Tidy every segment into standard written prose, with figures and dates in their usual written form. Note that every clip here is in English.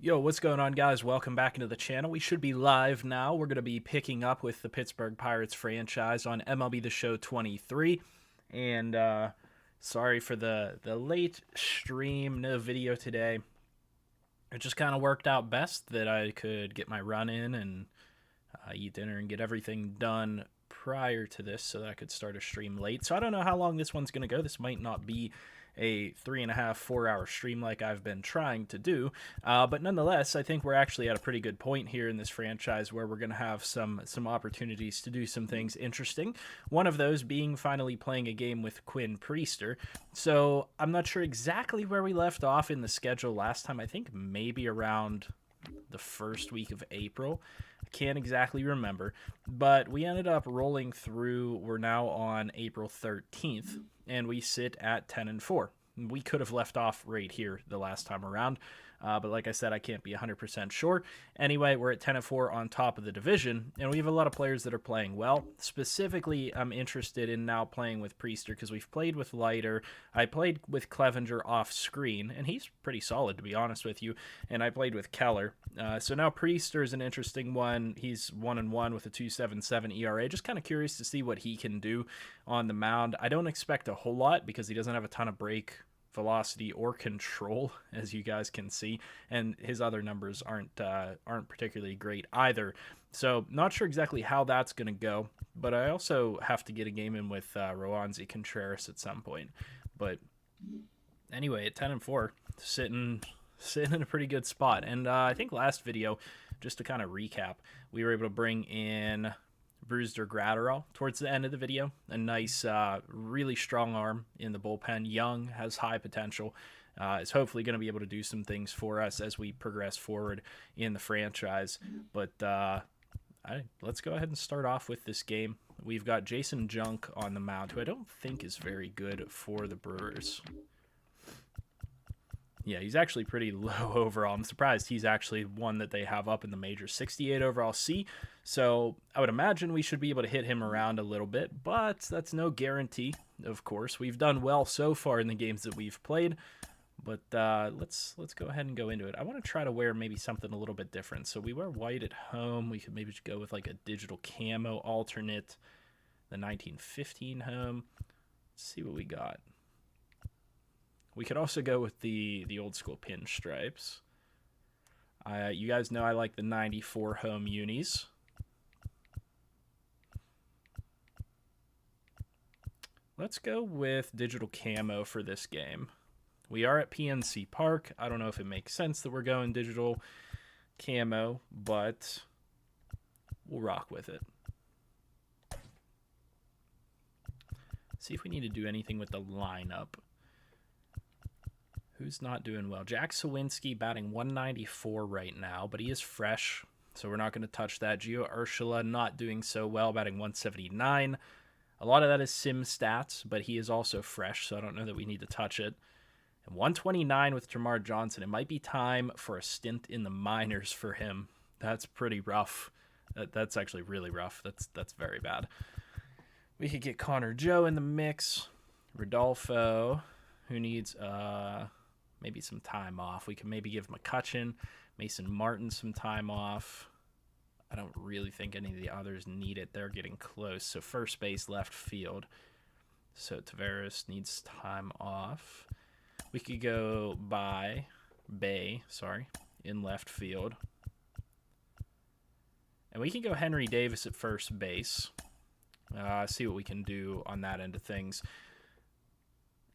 Yo, what's going on, guys? Welcome back into the channel. We should be live now. We're going to be picking up with the Pittsburgh Pirates franchise on MLB The Show 23. And sorry for the late stream, no video today. It just kind of worked out best that I could get my run in and eat dinner and get everything done prior to this so that I could start a stream late. So I don't know how long this one's going to go. This might not be a 3.5, 4 hour stream like I've been trying to do. But nonetheless, I think we're actually at a pretty good point here in this franchise where we're going to have some opportunities to do some things interesting. One of those being finally playing a game with Quinn Priester. So I'm not sure exactly where we left off in the schedule last time. I think maybe around the first week of April. I can't exactly remember, but we ended up rolling through. We're now on April 13th, and we sit at 10-4. We could have left off right here the last time around, but like I said, I can't be 100% sure. Anyway, we're at 10-4 on top of the division, and we have a lot of players that are playing well. Specifically, I'm interested in now playing with Priester because we've played with Leiter. I played with Clevenger off screen, and he's pretty solid, to be honest with you, and I played with Keller. So now Priester is an interesting one. He's 1-1 with a 2.77 ERA. Just kind of curious to see what he can do on the mound. I don't expect a whole lot because he doesn't have a ton of break velocity or control, as you guys can see, and his other numbers aren't particularly great either. So not sure exactly how that's going to go, but I also have to get a game in with Roansy Contreras at some point. But anyway, at 10-4, sitting in a pretty good spot. And I think last video, just to kind of recap, we were able to bring in Brewster Gratterall towards the end of the video. A nice, really strong arm in the bullpen. Young, has high potential. Is hopefully going to be able to do some things for us as we progress forward in the franchise. But let's go ahead and start off with this game. We've got Jason Junk on the mound, who I don't think is very good for the Brewers. Yeah, he's actually pretty low overall. I'm surprised he's actually one that they have up in the major. 68 overall C. So I would imagine we should be able to hit him around a little bit, but that's no guarantee, of course. We've done well so far in the games that we've played, but let's go ahead and go into it. I want to try to wear maybe something a little bit different. So we wear white at home. We could maybe just go with like a digital camo alternate, the 1915 home. Let's see what we got. We could also go with the old school pinstripes. You guys know I like the 94 home unis. Let's go with digital camo for this game. We are at PNC Park. I don't know if it makes sense that we're going digital camo, but we'll rock with it. See if we need to do anything with the lineup. Who's not doing well? Jack Sawinski batting 194 right now, but he is fresh, so we're not going to touch that. Gio Urshela not doing so well, batting 179. A lot of that is sim stats, but he is also fresh, so I don't know that we need to touch it. And 129 with Jamar Johnson. It might be time for a stint in the minors for him. That's pretty rough. That's actually really rough. That's very bad. We could get Connor Joe in the mix. Rodolfo, who needs maybe some time off. We can maybe give McCutcheon, Mason Martin some time off. I don't really think any of the others need it. They're getting close. So first base, left field. So Taveras needs time off. We could go Bay, in left field. And we can go Henry Davis at first base. See what we can do on that end of things.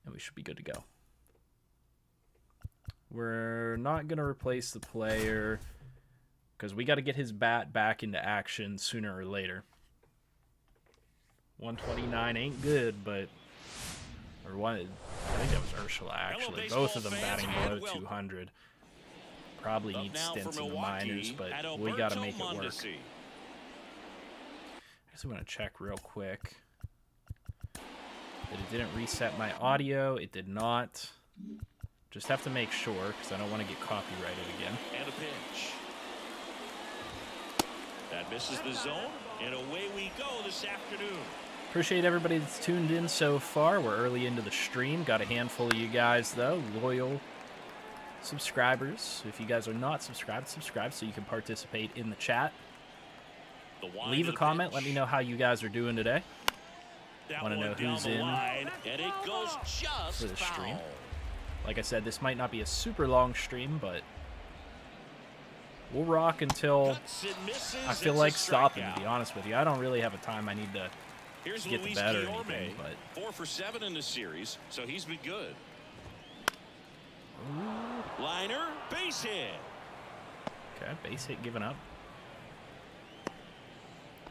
And we should be good to go. We're not going to replace the player because we got to get his bat back into action sooner or later. 129 ain't good, but I think that was Urshela, actually. Both of them batting below 200. Probably need stints in the minors, but we got to make it work. I guess I'm going to check real quick that it didn't reset my audio. It did not. Just have to make sure because I don't want to get copyrighted again. And a pitch. That misses the zone, and away we go this afternoon. Appreciate everybody that's tuned in so far. We're early into the stream. Got a handful of you guys, though, loyal subscribers. If you guys are not subscribed, subscribe so you can participate in the chat. Leave a comment. Let me know how you guys are doing today. Want to know who's in for the stream. Like I said, this might not be a super long stream, but we'll rock until I feel like stopping, to be honest with you. I don't really have a time I need to get the bet or anything, but 4 for 7 in the series, so he's been good. Ooh. Liner, base hit. Okay, base hit given up.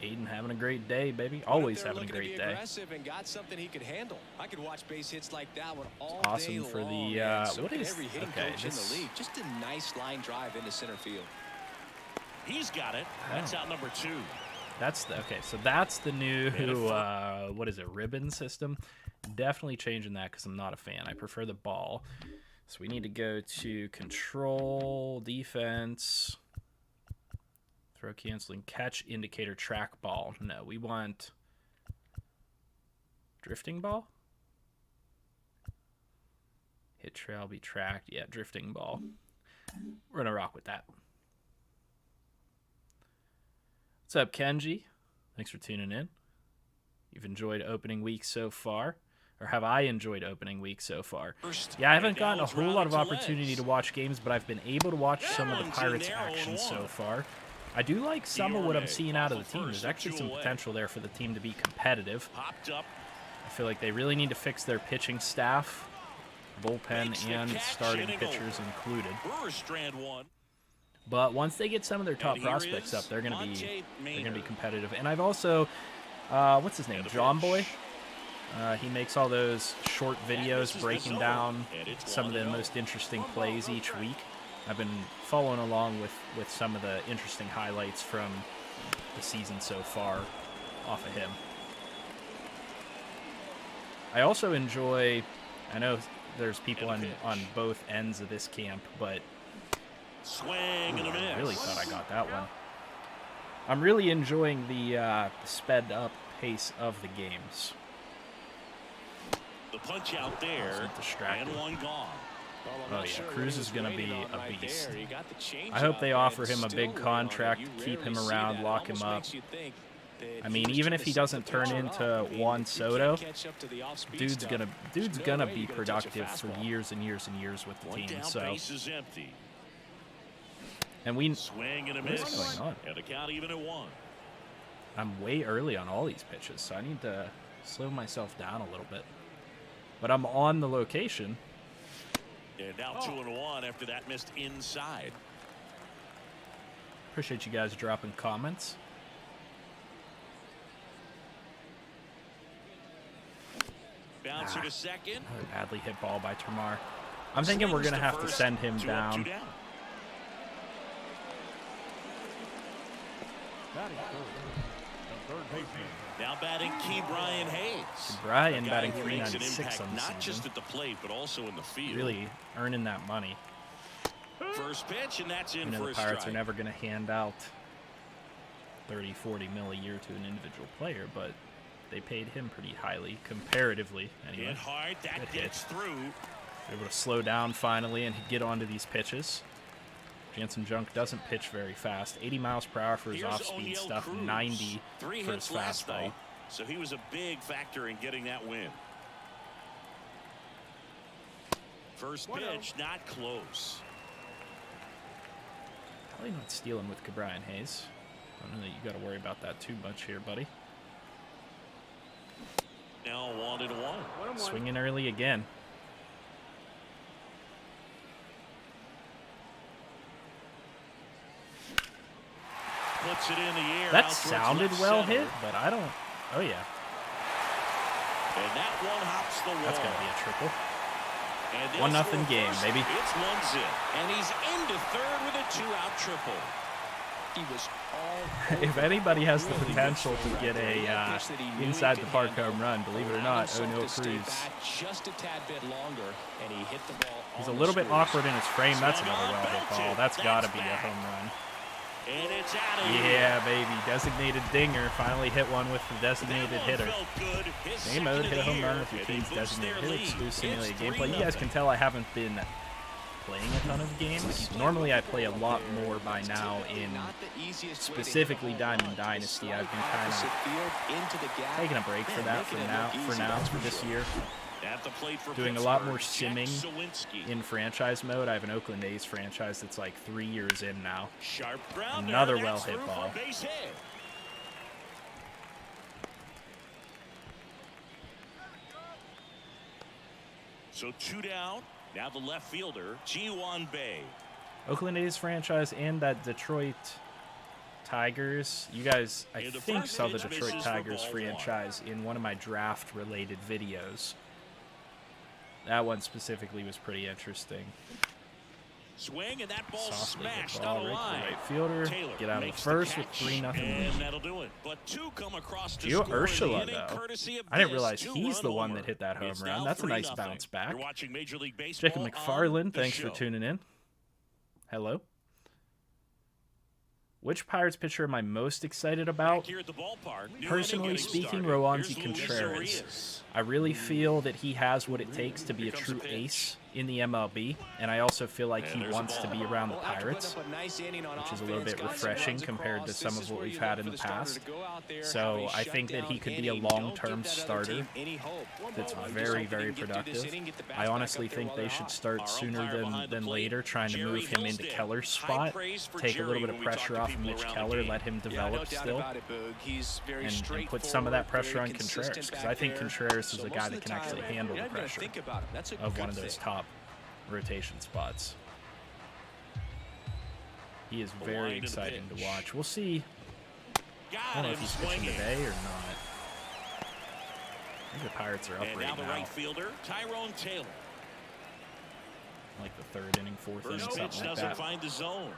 Aiden having a great day, baby. Always having a great day. And got something he could handle. I could watch base hits like that one all awesome day for long, the what is every hitting coach in the league. Just a nice line drive into center field. He's got it. That's out number 2. That's the okay. So that's the new what is it? Ribbon system. Definitely changing that because I'm not a fan. I prefer the ball. So we need to go to control, defense, throw canceling, catch indicator, track ball. No, we want drifting ball. Hit trail be tracked. Yeah, drifting ball. We're gonna rock with that. What's up, Kenji? Thanks for tuning in. You've enjoyed opening week so far. Or have I enjoyed opening week so far? Yeah, I haven't gotten a whole lot of opportunity to watch games, but I've been able to watch some of the Pirates action so far. I do like some of what I'm seeing out of the team. There's actually some potential there for the team to be competitive. I feel like they really need to fix their pitching staff, bullpen, and starting pitchers included. But once they get some of their top prospects up, they're gonna be competitive. And I've also, what's his name, John Boy? He makes all those short videos breaking down some of the most interesting plays each week. I've been following along with some of the interesting highlights from the season so far off of him. I also enjoy, I know there's people on both ends of this camp, but I really thought I got that one. I'm really enjoying the sped up pace of the games. The punch out there, and one gone. Oh yeah, Cruz is going to be a beast. I hope they offer him a big contract, keep him around, lock him up. I mean, even if he doesn't turn into Juan Soto, dude's gonna be productive for years and years and years with the team. So, and what is going on? I'm way early on all these pitches, so I need to slow myself down a little bit. But I'm on the location. And now 2-1 after that missed inside. Appreciate you guys dropping comments. Bouncer to second. Another badly hit ball by Termar. I'm thinking we're going to have to send him down. Now batting key Brian Hayes. Brian batting 396 on the season. Not just at the plate, but also in the field. Really earning that money. First pitch, and that's in you know, for the a Pirates strike. are never going to hand out 30, 40 mil a year to an individual player, but they paid him pretty highly, comparatively. Anyway, hit hard, that gets through. Able to slow down finally and get onto these pitches. Jansen Junk doesn't pitch very fast. 80 miles per hour for his off-speed stuff, Cruz. 90 3 for hits his last fastball. night, so he was a big factor in getting that win. First pitch, not close. Probably not stealing with Brian Hayes. I don't know that you got to worry about that too much here, buddy. Now 1-1. Swinging early again. Puts it in the air. That sounded well hit, but I don't. Oh yeah. And that one hops the wall. That's gonna be a triple. And 1-0 game, baby. It's 1-0, and he's into third with a 2-out triple. He was all If anybody has the potential to get a inside the park home run, believe it or not, O'Neal Cruz. Just a tad bit longer, and he hit the ball. He's a little bit awkward in his frame. That's another well-hit ball. That's got to be a home run. And it's out of Yeah, baby. Designated dinger. Finally hit one with the designated hitter. Game mode, hit a home run with your team's designated hitter. Exclusive simulated gameplay. You guys can tell I haven't been playing a ton of games. Normally I play a lot more by now in specifically Diamond Dynasty. I've been kind of taking a break for that for this year. Doing a lot more simming in franchise mode. I have an Oakland A's franchise that's like 3 years in now. Another well-hit ball. So 2 down. Now the left fielder, Ji-Hwan Bae. Oakland A's franchise and that Detroit Tigers. You guys, I think, saw the Detroit Tigers franchise in one of my draft-related videos. That one specifically was pretty interesting. Swing, and that ball Softly smashed ball on the line. Right fielder. Taylor Get out of first with 3-0 and that'll do it. But two come across to Gio score in the Urshela, inning, though. courtesy of I didn't this realize he's the one homer. that hit that home It's run. now That's a nice 3-0. bounce back. You're watching Major League Baseball Jacob on McFarland, the thanks for show. tuning in. Hello. Which Pirates pitcher am I most excited about? Here at the ballpark, new Personally inning getting speaking, started. Roansy Here's Luis Contreras. Arias. I really feel that he has what it takes to be a true ace in the MLB, and I also feel like he wants to be around the Pirates, which is a little bit refreshing compared to some of what we've had in the past. So I think that he could be a long-term starter that's very, very productive. I honestly think they should start sooner than later, trying to move him into Keller's spot, take a little bit of pressure off of Mitch Keller, let him develop still, and put some of that pressure on Contreras, because I think Contreras is a guy that can actually handle the pressure of one of those top rotation spots. He is very exciting to watch. We'll see. I don't know if he's pitching today or not. I think the Pirates are up right now. Right fielder, Tyrone Taylor. Like the third inning, fourth inning, something like doesn't that. find the zone.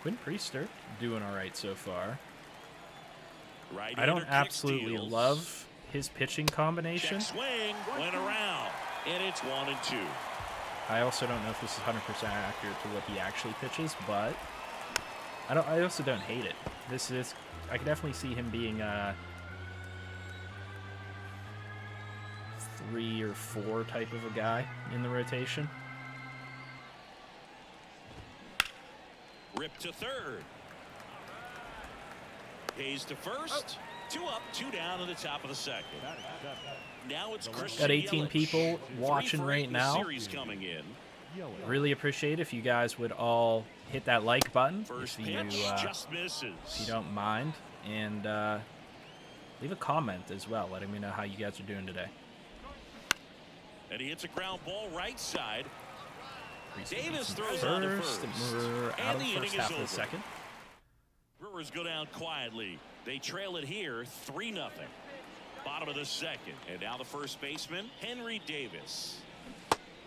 Quinn Priester doing all right so far. Right I don't absolutely love his pitching combination. Check swing, went around, and it's 1-2. I also don't know if this is 100% accurate to what he actually pitches, but I also don't hate it. This is, I can definitely see him being a 3 or 4 type of a guy in the rotation. Rip to third. Hayes to first. 2 up, 2 down in the top of the second. Now it's Christian Got 18 Yelich. people watching 3 for 8 right in the now. series coming in. Really appreciate if you guys would all hit that like button First if you pitch just misses. don't mind, and leave a comment as well, letting me know how you guys are doing today. And he hits a ground ball right side. Davis throws First, on to first. and we're out And of the the inning first is half of over. the second. Brewers go down quietly. They trail it here 3-0. Bottom of the second. And now the first baseman, Henry Davis.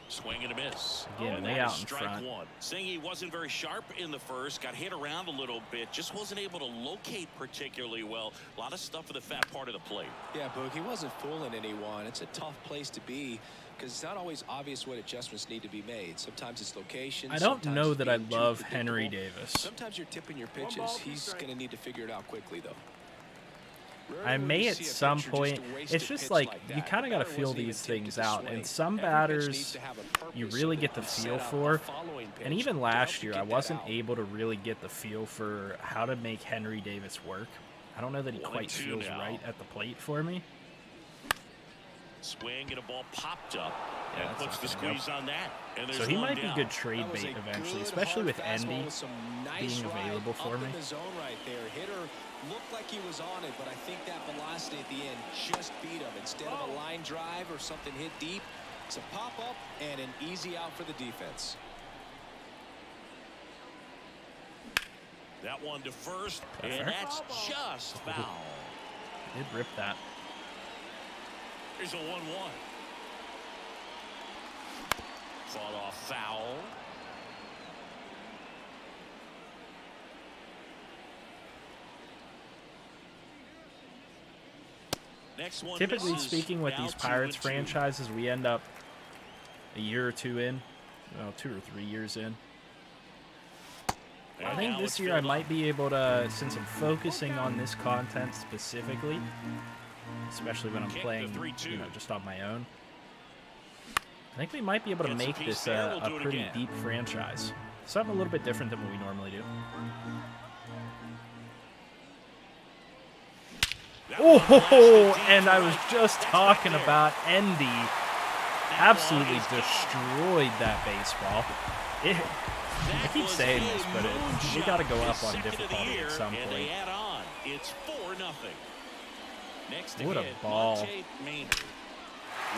Swing and a miss. Again, That they out is in strike front. 1. Saying he wasn't very sharp in the first, got hit around a little bit, just wasn't able to locate particularly well. A lot of stuff for the fat part of the plate. Yeah, Boog, he wasn't fooling anyone. It's a tough place to be because it's not always obvious what adjustments need to be made. Sometimes it's location. I don't sometimes know it's that I being too love Henry predictable. Davis. Sometimes you're tipping your pitches. He's going to need to figure it out quickly, though. I may at some point. It's just like you kind of got to feel these things out, and some batters you really get the feel for. And even last year, I wasn't able to really get the feel for how to make Henry Davis work. I don't know that he quite 1-2 feels now. right at the plate for me. Swing and a ball popped up. Yeah, And that's puts the not gonna go. squeeze on that. And So there's he one might be down. good trade bait eventually, especially with Endy being available for me. The zone right there. Hitter looked like he was on it, but I think that velocity at the end just beat him. Instead of a line drive or something hit deep, it's a pop-up and an easy out for the defense. That one to first, Fair. and that's just foul. Did rip that. Here's a 1-1. Fought off foul. Next one Typically misses. speaking, with Now these 2-2. Pirates franchises, we end up a year or two in, well, 2 or 3 years in. I And think now this it's year I filled might up. be able to, since I'm focusing on this content specifically, especially when I'm playing, you know, just on my own. I think we might be able to make this a pretty deep franchise. Something a little bit different than what we normally do. Oh, and I was just talking about Endy. Absolutely destroyed that baseball. I keep saying this, but we got to go up on difficulty at some point. It's 4-0. What a ball.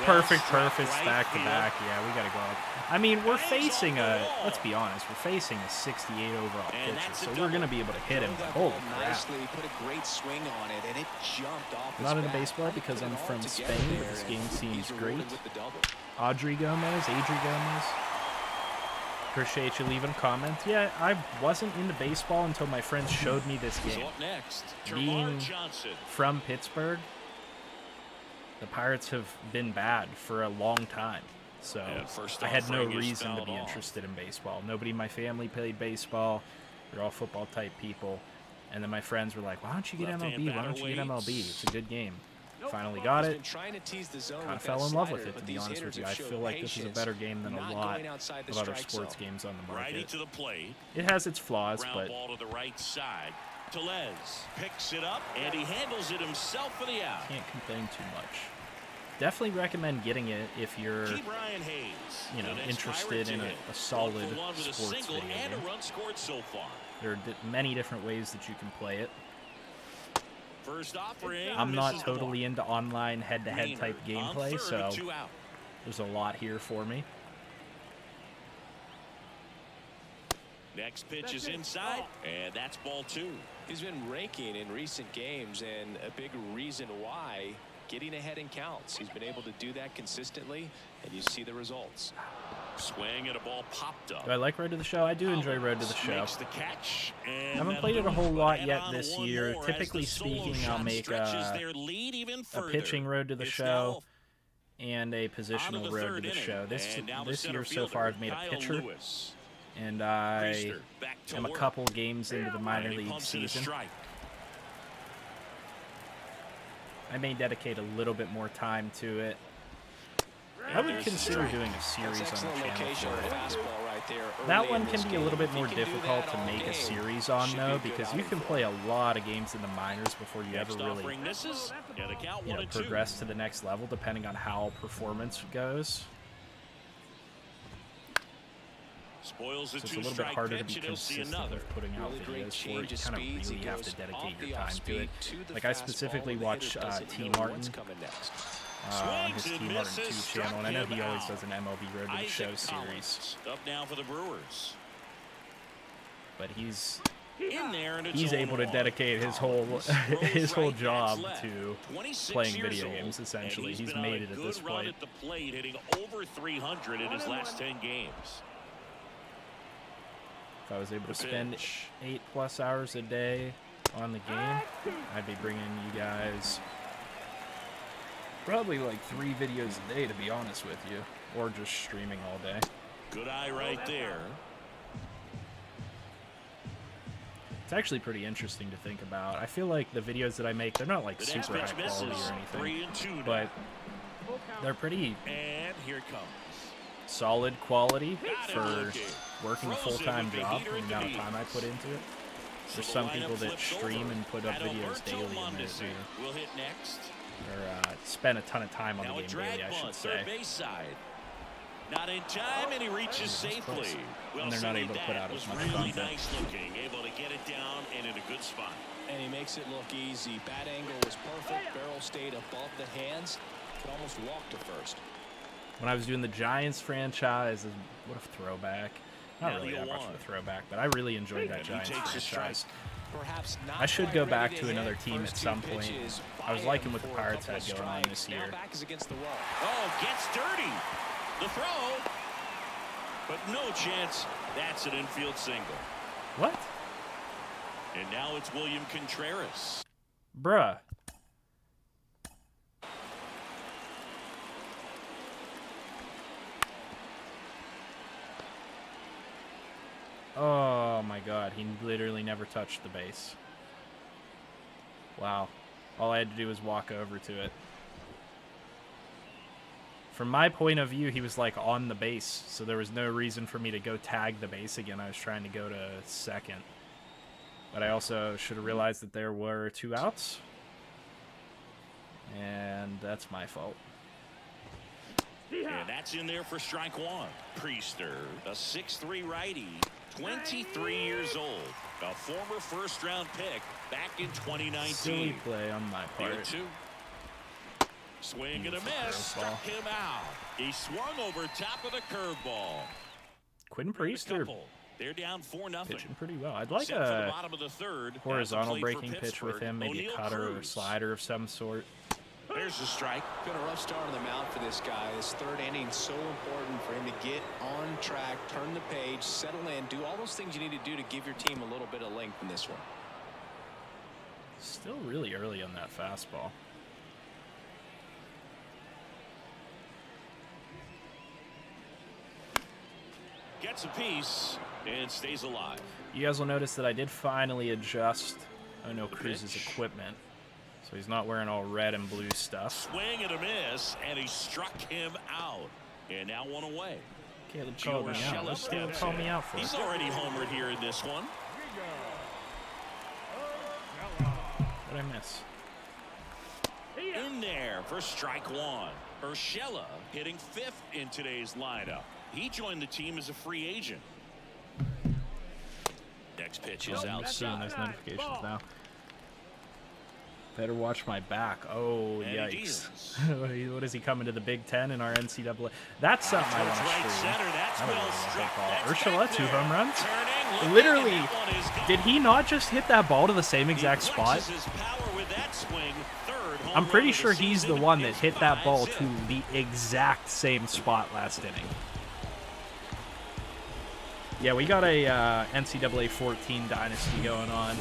Perfect, back to back. Yeah, we got to go up. I mean, we're facing let's be honest, we're facing a 68 overall pitcher, so we're going to be able to hit him. Holy crap. Put a great swing on it, and it jumped off his Not into bat. baseball because I'm from Spain, but this game seems great. Adri Gomez. Appreciate you leaving a comment. Yeah, I wasn't into baseball until my friends showed me this game. Being from Pittsburgh, the Pirates have been bad for a long time. So I had no reason to be interested in baseball. Nobody in my family played baseball. They're all football type people. And then my friends were like, why don't you get MLB? Why don't you get MLB? It's a good game. Finally got it. Kind of fell in love with it, to be honest with you. I feel like this is a better game than a lot of other sports games on the market. It has its flaws, but ball to the right side. Tellez picks it up, and he handles it himself for the out. Can't complain too much. Definitely recommend getting it if you're, you know, interested in a solid sports video game. There are many different ways that you can play it. I'm not totally into online head-to-head type gameplay, so there's a lot here for me. Next pitch is inside, and that's ball 2. He's been raking in recent games, and a big reason why, getting ahead in counts. He's been able to do that consistently, and you see the results. Swing and a ball popped up. Do I like Road to the Show? I do enjoy Road to the Show. The catch, I haven't played it a whole lot yet this year. Typically speaking, I'll make a pitching Road to the Show and a positional Road to the Show. This year so far I've made a pitcher, and I am a couple games into the minor league season. I may dedicate a little bit more time to it. I would consider doing a series on the channel for it. That one can be a little bit more difficult to make a series on, though, because you can play a lot of games in the minors before you ever really, you know, progress to the next level, depending on how performance goes. So it's a little bit harder to be consistent with putting out videos for it. You kind of really have to dedicate your time to it. Like, I specifically watch T. Martin on his T. Martin 2 channel, and I know he always does an MLB Road to the Show series. Up now for the Brewers. But he's He's able to dedicate his whole job to playing video games. Essentially, he's made it at this point. At the plate, hitting over 300 in his last 10 games. If I was able to spend 8+ hours a day on the game, I'd be bringing you guys probably like 3 videos a day, to be honest with you, or just streaming all day. Good eye right there. It's actually pretty interesting to think about. I feel like the videos that I make, they're not like super high quality or anything, but they're pretty solid quality for working a full-time job and the amount of time I put into it. There's some people that stream and put up videos daily and or spend a ton of time on the game daily, I should say. Not in time, and he reaches safely. And they're not able to put out as much content. Nice looking, able to get it down and in a good spot. And he makes it look easy. Bat angle was perfect. Barrel stayed above the hands. Could almost walk to first. When I was doing the Giants franchise, what a throwback. Not really that much of a throwback, but I really enjoyed that Giants franchise. I should go back to another team at some point. I was liking what the Pirates had going on this year. Oh, gets dirty. The throw, but no chance. That's an infield single. What? And now it's William Contreras. Bruh. Oh my god, he literally never touched the base. Wow. All I had to do was walk over to it. From my point of view, he was like on the base, so there was no reason for me to go tag the base again. I was trying to go to second. But I also should have realized that there were 2 outs. And that's my fault. And that's in there for strike 1. Priester, a 6'3" righty, 23 years old. A former first-round pick back in 2019. Silly play on my part. 2. Swing and a miss. Struck him out. He swung over top of the curveball. Quinn Priester They're down 4-0. pitching pretty well. I'd like a horizontal breaking pitch with him, maybe a cutter or slider of some sort. There's the strike. Been a rough start on the mound for this guy. His 3rd inning so important for him to get on track, turn the page, settle in, do all those things you need to do to give your team a little bit of length in this one. Still really early on that fastball. Gets a piece and stays alive. You guys will notice that I did finally adjust Cruz's equipment. So he's not wearing all red and blue stuff. Swing and a miss, and he struck him out. And now 1 away. Caleb called me out. What's Caleb call me out for? He's already homered here in this one. What did I miss? In there for strike 1. Urshela hitting 5th in today's lineup. He joined the team as a free agent. Next pitch is I'm outside. seeing those notifications now. Better watch my back. Oh, And yikes. What is he coming to the Big Ten in our NCAA? That's something I want to right stream. center. That's That was well a struck. ball. That's Ursula, back 2 there. home runs. Turning, looking, Literally, and that one is gone. did he not just hit that ball to the same exact He spot? clinches his power with that swing. 3rd home I'm pretty run of sure he's the season. one that It's hit that ball 5-zip. to the exact same spot last inning. Yeah, we got a NCAA 14 dynasty going on.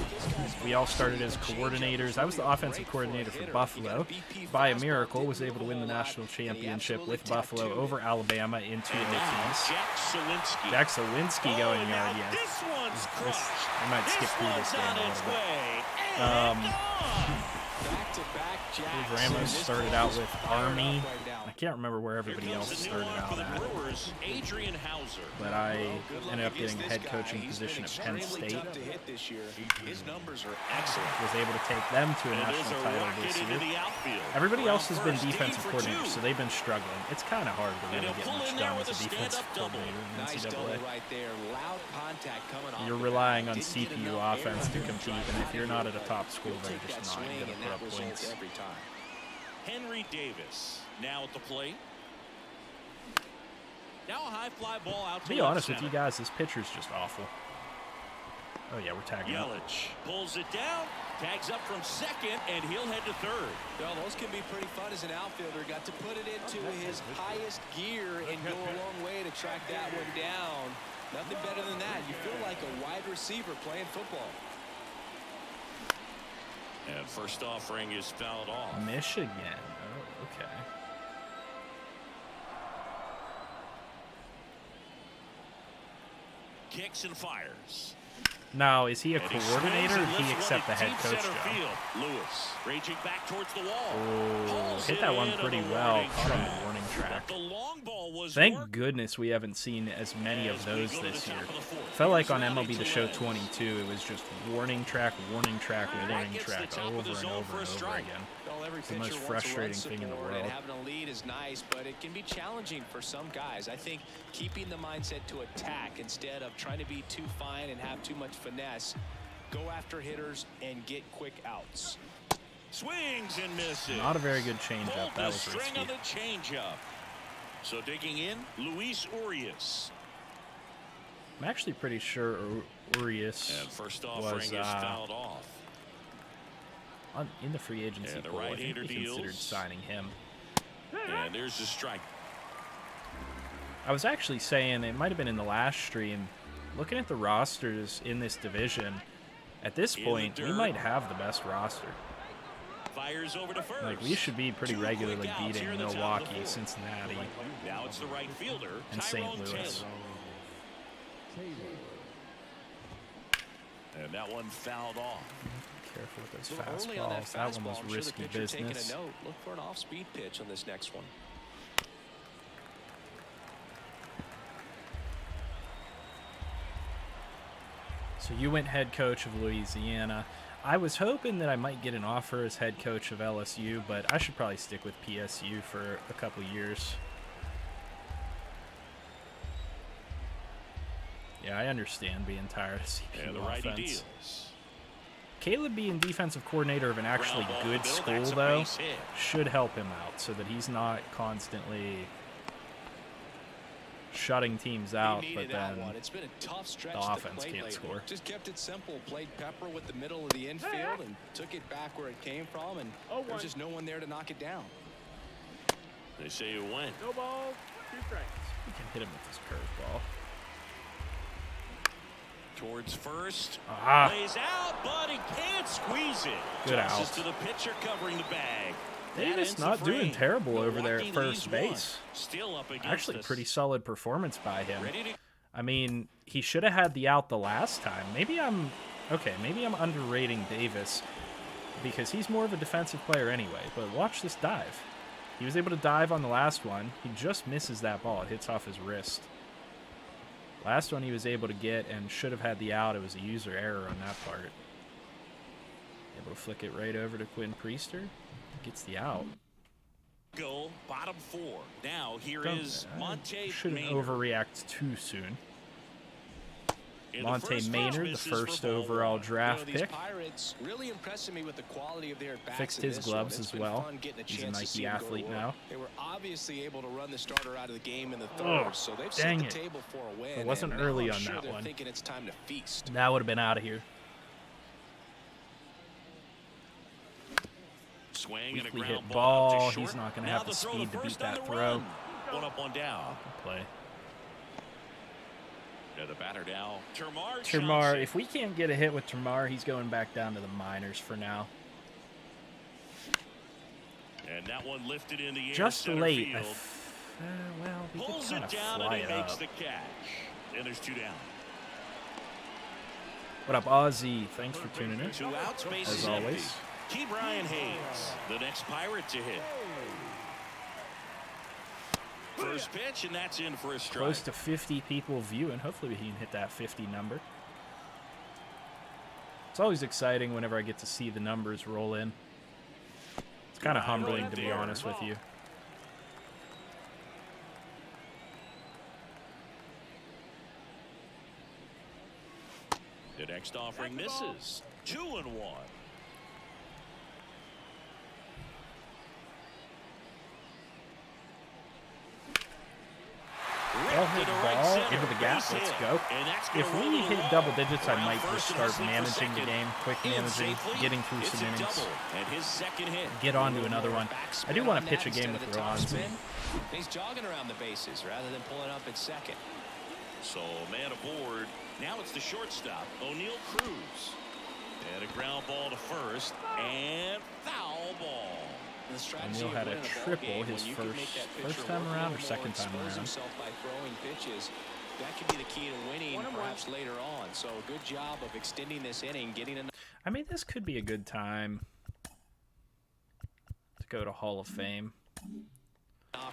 We all started as coordinators. I was the offensive coordinator for Buffalo. By a miracle, was able to win the national championship with Buffalo over Alabama in 2 OTs. Jack Sawinski going yard, yes. This one's crushed. I might skip This through this one's game on a its little bit. way. And gone. Steve Ramos started out with Army. I can't remember where everybody else started out at. Brewers, Adrian Hauser. But I ended up getting a head coaching position at Penn State. His numbers are excellent. Was able to take them to a And there's national a title rocket this into year. the outfield. Everybody else has been First, defensive aiming for coordinators, 2. so they've been struggling. It's kind of hard to And really he'll get pull much in there done with as a a defensive stand-up double. coordinator in Nice double NCAA. right there. Loud contact coming off. You're the relying bat. on Didn't get CPU enough offense air to on compete, that and if you're not at a shot. top school, He'll they're take just that not swing, going to and put that up results points. every time. Henry Davis now at the plate. Now a high fly ball out To to be left honest with center. you guys, this pitcher's just awful. Oh yeah, we're tagging up. Yelich pulls it down, tags up from second, and he'll head to 3rd. Well, those can be pretty fun as an outfielder. Got to put it into his highest gear and go a long way to track that one down. Nothing better than that. You feel like a wide receiver playing football. And first offering is fouled off. Michigan. Oh, okay. Kicks and fires. Now, is he a And he coordinator or swings and did he lifts accept the one to head deep coach center job? field. Lewis raging back towards the wall. Oh, Pulls hit it that one in pretty on the well. warning Caught on track. the warning track. The long ball was Thank worked. goodness we haven't seen as many of As we those go to this the year. top of the fourth. Felt like Here's on Rowdy MLB The to Show left. 22, it was just warning track, warning track, That warning gets the track top of over the and zone over for a and over strike. again. Well, every It's the pitcher most wants frustrating run thing in the support, world. and having a lead is nice, but it can be challenging for some guys. I think keeping the mindset to attack instead of trying to be too fine and have too much finesse. Go after hitters and get quick outs. Swings and misses. Not a very good changeup. Pulled That the was string risky. on the changeup. So digging in, Luis Urias. I'm actually pretty sure Urias And first offering was is fouled off. in the free agency And the pool. I think right-hander they considered deals. signing him. And there's the strike. I was actually saying, it might have been in the last stream, looking at the rosters in this division, at this In the point, we dirt. might have the best roster. Fires over to first. Like, we should be pretty 2 regularly quick outs here beating in the top of the Milwaukee, fourth. Cincinnati, Now it's the right fielder, and St. Tyrone Louis. Taylor. And that one fouled off. Careful with those A little early on that fastballs. That fastball. one I'm was sure the risky pitcher taking business. a note. Look for an off-speed pitch on this next one. So you went head coach of Louisiana. I was hoping that I might get an offer as head coach of LSU, but I should probably stick with PSU for a couple years. Yeah, I understand being tired of CPU offense. Caleb being defensive coordinator of an actually good school, though, should help him out so that he's not constantly shutting teams out, but then it's been a tough stretch the offense can't lately. score. Just kept it simple, played pepper with the middle of the infield and took it back where it came from, and there's just no one there to knock it down. They say you win. No ball, 2 strikes. He can hit him with his curveball. Towards first. Lays out, but he can't squeeze it. Good Tosses out. to the pitcher covering the bag. Davis not doing terrible over there at first base. Still up against Actually, us. pretty solid performance by him. Ready to... I mean, he should have had the out the last time. Maybe I'm underrating Davis because he's more of a defensive player anyway. But watch this dive. He was able to dive on the last one. He just misses that ball. It hits off his wrist. Last one he was able to get and should have had the out. It was a user error on that part. Able to flick it right over to Quinn Priester. Gets the out. Go bottom 4. Now here is Monte Shouldn't Maynard. overreact too soon. In Monte Maynard, the first overall draft these pick. Pirates really impressing me with the quality of their bats. Fixed in his this gloves one. It's as been well. fun getting He's a chance to Nike see him go to athlete work. now. They were obviously able to run the starter out of the game in the third, Oh, so they've dang set the it. table for a win. It wasn't and now early I'm on sure that they're one. thinking it's time to feast. That would have been out of here. Swing and a Weakly ground hit ball. ball. Up to He's short. not going to Now have the throw speed to beat first on that the throw. run. One up, one down. Play. Yeah, the batter now. Termarr Termarr, Johnson. if we can't get a hit with Termarr, he's going back down to the minors for now. And that one lifted in the air. Just center late. Field. Well, we could Pulls kind it of down fly and he it makes up. the catch. And there's 2 down. What up, Ozzy? Thanks for tuning in. 2 outs, base As is empty. always. Key Brian Hayes, the next Pirate to hit. First pitch, and that's in for a strike. Close to 50 people viewing. Hopefully he can hit that 50 number. It's always exciting whenever I get to see the numbers roll in. It's kind of humbling, to be honest with you. The next offering misses. 2-1. Well hit ball into the gap. Let's go. If we hit double digits, I might just start managing the game, quick managing, getting through some innings, get on to another one. I do want to pitch a game with Ronzi. He's jogging around the bases rather than pulling up at second. So man aboard. Now it's the shortstop, O'Neal Cruz. And a ground ball to first, and foul ball. O'Neal had a triple his first time around or second time around. By throwing pitches, that could be the key to winning perhaps later on. So a good job of extending this inning, getting another. I mean, this could be a good time to go to Hall of Fame.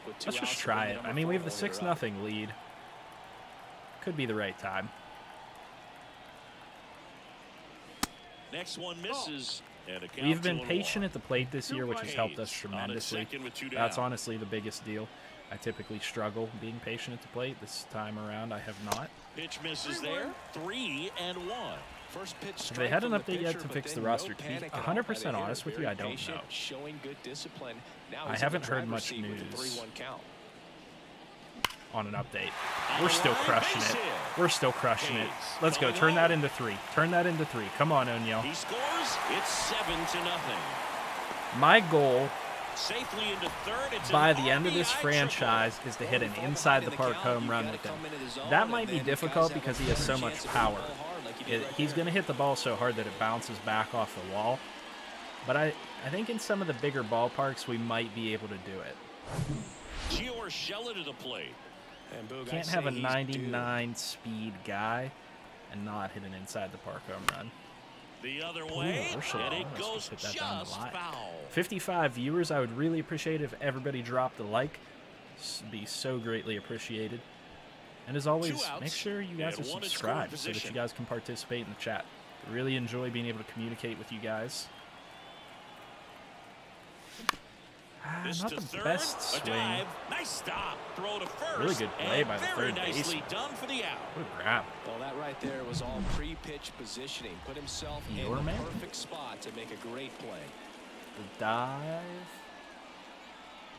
Let's just try it. I mean, we have the 6-0 lead. Could be the right time. Next one misses. We've been patient at the plate this year, which has helped us tremendously. That's honestly the biggest deal. I typically struggle being patient at the plate. This time around, I have not. Pitch misses there. 3-1. First pitch. Have they had an update yet to fix the roster? To be 100% honest with you, I don't know. Showing good discipline. I haven't heard much news on an update. We're still crushing it. We're still crushing it. Let's go. Turn that into 3. Turn that into 3. Come on, O'Neal. He scores. It's 7-0. My goal Safely into third. by the end of this franchise is to hit an inside-the-park home run with him. That might be difficult because he has so much power. He's going to hit the ball so hard that it bounces back off the wall. But I think in some of the bigger ballparks, we might be able to do it. Giorgella to the plate. Can't have a 99 speed guy and not hit an inside-the-park home run. The other way, Ursula, and it let's goes hit that down the just line. foul. 55 viewers. I would really appreciate if everybody dropped a like. Be so greatly appreciated. And as always, make sure you guys are subscribed so that you guys can participate in the chat. Really enjoy being able to communicate with you guys. Not the best swing. Nice stop. Throw to first. Really good play by the third baseman. Done for the out. What a grab. Well, that right there was all pre-pitch positioning. Put himself in the perfect spot to make a great play. The dive.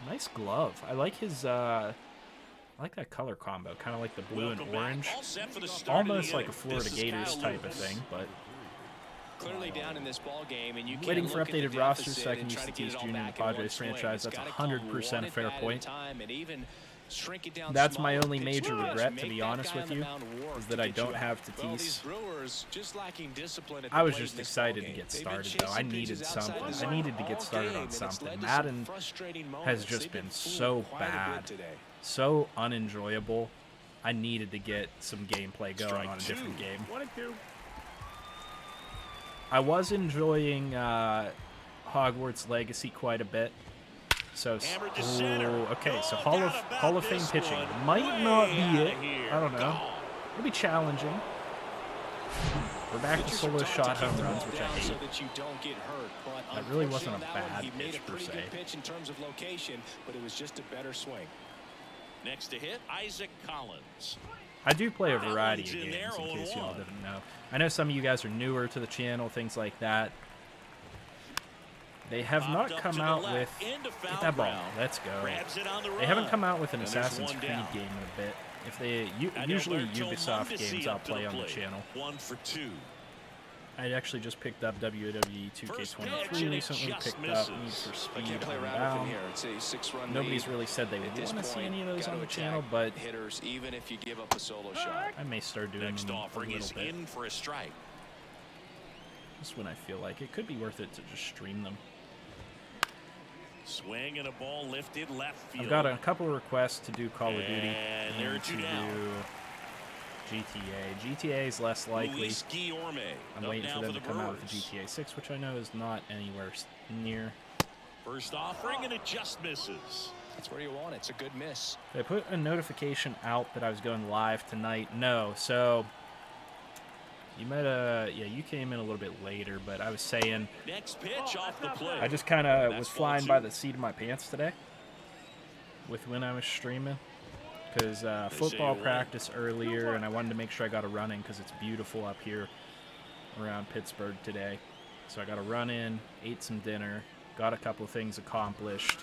Nice glove. I like his I like that color combo, kind of like the blue and orange. Almost like a Florida Gators type of thing, but clearly down in this ball game, and you waiting for updated rosters so I can use the Tease Jr. in the Padres franchise. That's 100% a fair point. That's my only major regret, to be honest with you, is that I don't have Tatis. I was just excited to get started, though. I needed something. I needed to get started on something. Madden has just been so bad, so unenjoyable. I needed to get some gameplay going on a different game. I was enjoying Hogwarts Legacy quite a bit. So, okay, so Hall of Fame pitching might not be it. I don't know. It'll be challenging. We're back to solo shot home runs, which I hate. That really wasn't a bad pitch per se. But it was just a better swing. Next to hit, Isaac Collins. I do play a variety of games, in case y'all didn't know. I know some of you guys are newer to the channel, things like that. They have not come out with... Get that ball. Let's go. They haven't come out with an Assassin's Creed game in a bit. If they usually Ubisoft games I'll play on the channel. 1 for 2. I actually just picked up WWE 2K23 recently, picked up Need for Speed Unbound. Nobody's really said they would want to see any of those on the channel, but even if you give up a solo shot. I may start doing them a little bit. In for a strike. Just when I feel like it could be worth it to just stream them. Swing and a ball lifted left field. I've got a couple of requests to do Call of Duty and to do GTA. GTA is less likely. I'm waiting for them to come out with the GTA 6, which I know is not anywhere near. First offering, and it just misses. That's where you want it. It's a good miss. Did I put a notification out that I was going live tonight? No. So you might yeah, you came in a little bit later, but I was saying next pitch off the plate. I just kind of was flying by the seat of my pants today with when I was streaming. Because football practice earlier, and I wanted to make sure I got a run in because it's beautiful up here around Pittsburgh today. So I got a run in, ate some dinner, got a couple of things accomplished.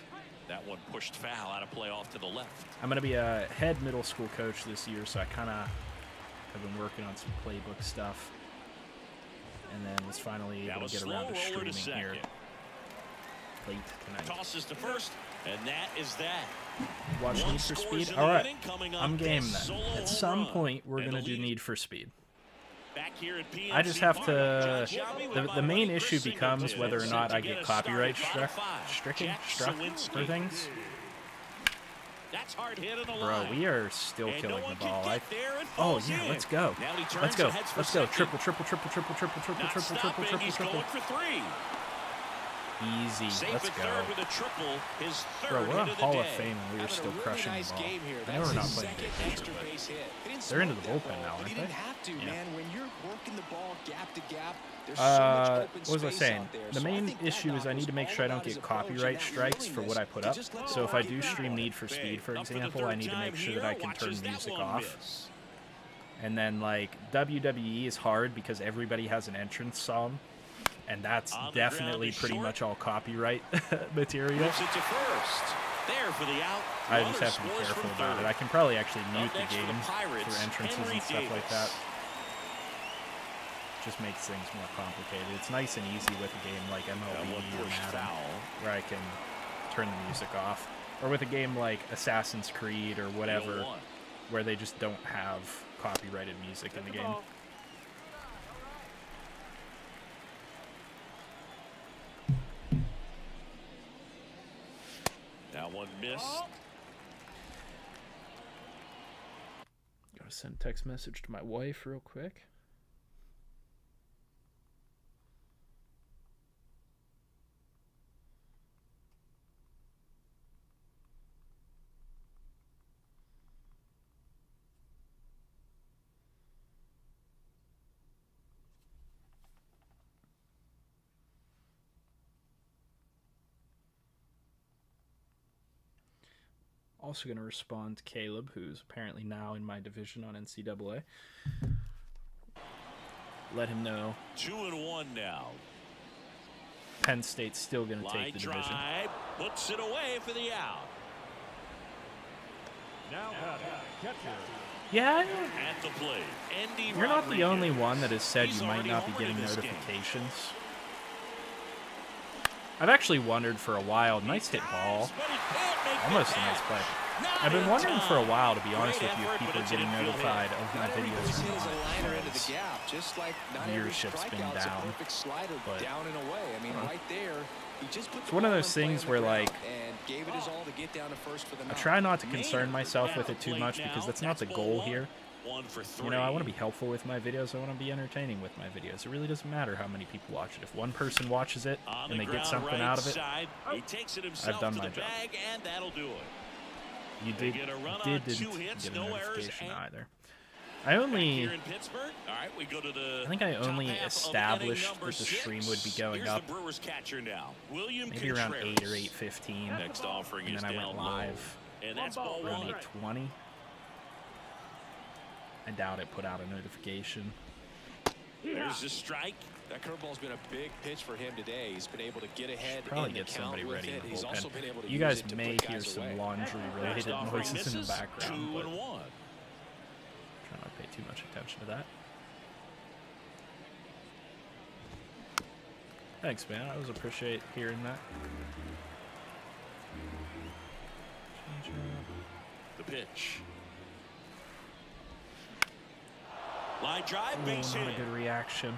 That one pushed foul out of play off to the left. I'm going to be a head middle school coach this year, so I kind of have been working on some playbook stuff. And then was finally able to get around to streaming here late tonight. Tosses to first, and that is that. Watch Need for Speed? Alright, I'm game then. At some point, we're going to do Need for Speed. I just have to... The main issue becomes whether or not I get copyright struck for things. Bro, we are still killing the ball. Oh, yeah, let's go. Let's go. Let's go. Triple, triple, triple, triple, triple, triple, triple, triple, triple, triple. Easy. Let's go. Bro, we're on Hall of Fame and we are still crushing the ball. I know we're not playing good pitcher, but they're into the bullpen now, aren't they? Yeah. What was I saying? The main issue is I need to make sure I don't get copyright strikes for what I put up. So if I do stream Need for Speed, for example, I need to make sure that I can turn music off. And then, like, WWE is hard because everybody has an entrance song. And that's definitely pretty much all copyright material. I just have to be careful about it. I can probably actually mute the game for entrances and stuff like that. Just makes things more complicated. It's nice and easy with a game like MLB or Madden, where I can turn the music off. Or with a game like Assassin's Creed or whatever, where they just don't have copyrighted music in the game. That one missed. Gotta send a text message to my wife real quick. Also going to respond to Caleb, who's apparently now in my division on NCAA. Let him know 2-1 now. Penn State's still going to take the division. Drive, puts it away for the out. Now catcher. Yeah, At the plate, Andy you're not the only Rodriguez. one that has said He's you might already not be homered getting in this game. notifications. I've actually wondered for a while. Nice hit ball. But he can't make the Almost a catch. nice play. Not I've been in wondering for a time. while, to be honest Great with you, if effort, people but are it's getting an infield notified hit. of my Not every videos pitch or is a not. liner into the because gap, just like not every viewership's been strikeout's down, a perfect slider but- down and away. I mean, right there, he just put It's the one of ball those in play things on the where, ground like, and gave it his all to get down to first for the I knock. try not to concern Maynard myself at with the it too plate much now. because that's not the That's goal ball here. 1 for 3. You know, I want to be helpful with my videos. I want to be entertaining with my videos. It really doesn't matter how many people watch it. If one person watches it On and the they get ground something right out of it, side. He takes it himself done to my the job. bag, and that'll do it. you They did, get a run on didn't 2 hits, get a no errors, notification and- either. I only... Here in Pittsburgh. All right, we go to the I think I top only half of established inning number that the stream 6. would be going Here's up the Brewers catcher now, William maybe around Contreras. 8 or 8:15, Next offering and is then I down went low. live And that's ball around 1. 8:20. I doubt it put out a notification. There's the strike. That curveball's been a big pitch for him today. He's been able to get ahead Probably in the get count somebody with ready in it. the He's also been able bullpen. to You use guys it to may put hear guys some away. laundry-related Next offering noises in the misses. background, but 2-1. try not to pay too much attention to that. Thanks, man. I always appreciate hearing that. The pitch. Line drive, Ooh, base not a hit. good reaction.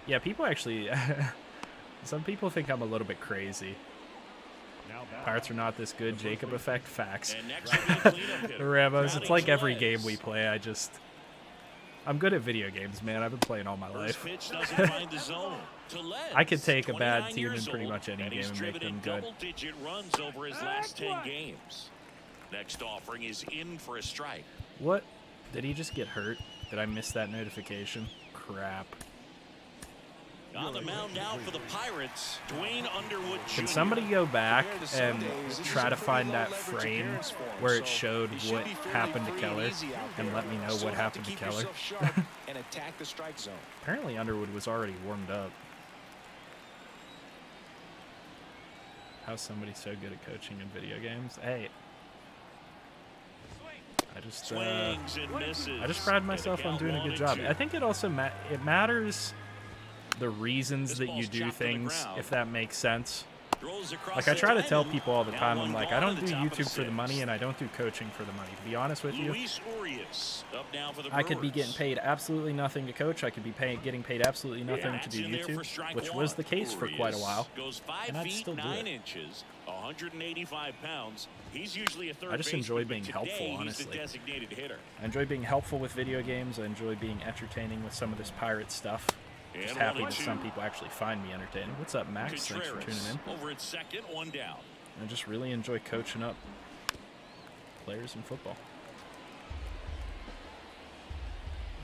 Yeah, people actually... some people think I'm a little bit crazy. Now back. Pirates are not this good. Jacob effect. Facts. And next will be the cleanup hitter. The Ramos, it's Crowding like every Tellez. game we play. I'm good at video games, man. I've been playing all my First life. pitch doesn't find the zone. Tellez, I could take a bad 29 team in years pretty old, much any and game he's and make driven them in good. double-digit runs over his last 10 games. Next offering is in for a strike. What? Did he just get hurt? Did I miss that notification? Crap. On the mound now for the Pirates, Dwayne Underwood Jr. Can somebody go back Compared to and Sundays, this is try a to pretty find low that leverage frame appearance for him, where it so showed he should what be fairly happened to free and Keller easy out and there. let me know Still what have to happened to keep Keller? yourself sharp and attack the strike zone. Apparently Underwood was already warmed up. How's somebody so good at coaching in video games? Hey. Swings and misses. I just pride myself on doing a good job. I think it also it matters the reasons This that you ball's do chopped to the things, ground. if that makes sense. Throws across Like, I the try to tell diamond. people all the Now time, one I'm like, ball I don't to do the top of YouTube for the money sixth. and I don't do coaching for the money. To be honest with you, Luis Urias up now for the I could be Brewers. getting paid absolutely nothing to coach. I could be getting paid absolutely nothing to That's do in there for YouTube, strike which one. was the case for quite a Urias while. Goes 5 and I'd feet still do 9 it. inches, 185 pounds. He's usually a third I just baseman, enjoy but being today helpful, he's honestly. the designated hitter. I enjoy being helpful with video games. I enjoy being entertaining with some of this pirate stuff. Just And happy 1-2. that some people actually find me entertaining. What's up, Max? Thanks for tuning Contreras in. over at second, 1 down. I just really enjoy coaching up players in football.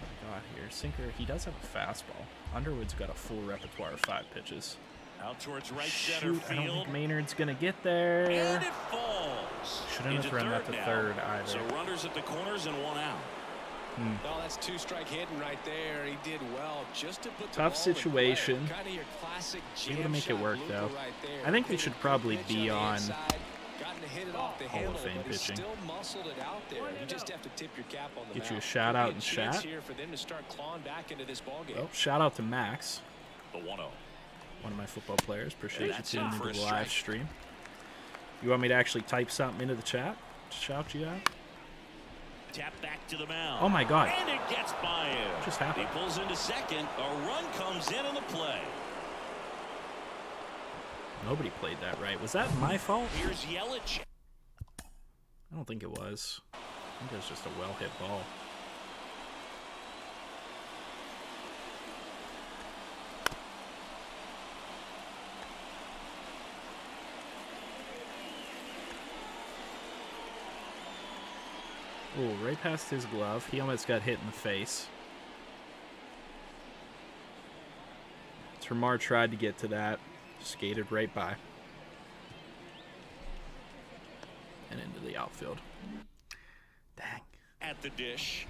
What do I got here? Sinker, he does have a fastball. Underwood's got a full repertoire of 5 pitches. Out towards right center Shoot, I don't field. think Maynard's going to get there. And it falls. Shouldn't have Into thrown that to now. third either. So runners at the corners and 1 out. Well, that's 2 strike hitting right there. He did well just to put the Tough ball in situation. play. Kind of your classic Able to jam make it shot work, looper though. right there. I think we Hit should a good probably pitch be the on inside, gotten to hit it off the Hall of handle, Fame but he pitching. still muscled it out there. You just have to tip your cap on the Get you a mound. shout Could out be a and chance chat. here for them to start clawing back into this ball game. Oh, shout out to Max, The 1-0. one of my football players. Appreciate you That's tuning in into for a the strike. live stream. You want me to actually type something into the chat? Shout you out? Tap back to the mound. Oh my God. And it gets by him. What just happened? He pulls into second. A run comes in on the play. Nobody played that right. Was that my fault? Here's Yelich. I don't think it was. I think it was just a well-hit ball. Oh, right past his glove. He almost got hit in the face. Termar tried to get to that. Skated right by. outfield. Dang. At the dish.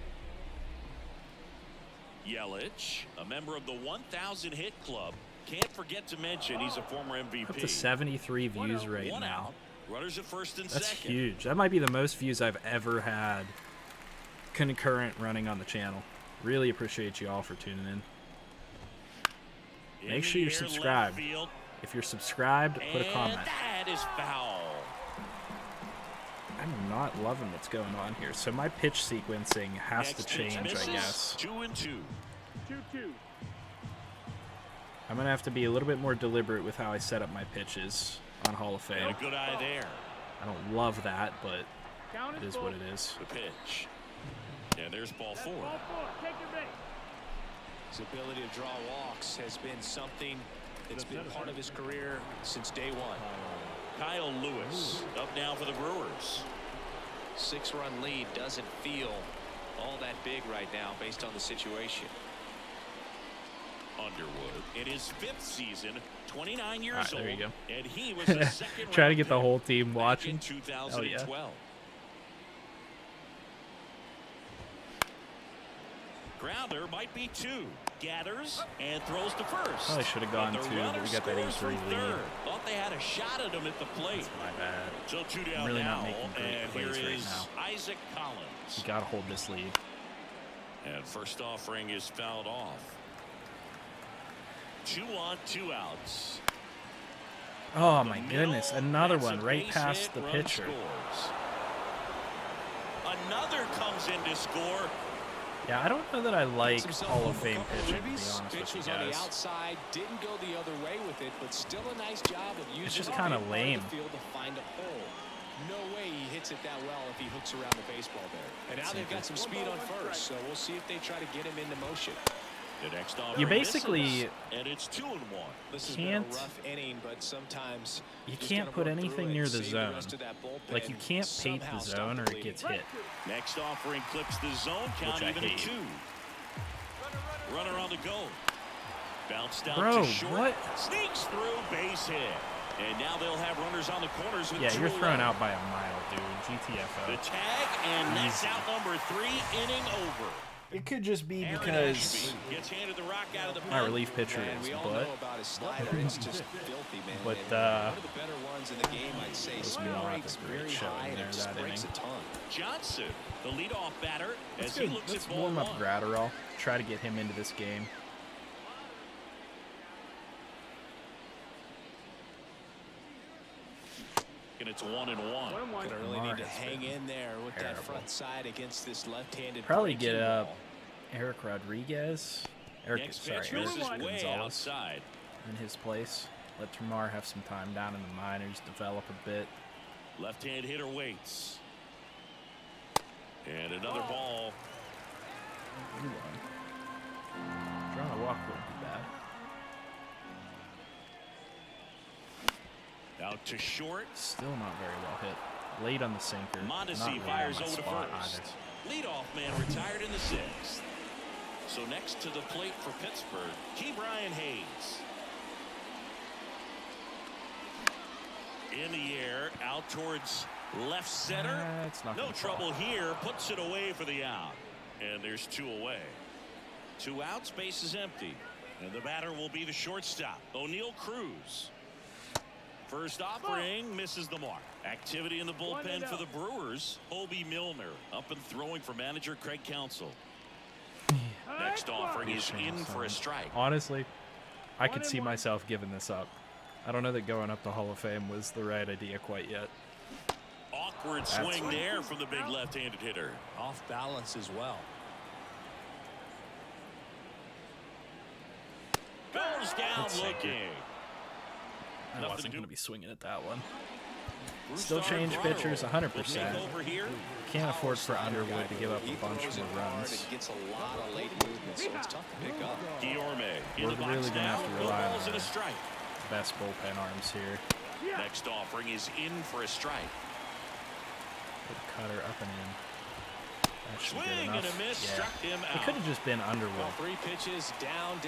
Yelich, a member of the 1,000 hit club. Can't forget to mention he's a former MVP. Up to 73 views right now. Runners at first and That's second. huge. That might be the most views I've ever had concurrent running on the channel. Really appreciate you all for tuning in. Make sure you're subscribed. If you're subscribed, put a comment. That is foul. I'm not loving what's going on here. So my pitch sequencing has to change, I guess. 2-2. 2-2. I'm going to have to be a little bit more deliberate with how I set up my pitches on Hall of Fame. And a good eye there. I don't love that, but it is what it is. The pitch. And there's ball 4. Ball 4. Take your base. His ability to draw walks has been something that's been part of his career since day one. Kyle Lewis up now for the Brewers. 6-run lead doesn't feel all that big right now based on the situation. Underwood in his 5th season, 29 years All right, there old, you go. and he was a second Try to round get the pick whole team back watching. in 2012. Grounder might be 2. Gathers and throws to first. Probably should have gone But the 2, but runner we got that scores 8-3 from lead. third. Thought they had a shot at him at the plate. My bad. So 2 down I'm really now, not making great and plays here right is now. Isaac Collins. You got to hold this lead. And first offering is fouled off. 2 on, 2 outs. Oh, my The goodness. middle, Another that's one a right base past hit, the run pitcher. scores. Another comes in to score. Yeah, I don't know that I like Gets himself Hall up of a Fame couple pitching, to be ribbies. honest Pitch with was you on the guys. outside, didn't go the other way with it, but still a nice job of using just the kinda big part of lame. the field to find a hole. No way he hits it that well if he hooks around the baseball there. And now they've got some speed on first, so we'll see if they try to get him into motion. The next You offering basically misses, and it's 2-1. This has been a can't- rough inning, but sometimes You just can't gotta put work through anything it, near the save zone. rest of that bullpen, Like, you can't paint the somehow stop zone or the it gets bleeding. hit. Next offering clips the zone count I even at hate. 2. Runner on the go. Bounced down Bro, to short. what? Sneaks through, base hit. And now they'll have runners on the corners with Yeah, 2 you're thrown away. out by a mile, dude. The GTFO. tag, and that's Easy. out number 3, inning over. It could just be Aaron because Ashby gets handed the rock out of the my pen. relief pitcher Man, is we all butt. know about his slider. It's just filthy, man. But, And one of the better ones in the game, I'd say. Let's Spin be honest, rate's a great very showing high, and there it just that breaks a inning. ton. Johnson, the leadoff batter, as Let's, he looks let's at ball warm up 1. Gratterall. Try to get him into this game. And it's 1-1. Gonna really need to Mark's hang been in there with terrible. that front side against this left-handed. Probably breaking get up ball. Eric Rodriguez. Next pitch misses Eric way Gonzalez outside. in his place. Let Termar have some time down in the minors, develop a bit. Left-hand hitter waits. And another ball. Drawing a walk wouldn't be bad. Out to short. Still not very well hit. Late on the sinker. Not Mondesi really fires on my over to spot first. either. Leadoff man retired in the 6th. So next to the plate for Pittsburgh, Key Brian Hayes. In the air, out towards left center. It's not No gonna fall. trouble here. Puts it away for the out. And there's 2 away. 2 outs, base is empty. And the batter will be the shortstop, O'Neal Cruz. First offering misses the mark. Activity in the bullpen for the Brewers. Hobie Milner up and throwing for manager Craig Counsell. Next offering is in for a strike. Honestly, I could see myself giving this up. I don't know that going up to Hall of Fame was the right idea quite yet. Awkward swing there from the big left-handed hitter. Off balance as well. Goes down That's sacred. looking. I Nothing wasn't to do. going to be swinging at that one. Brewster Still change Gratterall pitchers will 100%. take over here. Can't afford for Underwood to give up a bunch more runs. It gets a lot of late movement, so it's tough to pick up. Guillorme in We're the box really gonna now. have to No rely balls on and a that. strike. Best bullpen arms here. Next offering is in for a strike. Put the cutter up and in. That should be Swing good and enough. a miss, Yeah. struck him It out. could have just been Underwood. Well, 3 pitches, down,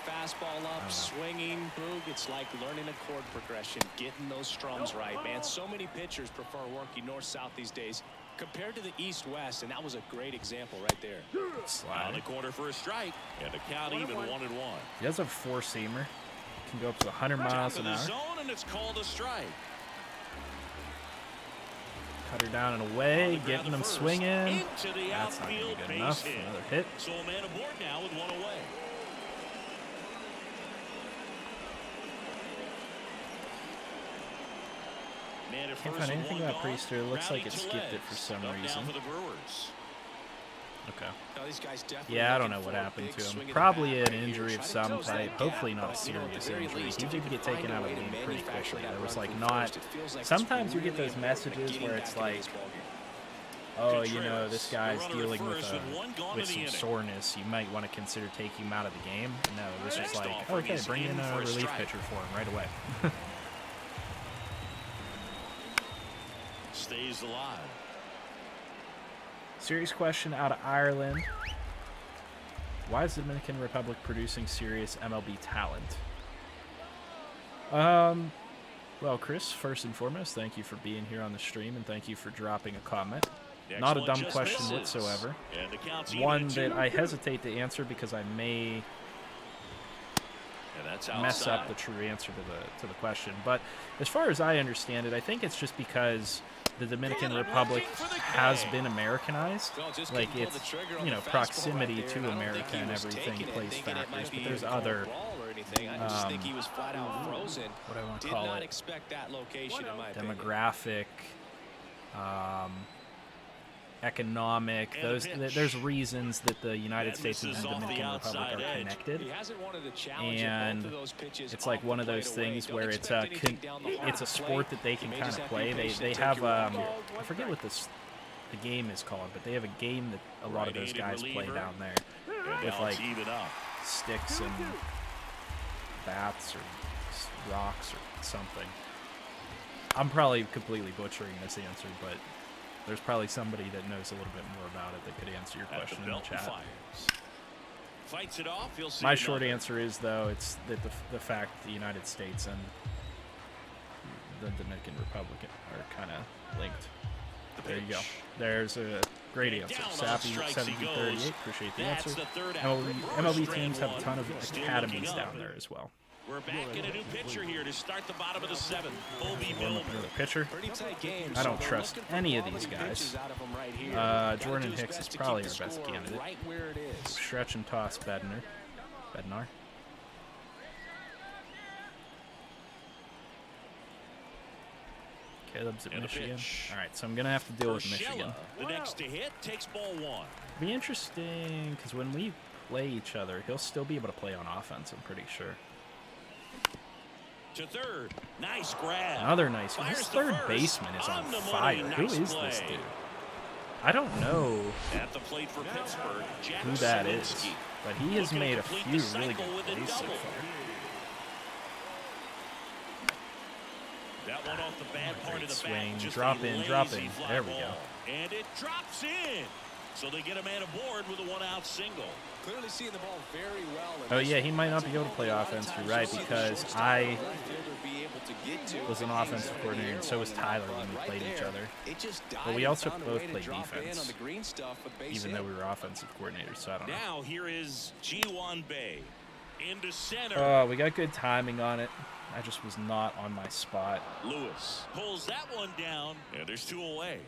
fastball up, swinging, boog. It's like learning a chord progression, getting those strums right, man. So many pitchers prefer working north-south these days compared to the east-west, and that was a great example right there. On Slide. the corner for a strike, and the count even 1-1. He has a four-seamer. Can go up to 100 Top miles of an the hour. zone, and it's called a strike. Cut her down and away, On the ground getting to them first. swinging. Into the That's not going to outfield, be good base enough. hit. Another hit. So a man aboard now with 1 away. Man at Can't first find with anything 1 about gone. Priester. It looks Rowdy like it to skipped it Legs. for some Up reason. Now for the Brewers. Okay. Now, these guys definitely Yeah, I don't looking know what for a happened big to swing him. of the Probably bat an right here. injury of Try to some close that type. gap, Hopefully not a but, you know, at the serious very injury. least, He if you did can get taken find a out of way the to game pretty manufacture quickly. that There was run like from not. first, it feels like it's Sometimes you get really those important for messages getting where back it's into like, this ballgame. oh, you know, this Contreras, guy's the runner at dealing with first with 1 gone with in the some inning. soreness. You might want to consider taking him out of the game. No, this was Next like, offering okay, is bring in in a for a relief strike. pitcher for him right away. Stays alive. Serious question out of Ireland. Why is the Dominican Republic producing serious MLB talent? Well, Chris, first and foremost, thank you for being here on the stream, and thank you for dropping a comment. Next Not a one dumb just question misses. whatsoever. And the count's even One at that 2. I hesitate to answer because I may And that's mess up outside. the true answer to the question. But as far as I understand it, I think it's just because the Dominican Republic has been Americanized. Well, just Like, couldn't pull it's, the trigger on you the know, fastball proximity right there, to and I don't think America he and was everything taking it plays thinking it might factors. be But there's a other, ball or anything. I just think he was flat out frozen. what do I want to Did call not it, expect that location, in my opinion. demographic, economic. And a Those pitch. there's reasons that the United That States and the misses off the Dominican Republic outside are edge. connected. He hasn't wanted a challenge And in both of those pitches it's like off one the of those plate away. things Don't where it's expect a anything down the heart it's a of the sport plate. that they You can may kind just of have to be play. patient They and take have your walk. I forget what the game is called, but they have a game that a lot of those Right-handed guys play reliever. down there And with now like it's even up. sticks and bats or rocks or something. I'm probably completely butchering this answer, but there's probably somebody that knows a little bit more about it that could answer your At the question in the belt and chat. fires. Fights it off. He'll see My short another. answer is, though, it's that the fact the United States and the Dominican Republic are kind of linked. The There you go. pitch. There's a great answer. Down on Sappy strikes he 1738. goes. Appreciate the That's answer. the third out. MLB, Brewers MLB strand teams have a one. ton of Still academies looking up. down there as well. We're back in a new pitcher here to start the bottom of the 7th. Obi Warm up Milner. another pitcher. Pretty tight game. I don't so they're trust looking for any of quality these guys. pitches out of him right here. Uh, Gotta Jordan do his Hicks best is to probably keep our the best score candidate. right where it is. Stretch and toss Bednar. Bednar. Caleb's at And a Michigan. pitch. All right, so I'm going to have to deal with Michigan. Urshela, the next to hit, takes ball 1. Be interesting because when we play each other, he'll still be able to play on offense, I'm pretty sure. To third. Nice grab. Another nice one. Fires This to third first. baseman is on On the money. fire. Who Nice is this play. dude? I don't know At the plate for Pittsburgh, Jack who that is, Sawinski. but he has Looking to made a complete few the really cycle good with a plays so double. far. That one off the bad part Great of the swing. bat. Just Drop a in, drop lazy in. fly There we ball. go. And it drops in. So they get a man aboard with a 1-out single. Clearly seeing the ball very well. Oh yeah, he might not be able to play offense. You're right, because I was an offensive coordinator, and so was Tyler when we played each other. But we also both played defense, even though we were offensive coordinators. So I don't know. Now here is G1 Bay into center. Oh, we got good timing on it. I just was not on my spot. Lewis pulls that one down, and there's 2 away.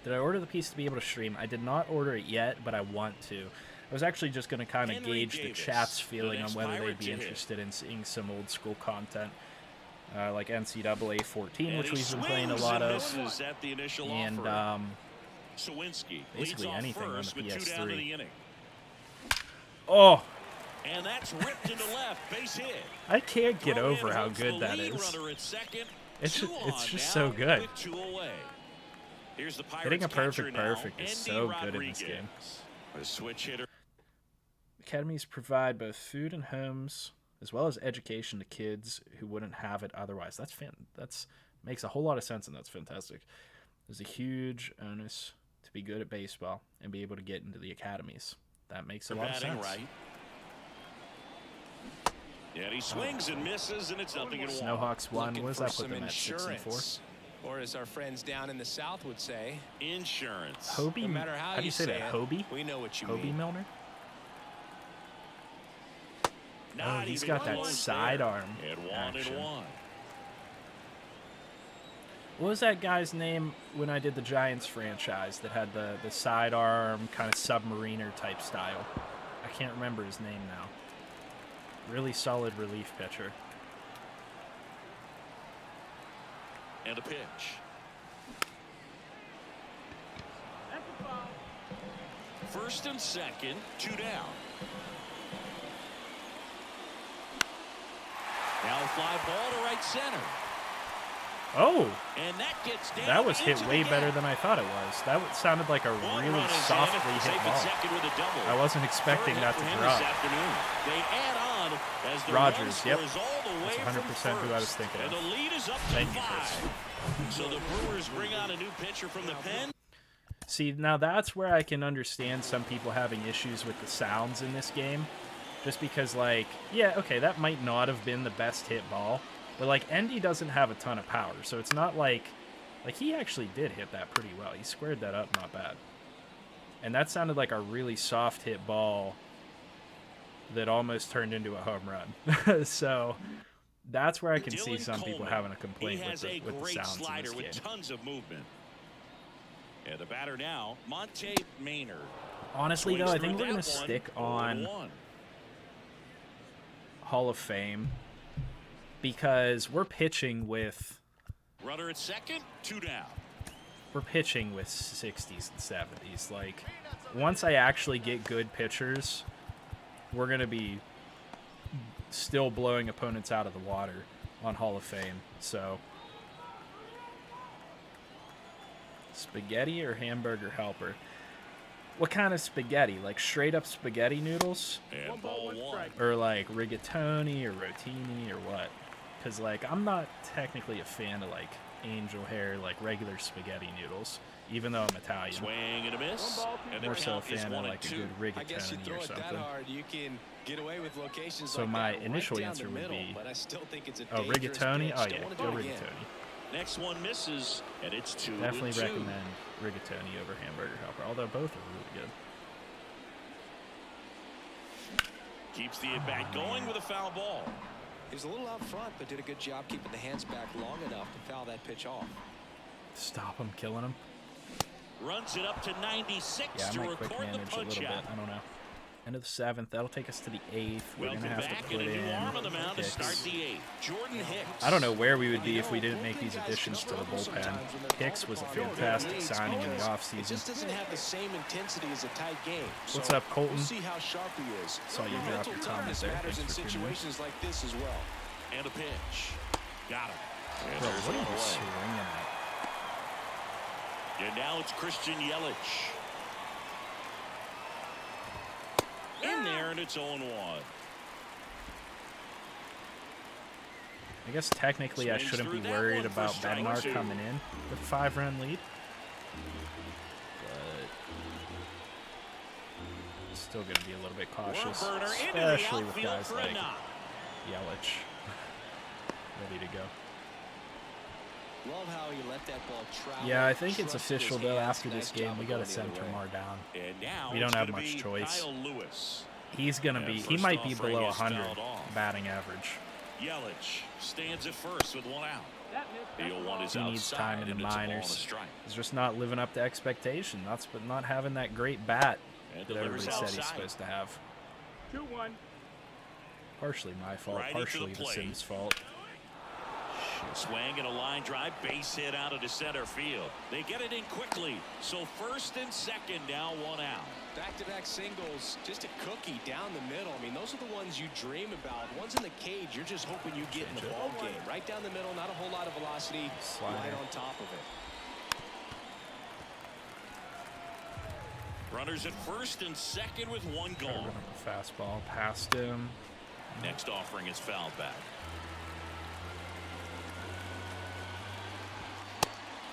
Did I order the piece to be able to stream? I did not order it yet, but I want to. I was actually just going to kind of Henry gauge the Davis, chat's the feeling on next whether Pirate they'd be to hit. interested in seeing some old school content, like NCAA 14, And which he we've been playing a swings lot and of, misses at the initial and offer. Sawinski leads basically off anything on first the with 2 down to PS3. the inning. Oh, And that's ripped into left, base hit. I can't get Throw in over how holds good the that lead is. runner at second. It's 2 it's on just now so good. with 2 away. Here's the Pirates Hitting a catcher perfect now, perfect is Andy so good in this Rodriguez. game. The switch hitter. Academies provide both food and homes, as well as education to kids who wouldn't have it otherwise. That's makes a whole lot of sense, and that's fantastic. There's a huge onus to be good at baseball and be able to get into the academies. That makes a lot of sense. Right. Yeah, he swings and misses, and it's nothing at all. Snowhawks won. What does that put them at, 6-4? 6-4? Or as our friends down in the South would say, insurance. Hobie? No matter how do you say that? it, Hobie? we know what you Hobie mean. Milner? Not Oh, he's even got that close sidearm there. And 1-1. What was that guy's name when I did the Giants franchise that had the sidearm kind of submariner type style? I can't remember his name now. Really solid relief pitcher. And a pitch. That's a foul. First and second, 2 down. Now a fly ball to right center. Oh, And that gets down that was hit into way the better gap. than I thought it was. That sounded like a One really run is in, softly safe hit at ball. second with a double. I wasn't expecting Third that hit to for him drop. this afternoon. They add on as the Rogers, run yep. scores all the way That's 100% from who I was first. thinking And of. the lead is up to Thank you, Chris. 5. So the Brewers bring on a new pitcher from the pen. See, now that's where I can understand some people having issues with the sounds in this game. Just because, like, yeah, okay, that might not have been the best hit ball. But, like, Endy doesn't have a ton of power. So it's not like he actually did hit that pretty well. He squared that up not bad. And that sounded like a really soft hit ball that almost turned into a home run. So that's where I can see Dylan some people Coleman. having a He complaint has with a the great sounds in slider this with game. tons of movement. And the batter now, Monte Maynard. Honestly, though, Swings I think through we're going to that one, stick on 0-1. Hall of Fame because we're pitching with Runner at second, 2 down. 60s and 70s. Like, once I actually get good pitchers, we're going to be still blowing opponents out of the water on Hall of Fame. So, spaghetti or hamburger helper? What kind of spaghetti? Like straight up spaghetti noodles? And ball 1. Or like rigatoni or rotini or what? Because, like, I'm not technically a fan of, like, angel hair, like, regular spaghetti noodles, even though I'm Italian. Swing and a miss. And the More so a count is fan of, 1-2. like, a good I guess you rigatoni throw or it that something. hard, you can get away with locations So like my that right initial down answer the would middle, be, but I still think it's a oh, dangerous rigatoni? pitch. Oh, Don't yeah, wanna go do it again. rigatoni. Next one misses, and it's 2-2. Definitely recommend rigatoni over hamburger helper, although both are really good. Keeps the at-bat going with a foul ball. He was a little out front, but did a good job keeping the hands back long enough to foul that pitch off. Stop him, killing him. Runs it up to 96 Yeah, I to might quick record the manage a little punch bit. out. I don't know. End of the 7th. That'll take us to the 8th. We're going Welcome to have back, to put and a new in arm on the mound to start Hicks. the 8th. Jordan Hicks. I don't know where we would be if we didn't make these additions to the bullpen. Hicks was a fantastic signing in the It offseason. just doesn't have the same intensity as a tight game. What's So up, Colton? We'll see how sharp he is. Saw you The drop mental your toughness comment there. matters in Thanks for tuning in. situations like this as well. And a pitch. Got him. And Bro, there's what are one you away. swinging at? And now it's Christian Yelich. In there, and it's 0-1. I guess technically I Swings shouldn't be through that worried one for about strike Bednar 2. coming in with a 5-run lead. But still going to be a little bit cautious, Burner into the especially with outfield guys for a like knock. Yelich ready to go. Love how he let that ball travel. Yeah, I think it's trusted his official though. hands. After Nice this game, job we of got to going the send other way. Termar down. And now We don't it's have gonna much be choice. Kyle Lewis. He's going to And be, he first might be offering below is 100 fouled off. batting average. Yelich stands at first with 1 out. That missed. The 0-1 is He needs outside, time in and the it's a ball and a minors. strike. He's just not living up to expectation. That's but not having that great bat And that everybody delivers said he's outside. supposed to have. 2-1. Partially my fault, Righty to the partially the plate. Sims' fault. Swing and a line drive, base hit out into center field. They get it in quickly, so first and second now 1 out. Back-to-back singles, just a cookie down the middle. I mean, those are the ones you dream about. Ones in the cage, you're just hoping you get in the ball game. Right down the middle, not a whole lot of velocity, Slider. right on top of it. Runners at first and second with 1 Try to gone. run up a fastball past him. Next offering is fouled back.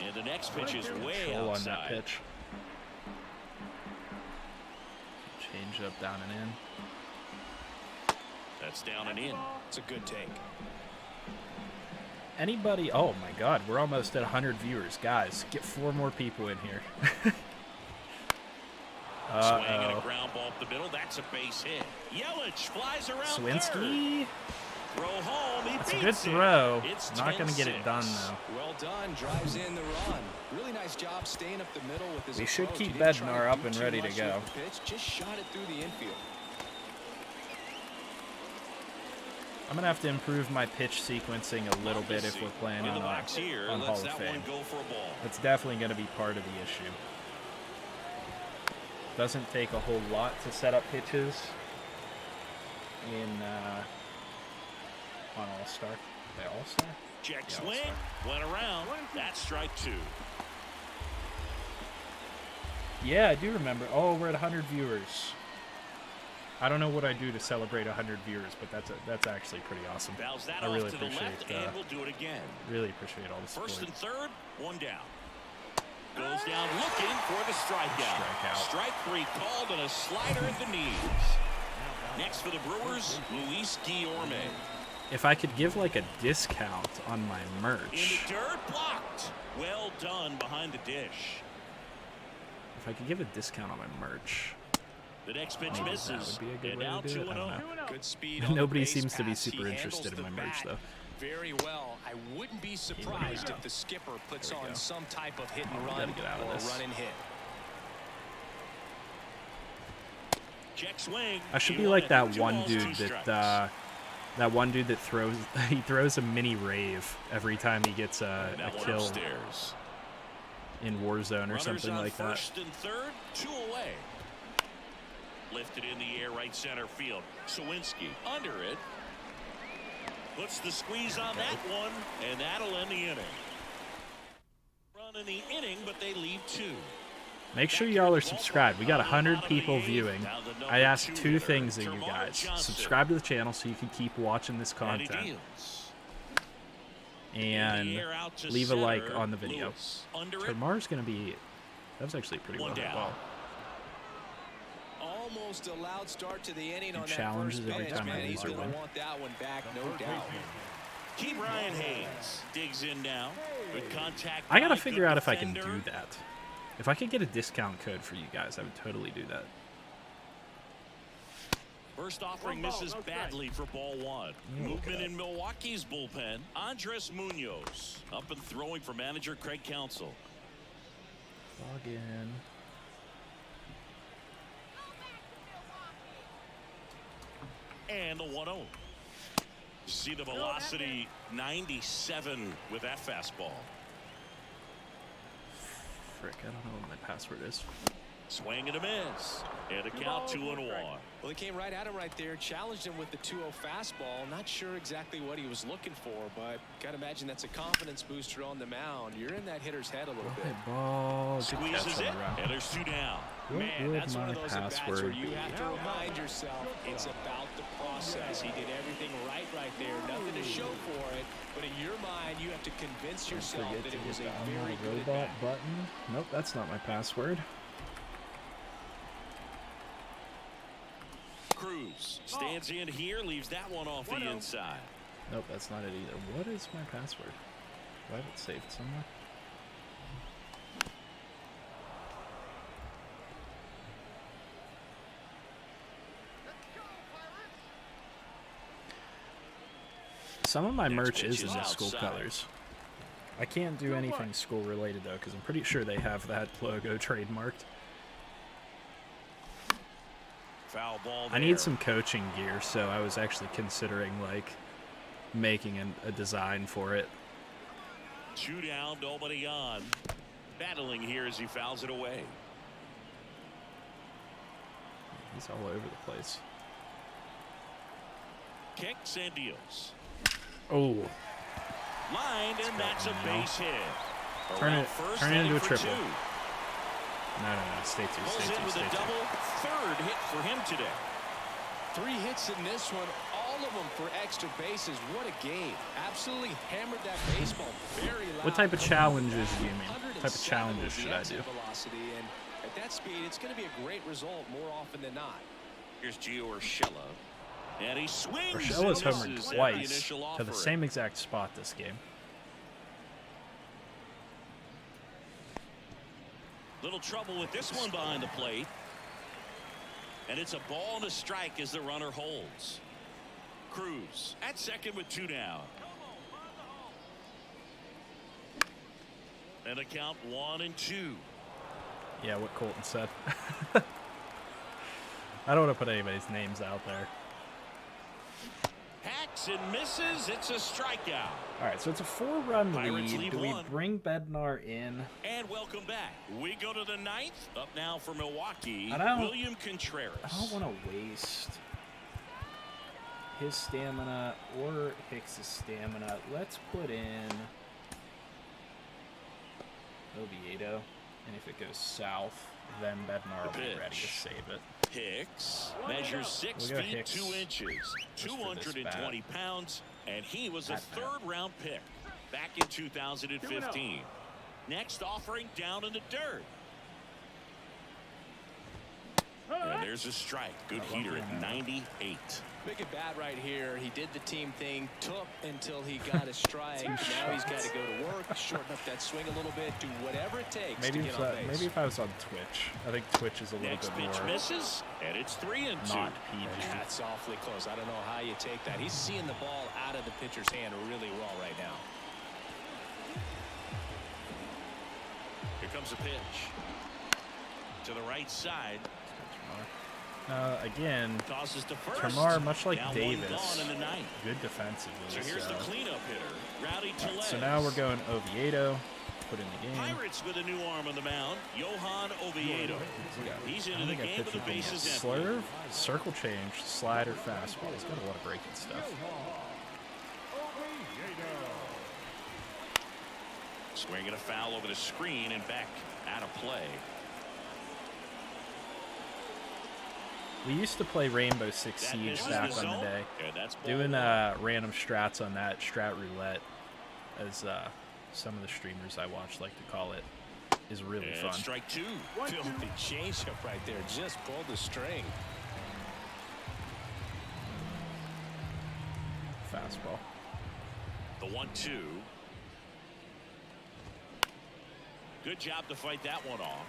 And the next pitch is way Control outside. on that pitch. Change up, down and in. That's down and in. It's a good take. Anybody? Oh my God, we're almost at 100 viewers, guys. Get 4 more people in here. Swing and a ground ball up the middle. That's a base hit. Yelich flies around Swinsky. Throw home. He That's a beats good throw. It's Not going to get it 10-6. done though. Well done. Drives in the run. Really nice job staying up the middle with his We should approach. keep He didn't try Bednar to up do and too ready to much go. with the pitch. Just shot it through the infield. I'm going to have to improve my pitch sequencing a little bit if we're planning in the on box here. Hall Lets of that Fame. one go for a ball. That's definitely going to be part of the issue. Doesn't take a whole lot to set up pitches in on All-Star. They All-Star? Check Yeah, swing. Went around. That's strike 2. Yeah, I do remember. Oh, we're at 100 viewers. I don't know what I do to celebrate 100 viewers, but that's actually pretty awesome. Fouls that I off really to the appreciate left, and we'll do it again. really appreciate all the support. First and third, one down. Goes down looking for the strikeout. Strikeout. Strike 3 called and a slider at the knees. Next for the Brewers, Luis Guillorme. If I could give like a discount on my In merch, the dirt, blocked. Well done behind the dish. if I could give a discount on my merch, The next pitch maybe that misses. would be a good And way now to do it. I 2-0. don't know. Good speed on the Nobody base seems to be pass. He super handles interested in the my merch, bat though. very well. I wouldn't be surprised if the skipper puts There we on go. some type of hit and We run gotta get out of or a this. run and hit. Check swing. I should He be won like it. that 2 one balls, dude 2 that strikes. that one dude that throws a mini rave every time he gets a That one kill upstairs. in Warzone or Runners something on like that. first and third, 2 away. Lifted in the air, right center field. Sawinski under it. Puts the squeeze on that one, and that'll end the inning. Run in the inning, but they lead 2. Make sure y'all are subscribed. We got 100 people viewing. I asked 2 things of you guys. Subscribe to the channel so you can keep watching this And he content. deals. And In the air out to leave a like center. on the video. Lewis under it. Termar's going to be... That was actually a pretty well One hit down. ball. Almost a loud start to the inning He on that challenges first every pitch, time I man. He's laser going to one. want that one back, no doubt. Key Brian Hayes digs in now. Good contact. I got to by, figure good out if I can defender. do that. If I could get a discount code for you guys, I would totally do that. First offering One ball, misses no strike. badly for ball 1. Movement in Milwaukee's bullpen. Andres Munoz up and throwing for manager Craig Counsell. Log in. And the 1-0. See the velocity 97 with that fastball. Frick, I don't know what my password is. Swing and a miss. And a count 2-1. Well, they came right at him right there, challenged him with the 2-0 fastball. Not sure exactly what he was looking for, but got to imagine that's a confidence booster on the mound. You're in that hitter's head a little bit. Right ball. Good Squeezes catch it. on the run. And there's 2 down. What Man, would that's one my of those at-bats where password you be? have to remind yourself it's about the process. He did everything right there. Nothing to show for it, but in your mind, you have to convince Don't yourself forget that to it was hit a the very good robot at-bat. button. Nope, that's not my password. Cruz stands in here, leaves that one off the 1-0. inside. Nope, that's not it either. What is my password? Do I have it saved somewhere? Some of my Next merch pitch is in is the school outside. colors. I can't do anything school related though, because I'm pretty sure they have that logo trademarked. Foul ball there. I need some coaching gear, so I was actually considering like making a design for it. 2 down, nobody on. Battling here as he fouls it away. He's all over the place. Kicks and deals. Oh, Lined, and that's a now. base hit. Turn Around it- first, turn it into heading a for triple. 2. no, stay two, Pulls stay in two, with stay a two. double. 3rd hit for him today. 3 hits in this one, all of them for extra bases. What a game. Absolutely hammered that baseball very loud. What type of challenges do you mean? What type of challenges should I do? Velocity, and at that speed, it's going to be a great result more often than not. Here's Gio Urshela. And he swings. Urshela's and homered misses at twice initial to the offering. same exact spot this game. Little trouble with this one behind the plate. And it's a ball and a strike as the runner holds. Cruz at second with 2 down. And a count 1-2. Yeah, what Colton said. I don't want to put anybody's names out there. Hacks and misses. It's a strikeout. All right, so it's a 4-run Pirates lead. lead Do we one. bring Bednar in? And welcome back. We go to the 9th. Up now for Milwaukee, I don't- William Contreras. I don't want to waste his stamina or Hicks's stamina. Let's put in Oviedo, and if it goes south, then Bednar will be ready to pitch. save it. Hicks measures 6 We'll go feet Hicks 2 inches, just for this 220 pounds, and he was a Bat. 3rd-round pick back in 2015. Next offering down in the dirt. And there's a strike. Good heater at 98. Big at bat right here. He did the team thing, took until he got a strike. Now he's got to go to work, shorten up that swing a little bit, do whatever it takes Maybe to if, get on base. maybe if I was on Twitch. I think Twitch is a little Next bit pitch more misses, and it's 3-2. not PG. That's awfully close. I don't know how you take that. He's seeing the ball out of the pitcher's hand really well right now. Here comes a pitch. To the right side. Again, Tosses to first. Termar, much like Now Davis, 1 gone in the 9th. good defensively. So here's the cleanup hitter, Rowdy Tellez. So now we're going Oviedo, put in the game. Pirates with a new arm on the mound, Johan Oviedo. He's into the game with the bases empty. Slurve, circle change, slider, fastball. He's got a lot of breaking stuff. Swinging a foul over the screen and back out of play. We used to play Rainbow Six That Siege misses back the on the zone. day. And that's ball Doing 1. random strats on that, strat roulette, as some of the streamers I watch like to call it, is really And fun. strike 2. Filthy changeup right there. Just pulled the string. Fastball. The 1-2. Good job to fight that one off.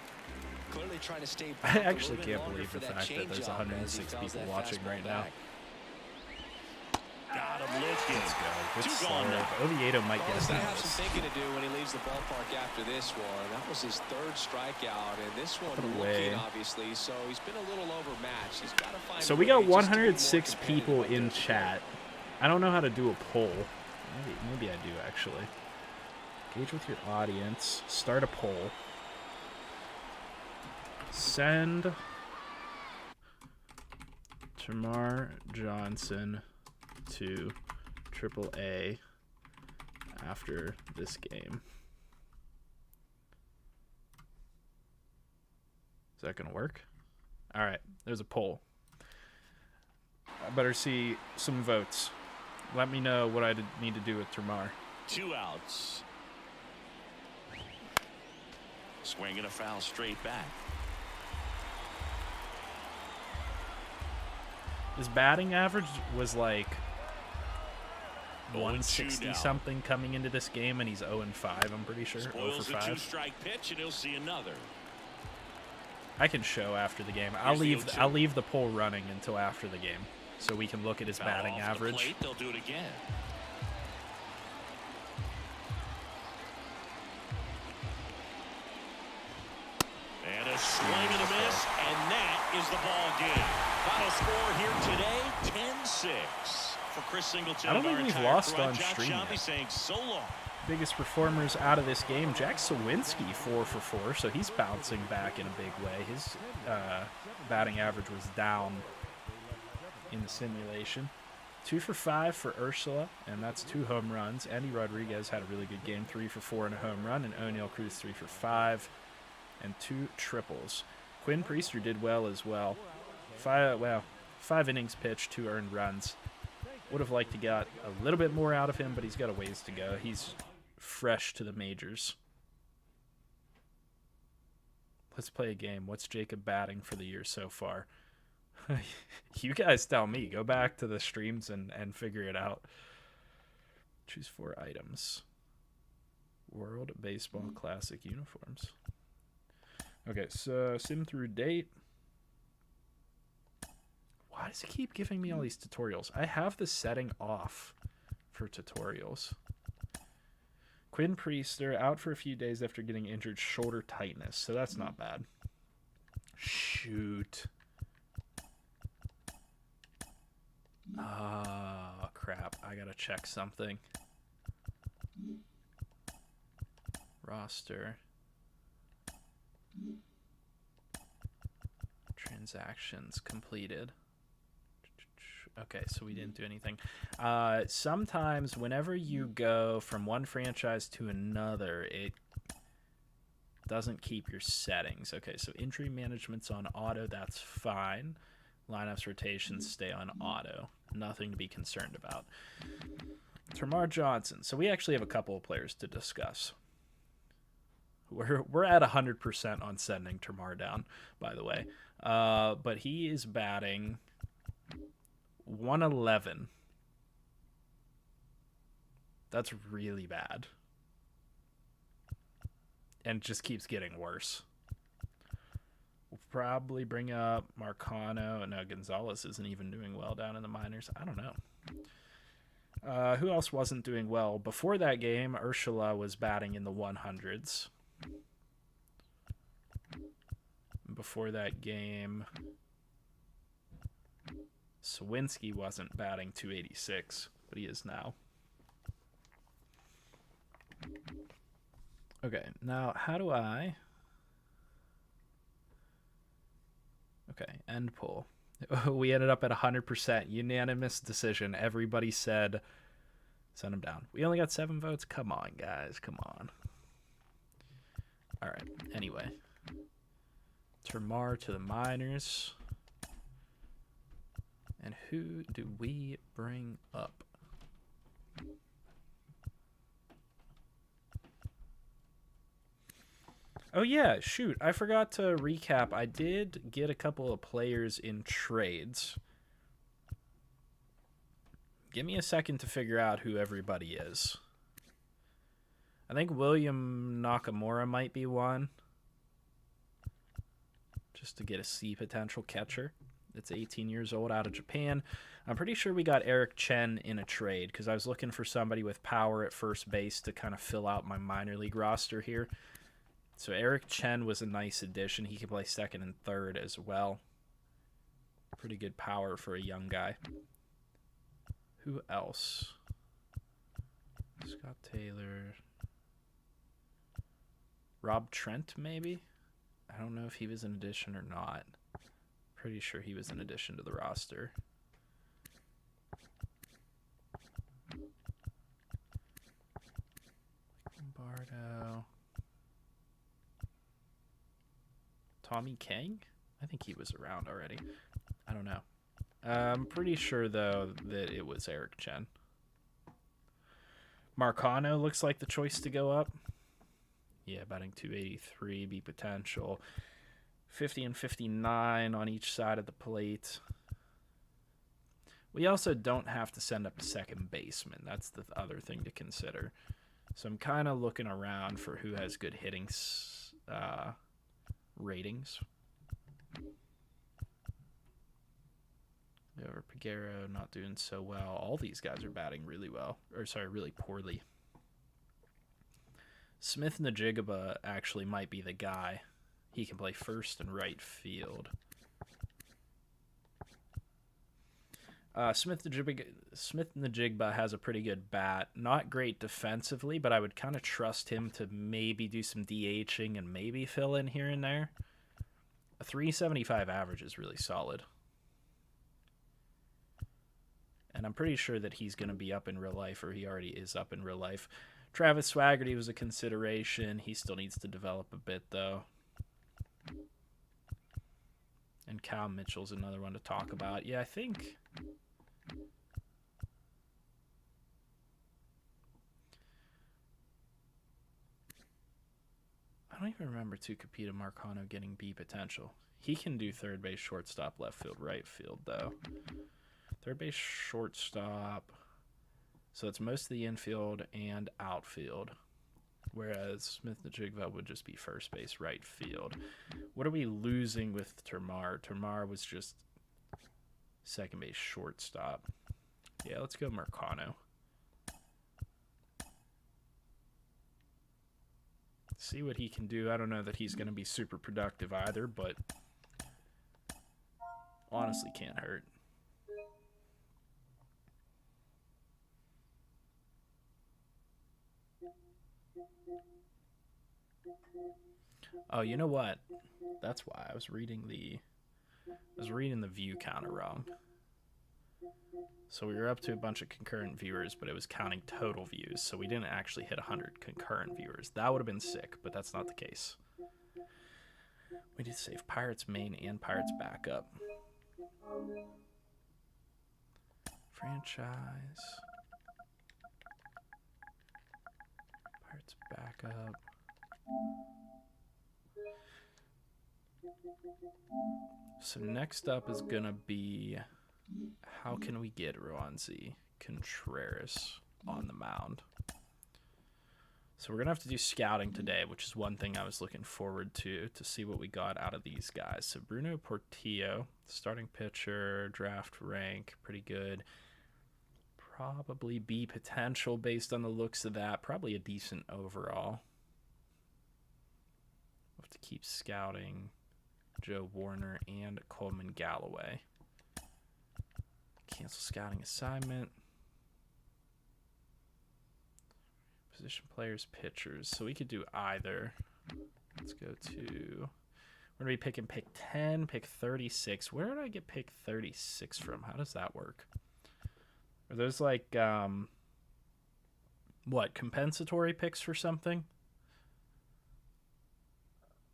Clearly trying to stay I back a actually little bit can't longer believe for the that fact that there's changeup as he 106 fouls people that watching fastball right now. back. Got him looking. Let's go. Good 2 gone slurve. now. Oviedo might Well, get he's us going to out have of some this. thinking to do when he leaves the ballpark after this one. That was his 3rd strikeout, and this one Put looking, away. obviously, so he's been a little overmatched. He's got to find So a we way got just to be more 106 people competitive in out there. chat. I don't know how to do a poll. Maybe I do, actually. Engage with your audience. Start a poll. Send Termar Johnson to AAA after this game. Is that going to work? All right, there's a poll. I better see some votes. Let me know what I need to do with Termar. 2 outs. Swinging a foul straight back. His batting average was like 0-2 160 now. something coming into this game, and he's 0-5. I'm pretty sure. 0 Spoils for the 5. 2-strike pitch, and he'll see another. I can show after the game. Here's the 0-2. I'll leave the poll running until after the game, so we can look at his Foul batting off the average. plate, they'll do it again. And a swing and a miss, and that is the ball game. Final score here today, 10-6. For Chris Singleton, I don't and think our we've entire lost crew, I'm on John stream Shambi yet. saying so long. Biggest performers out of this game, Jack Sawinski, 4 for 4, so he's bouncing back in a big way. His batting average was down in the simulation. 2 for 5 for Ursula, and that's 2 home runs. Andy Rodriguez had a really good game, 3 for 4 and a home run, and O'Neal Cruz 3 for 5 and 2 triples. Quinn Priester did well as well. 5 innings pitched, 2 earned runs. Would have liked to get a little bit more out of him, but he's got a ways to go. He's fresh to the majors. Let's play a game. What's Jacob batting for the year so far? You guys tell me. Go back to the streams and figure it out. Choose 4 items. World Baseball Classic uniforms. Okay, so sim through date. Why does it keep giving me all these tutorials? I have the setting off for tutorials. Quinn Priester out for a few days after getting injured shoulder tightness, so that's not bad. Shoot. Oh, crap. I gotta check something. Roster. Transactions completed. Okay, so we didn't do anything. Sometimes whenever you go from one franchise to another, it doesn't keep your settings. Okay, so injury management's on auto. That's fine. Lineups rotations stay on auto. Nothing to be concerned about. Termarr Johnson. So we actually have a couple of players to discuss. We're at 100% on sending Termarr down, by the way. But he is batting 111. That's really bad. And just keeps getting worse. We'll probably bring up Marcano. No, Gonzalez isn't even doing well down in the minors. I don't know. Who else wasn't doing well? Before that game, Urshela was batting in the 100s. Before that game, Sawinski wasn't batting 286, but he is now. Okay, now how do I... Okay, end poll. We ended up at 100%. Unanimous decision. Everybody said send him down. We only got 7 votes. Come on, guys. Come on. All right. Anyway. Termarr to the minors. And who do we bring up? Oh, yeah, shoot. I forgot to recap. I did get a couple of players in trades. Give me a second to figure out who everybody is. I think William Nakamura might be one. Just to get a C potential catcher. That's 18 years old out of Japan. I'm pretty sure we got Eric Chen in a trade because I was looking for somebody with power at first base to kind of fill out my minor league roster here. So Eric Chen was a nice addition. He could play second and third as well. Pretty good power for a young guy. Who else? Scott Taylor. Rob Trent, maybe? I don't know if he was an addition or not. Pretty sure he was an addition to the roster. Lombardo. Tommy Kang? I think he was around already. I don't know. I'm pretty sure, though, that it was Eric Chen. Marcano looks like the choice to go up. Yeah, batting 283, B potential. 50 and 59 on each side of the plate. We also don't have to send up a second baseman. That's the other thing to consider. So I'm kind of looking around for who has good hitting ratings. Over Piguero not doing so well. All these guys are batting really well. Or sorry, really poorly. Smith Najigaba actually might be the guy. He can play first and right field. Smith Najigba has a pretty good bat. Not great defensively, but I would kind of trust him to maybe do some DHing and maybe fill in here and there. A 375 average is really solid. And I'm pretty sure that he's going to be up in real life, or he already is up in real life. Travis Swaggerty was a consideration. He still needs to develop a bit, though. And Cal Mitchell's another one to talk about. Yeah, I think don't even remember Tucupita Marcano getting B potential. He can do third base, shortstop, left field, right field, though. Third base, shortstop. So it's most of the infield and outfield. Whereas Smith-Njigba would just be first base, right field. What are we losing with Termar? Termar was just second base, shortstop. Yeah, let's go Marcano. See what he can do. I don't know that he's going to be super productive either, but honestly can't hurt. Oh, you know what? That's why I was reading the view counter wrong. So we were up to a bunch of concurrent viewers, but it was counting total views, so we didn't actually hit 100 concurrent viewers. That would have been sick, but that's not the case. We need to save Pirates main and Pirates backup. Franchise. Pirates backup. So next up is going to be, how can we get Roansy Contreras on the mound? So we're going to have to do scouting today, which is one thing I was looking forward to see what we got out of these guys. So Bruno Portillo, starting pitcher, draft rank, pretty good. Probably B potential based on the looks of that. Probably a decent overall. We'll have to keep scouting Joe Warner and Coleman Galloway. Cancel scouting assignment. Position players, pitchers. So we could do either. Let's go to... We're going to be picking pick 10, pick 36. Where did I get pick 36 from? How does that work? Are those like, what, compensatory picks for something?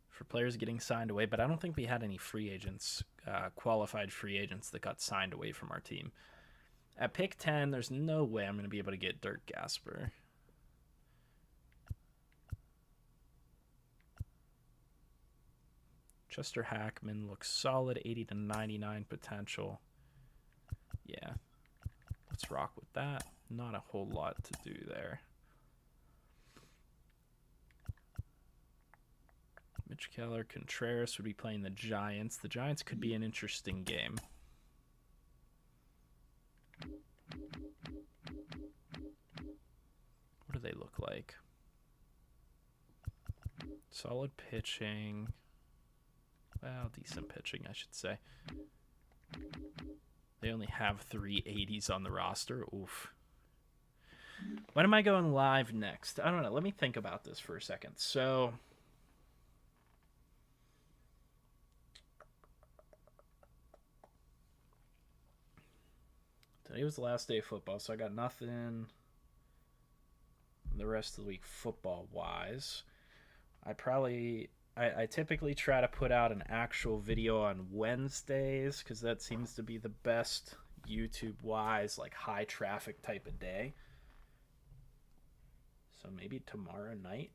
For players getting signed away, but I don't think we had any free agents, qualified free agents that got signed away from our team. At pick 10, there's no way I'm going to be able to get Dirk Gasper. Chester Hackman looks solid, 80 to 99 potential. Yeah, let's rock with that. Not a whole lot to do there. Mitch Keller, Contreras would be playing the Giants. The Giants could be an interesting game. What do they look like? Solid pitching. Well, decent pitching, I should say. They only have 3 80s on the roster. Oof. When am I going live next? I don't know. Let me think about this for a second. So... today was the last day of football, so I got nothing the rest of the week football-wise. I typically try to put out an actual video on Wednesdays because that seems to be the best YouTube-wise, like high-traffic type of day. So maybe tomorrow night.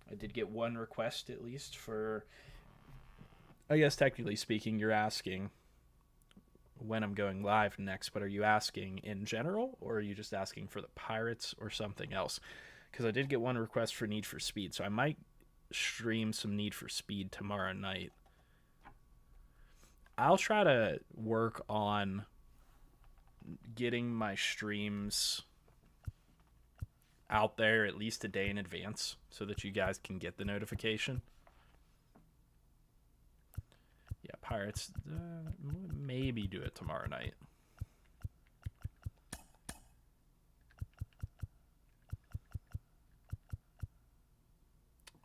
I did get one request at least for, I guess technically speaking, you're asking when I'm going live next, but are you asking in general, or are you just asking for the Pirates or something else? Because I did get one request for Need for Speed, so I might stream some Need for Speed tomorrow night. I'll try to work on getting my streams out there at least a day in advance so that you guys can get the notification. Yeah, Pirates, maybe do it tomorrow night.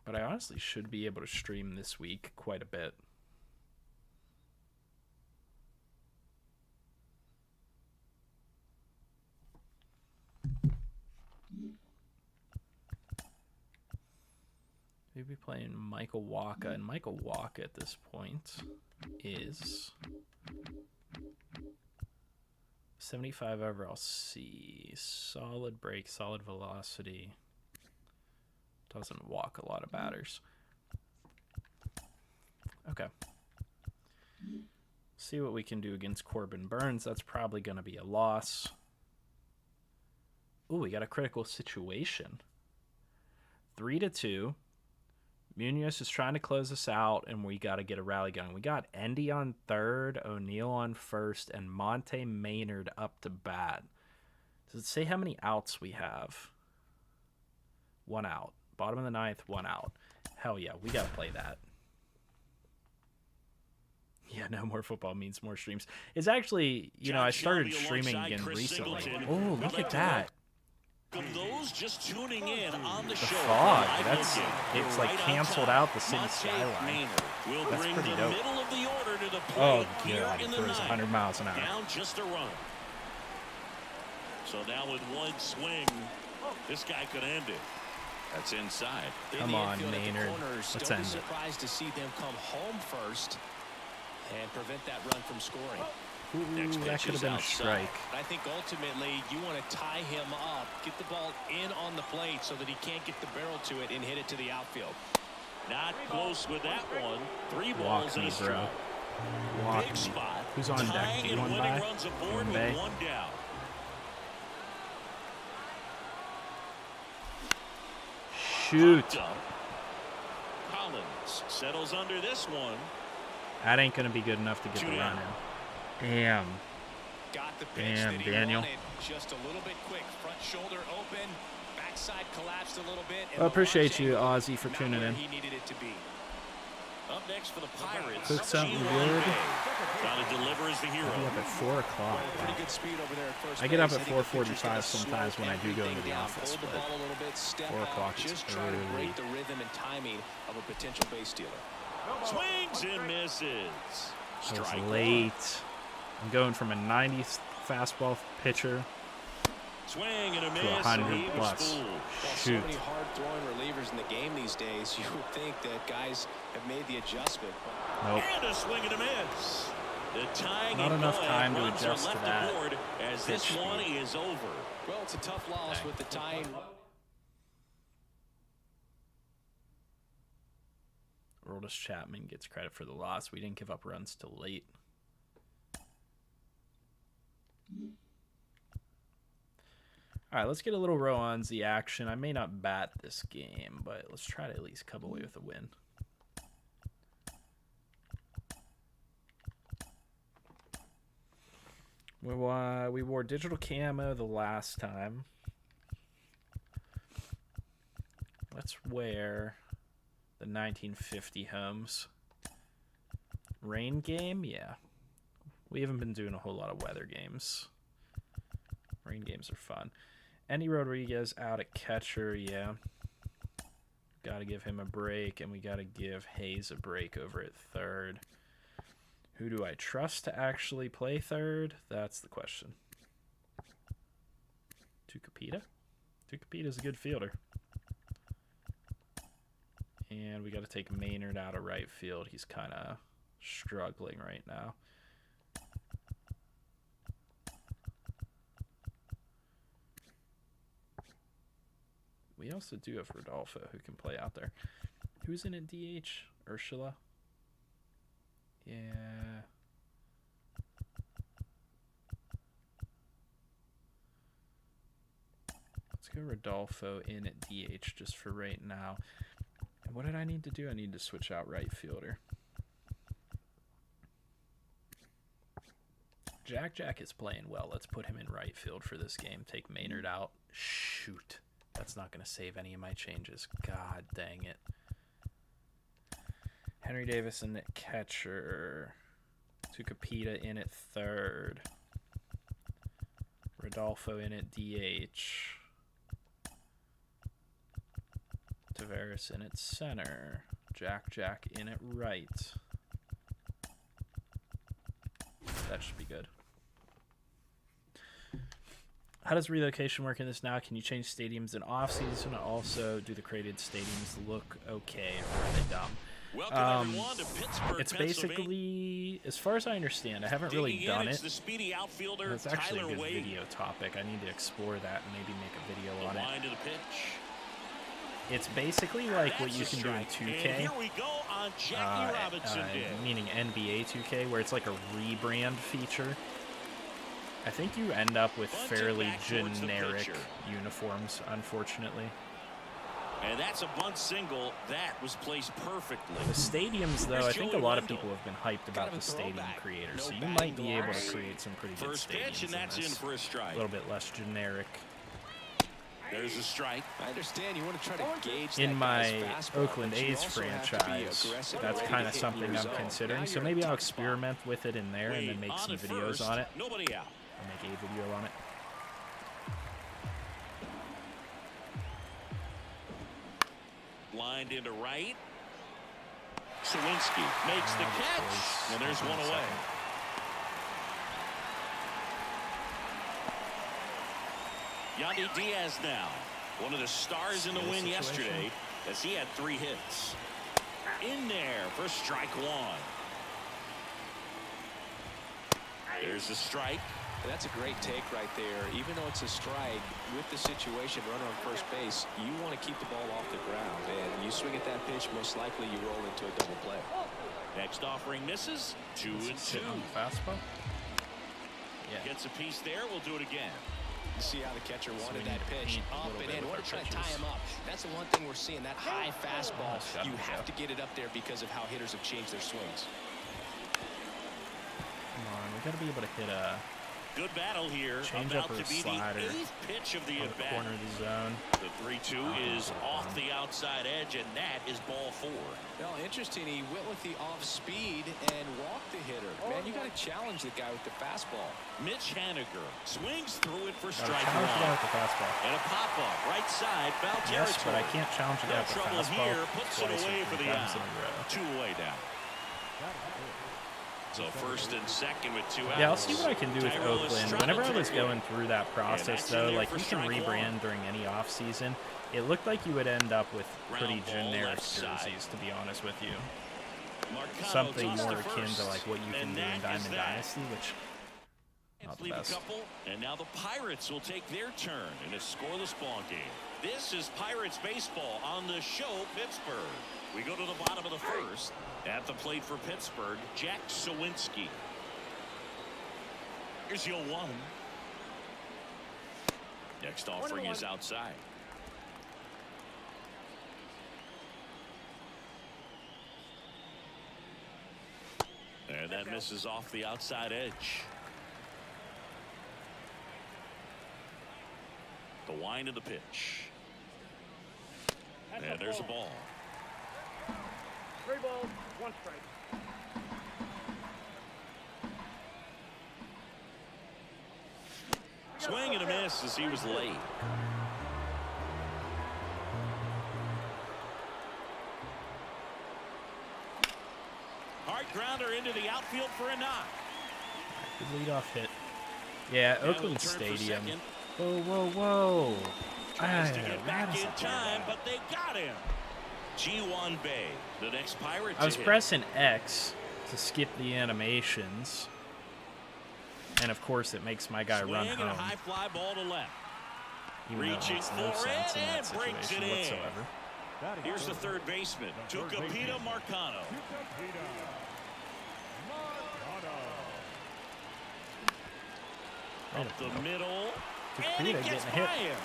But I honestly should be able to stream this week quite a bit. We'll be playing Michael Waka, and Michael Waka at this point is 75 overall C. Solid break, solid velocity. Doesn't walk a lot of batters. Okay. See what we can do against Corbin Burns. That's probably going to be a loss. Ooh, we got a critical situation. 3-2. Munoz is trying to close us out, and we got to get a rally going. We got Endy on third, O'Neill on first, and Monte Maynard up to bat. Does it say how many outs we have? 1 out. Bottom of the 9th, 1 out. Hell yeah, we got to play that. Yeah, no more football means more streams. It's actually, you know, I started streaming again recently. Oh, look at that. Those just tuning in on the show. Fog. It's like canceled out the city skyline. That's pretty dope. Oh, God. It throws 100 miles an hour. Down just a run. So now with one swing, this guy could end it. That's inside. Come on, Maynard. Let's end it. Surprised to see them come home first and prevent that run from scoring. Ooh, that could have been a strike. I think ultimately you want to tie him up, get the ball in on the plate so that he can't get the barrel to it and hit it to the outfield. Not close with that one. 3 Walk balls me, and a bro. strike. Walk Big me. spot. Who's on deck? Tying and One winning by? runs aboard One with bay? 1 down. Shoot. Popped up. Collins settles under this one. That ain't going to be good enough to get 2 the down. run in. Damn. Got the pitch Damn, that he Daniel. wanted. Just a little bit quick. Front shoulder open. Backside collapsed a little bit. I appreciate you, Ozzy, for tuning in. He needed it to be. Up next for the Pirates. Cook something G1 good. Bay. Trying to deliver as the hero. I'll be up at 4 o'clock. Pretty good speed over there at first I get up base. at I think the pitcher's 4:45 gonna sometimes slow when I do go into everything the down. office, Hold the but ball a little bit, step 4 o'clock out, is just try to early. break the rhythm and timing of a potential base stealer. Swings and misses. I Strike was one. late. I'm going from a 90s fastball pitcher Swing and a miss. to 100 and he was plus. fooled. Well, so Shoot. many hard-throwing relievers in the game these days. You would think that guys have made the adjustment. Nope. And a swing and a miss. The tying Not and enough going time to runs are adjust to left that aboard as this pitch one speed. is over. Well, it's a tough loss with the tying. Aroldis Chapman gets credit for the loss. We didn't give up runs till late. All right, let's get a little Roanzi action. I may not bat this game, but let's try to at least come away with a win. We wore digital camo the last time. Let's wear the 1950 homes. Rain game? Yeah. We haven't been doing a whole lot of weather games. Rain games are fun. Andy Rodriguez out at catcher, yeah. Got to give him a break, and we got to give Hayes a break over at third. Who do I trust to actually play third? That's the question. Tucapita? Tucapita's a good fielder. And we got to take Maynard out of right field. He's kind of struggling right now. We also do have Rodolfo who can play out there. Who's in at DH? Ursula? Yeah. Let's go Rodolfo in at DH just for right now. And what did I need to do? I need to switch out right fielder. Jack is playing well. Let's put him in right field for this game. Take Maynard out. Shoot. That's not going to save any of my changes. God dang it. Henry Davis in at catcher. Tucapita in at third. Rodolfo in at DH. Tavares in at center. Jack in at right. That should be good. How does relocation work in this now? Can you change stadiums in off-season? Also, do the created stadiums look okay, or are they dumb? Welcome everyone to Pittsburgh, It's Pennsylvania. basically, as far as I understand, I haven't really Digging done in, it. it's the speedy outfielder, It's actually a Tyler good Wade. video topic. I need to explore that and maybe make a video The on it. line to the pitch. It's basically like what you can do in And 2K, here we go on Jackie Robinson Day. meaning NBA 2K, where it's like a rebrand feature. I think you end up with Bunted fairly back towards the generic pitcher. uniforms, unfortunately. And that's a bunt single that was placed perfectly. The stadiums, though, Here's I think a Joey lot of Wendell. people have been hyped about Kind of the a stadium throwback. creators, No so you batting might be able to gloves. create some pretty good First pitch, stadiums and that's in in this. for a strike. A little bit less generic. There's a strike. I understand you want to try to gauge In that my guy's fastball, Oakland but you A's also have to be franchise, aggressive that's and kind ready of to hit something your I'm zone. considering. Now So you're maybe in a I'll tough spot. experiment with it in there and then Wade make on some at videos first, on it. Nobody out. I'll make a video on it. Lined into right. Sawinski makes the catch, and there's one away. Yandy Diaz now, one of the stars in the win yesterday, as he had 3 hits. In there for strike 1. There's the strike. That's a great take right there. Even though it's a strike, with the situation, runner on first base, you want to keep the ball off the ground. And you swing at that pitch, most likely you roll into a double play. Next offering misses. 2-2. Sitting on the fastball. Yeah. Gets a piece there. We'll do it again. You see how the catcher wanted we that need to pitch paint a up little and bit in. with Want our to try to tie pitches. him up. That's the one thing we're seeing, that high fastball. Got You him, have Joe. to get it up there because of how hitters have changed their swings. Come on, we got to be able to hit a Good battle here. Change About up or to be slider the 8th pitch of the on the at-bat. corner of the zone. The 3-2 is off the outside edge, and that is ball 4. Well, interesting. He went with the off speed and walked the hitter. Man, you got to challenge the guy with the fastball. Mitch Haniger swings through it for Gotta strike challenge the guy 1. with the fastball. And a pop-up right side, foul Yes, but I territory. can't challenge the guy No with the trouble fastball here. Puts it twice or away for 3 the times out. in a row. 2 away down. So first and second with 2 outs. Yeah, I'll see what I can do with Tyrell is Oakland. strutting Whenever I was through. going through that process, that's in though, there like for you can strike 1. rebrand during any off season. It looked like you would end up with pretty Ground ball generic left side. jerseys, to be honest with you. Marcano Something tossed more to akin to first. like what you can And do in that is Diamond that. Dynasty, which not the Leave a best. couple, and now the Pirates will take their turn in a scoreless ball game. This is Pirates baseball on the show Pittsburgh. We go to the bottom of the first. At the plate for Pittsburgh, Jack Sawinski. Here's your 1. Next offering is outside. And that misses off the outside edge. The wind of the pitch. And there's a ball. 3 balls, 1 strike. Swing and a miss as he was late. Hard grounder into the outfield for a knock. Good leadoff hit. Yeah, Now Oakland he'll turn for Stadium. second. Whoa, whoa, whoa. Tries to Ah, get why back does in it do time, that? but they got him. G1 Bay, the next Pirate I was to hit. pressing X to skip the animations. And of course it makes my guy Swing run and a home. high fly ball to left. Even though it reaching makes no for sense it in that and breaks situation it in. whatsoever. Here's the third baseman, Tucupita Marcano. Right Up the up. middle, Tucupita and it getting gets a hit. by him.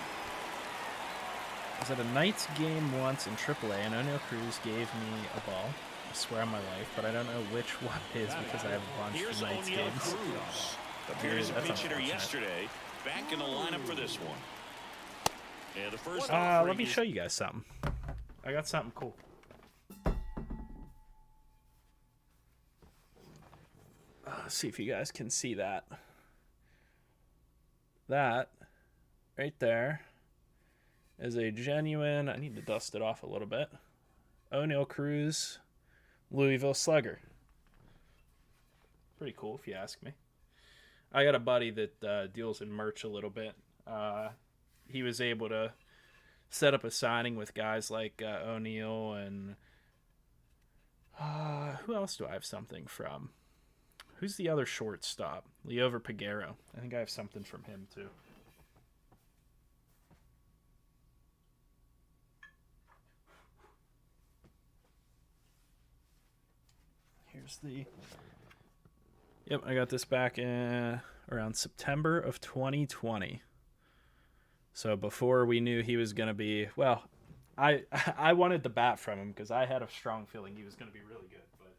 I was at a Knights game once in AAA, and O'Neill Cruz gave me a ball. I swear on my life, but I don't know which one it is because I have a bunch Here's of Knights O'Neill games. Cruz. Appeared as a That's pinch hitter unfortunate. yesterday. Back in the lineup for this one. And the first Let offering me is show you guys something. I got something cool. See if you guys can see that. That right there is a genuine, I need to dust it off a little bit, O'Neill Cruz Louisville Slugger. Pretty cool if you ask me. I got a buddy that deals in merch a little bit. He was able to set up a signing with guys like O'Neill and who else do I have something from? Who's the other shortstop? Leover Peguero. I think I have something from him too. There's the. Yep, I got this back in around September of 2020. So before we knew he was going to be, well, I wanted the bat from him because I had a strong feeling he was going to be really good. But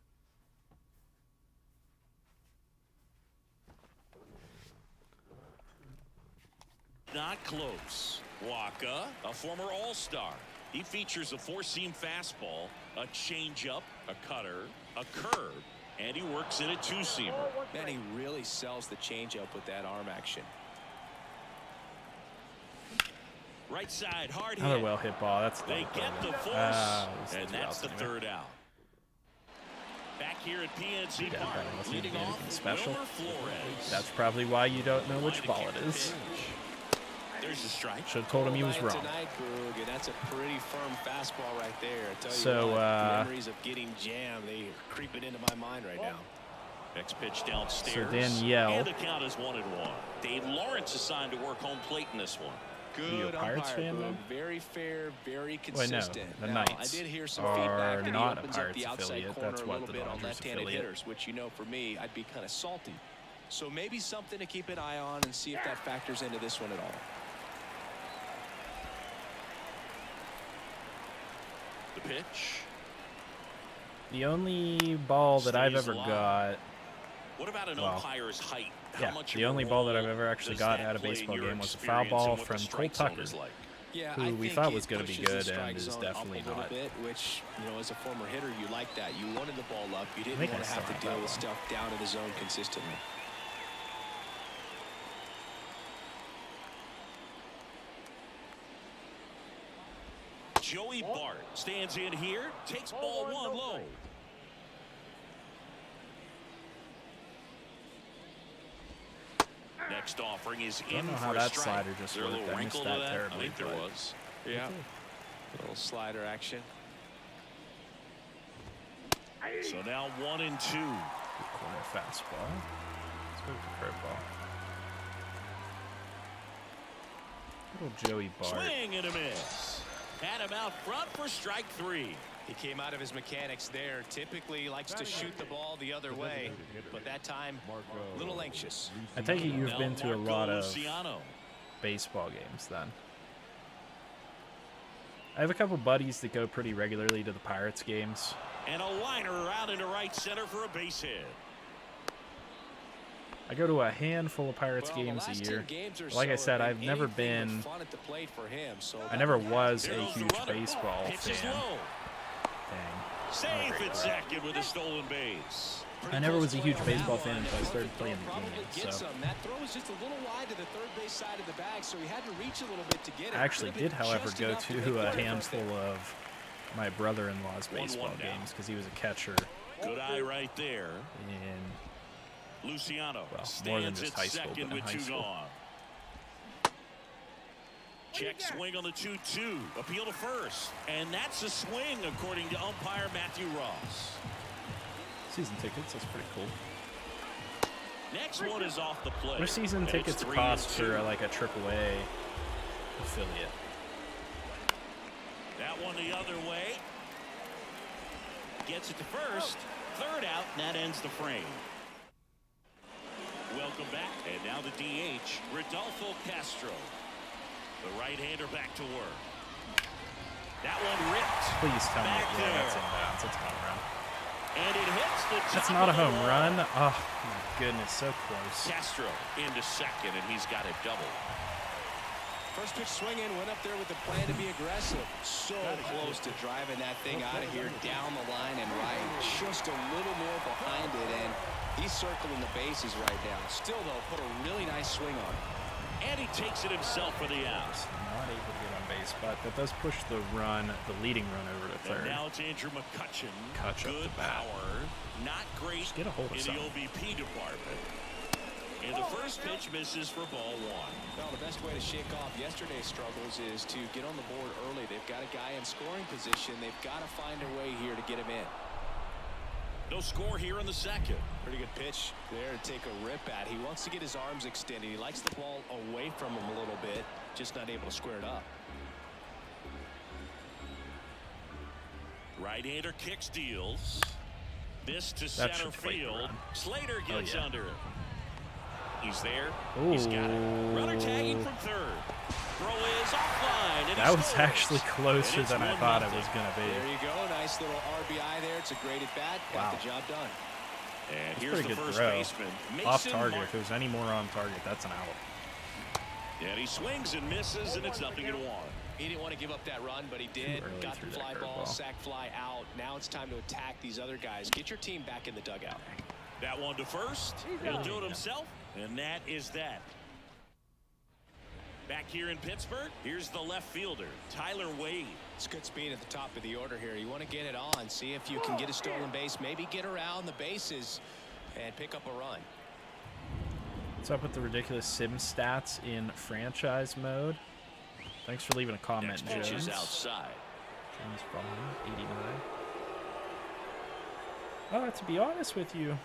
Not close. Waka, a former All-Star. He features a four-seam fastball, a changeup, a cutter, a curve, and he works in a two-seamer. Man, he really sells the changeup with that arm action. Right side, hard hit. another well hit ball. That's They get the force, and that's the third out. Back here at PNC Yeah, Park, that wasn't leading anything off special. Wilmer Flores. That's probably why you don't know which ball it is. There's the strike. Should have told him he was wrong. Tonight, Boog, and that's a pretty firm fastball right there. I tell you So, what, memories of getting jammed, they are creeping into my mind right now. Next pitch downstairs. So Danielle. And the count is 1-1. Dave Lawrence assigned to work home plate in this one. You a Good Pirates umpire, fan, Boog. then? Very fair, very Wait, no, consistent. the Now, Knights I did hear some are feedback that he not a opens up Pirates the outside affiliate. corner That's a what little the bit on Dodgers left-handed affiliate. hitters, which, you know, for me, I'd be kind of salty. So maybe something to keep an eye on and see if that factors into this one at all. The pitch. The only ball that I've Stays ever alive. got, What about an Well, umpire's height? How yeah, much the of a only ball that role I've ever actually does got that at a play in baseball your game was a foul experience ball and what the from strike Cole zone Tucker. is like? Yeah, who I we think thought it was gonna be pushes the good strike and is zone definitely up a little not. bit, which, you know, as a former hitter, you like that. You wanted the ball up. You didn't think want I to have still to have deal that with one. stuff down in the zone consistently. Joey Bart stands in here, takes ball one low. Next offering is I in don't know for how a that strike. slider just Is there a worked. little I missed wrinkle to that that? terribly. I think there but- was. Yeah. Little slider action. So now 1-2. Good corner fastball. Let's go with the curveball. Little Joey Bart. Swing and a miss. Had him out front for strike three. He came out of his mechanics there. Typically he likes to shoot the ball the other way, but that time a little anxious. I take it you've Now been to a Marco lot of Luciano. baseball games then. I have a couple buddies that go pretty regularly to the Pirates games. And a liner out into right center for a base hit. I go to a handful of Pirates Well, the games a last year. 10 games or Like I so said, have I've never anything been. but fun at the plate for him, so I never was a There goes the huge runner. baseball Pitch is fan. low. Dang. Safe at second with a stolen base. I never was a huge baseball fan until I started playing the Probably game. get So some. That throw was just a little wide to the third base side of the bag, so he had to reach a little bit to get it. I actually Could've did, been however, just go enough to make a one right handful there. of my brother-in-law's 1-1 baseball now. games because he was a catcher. Good eye right there. And Luciano Well, more than stands just at high school, second but in with high two school. gone. Check swing on the 2-2. Appeal to first. And that's a swing according to umpire Matthew Ross. season tickets, that's pretty cool. Next one is off the plate. What do season And it's tickets 3-2. cost for like a AAA affiliate? That one the other way. Gets it to first. Third out, and that ends the frame. Welcome back. And now the DH, Rodolfo Castro. The right-hander back to work. That one ripped. Please tell me, Back yeah, that's there. inbounds. That's a home run. And it hits the top That's not a of the home wall. run. Oh my goodness, so close. Castro into second, and he's got it doubled. First pitch swinging, went up there with the plan to be aggressive. So close to driving that thing out of here, down the line and right. Just a little more behind it, and he's circling the bases right now. Still, though, put a really nice swing on it. And he takes it himself for the out. Not able to get on base, but that does push the run, the leading run over to And third. now it's Andrew McCutcheon. Kutch up Good the bat. power. Not great Just get a hold of in something. the OVP department. And the first pitch misses for ball one. Well, the best way to shake off yesterday's struggles is to get on the board early. They've got a guy in scoring position. They've got to find a way here to get him in. No score here in the second. Pretty good pitch there to take a rip at. He wants to get his arms extended. He likes the ball away from him a little bit, just not able to square it up. Right-hander kicks, deals. This to That center should fight the field. run. Slater gets yeah. under it. He's there. Ooh. He's got it. Runner tagging from third. Throw is offline. And That he was scores. actually closer And it's than I 1-0. thought it was going to be. There you go. Nice little RBI there. It's a great at bat. Got Wow. the job done. And That's here's pretty the good first throw. baseman. Off Mason target. Martin. If it was any more on target, that's an out. And he swings and misses, and it's 0-1. He didn't want to give up that run, but he did. early Got the threw that fly ball, curveball. sac fly out. Now it's time to attack these other guys. Get your team back in the dugout. That one to first. He'll do it himself, and that is that. Back here in Pittsburgh, here's the left fielder, Tyler Wade. It's good speed at the top of the order here. You want to get it on, see if you can get a stolen base, maybe get around the bases and pick up a run. What's up with the ridiculous sim stats in franchise mode? Thanks for leaving a comment, Next pitch Jones. is outside. James Bond, 89. To be honest with you,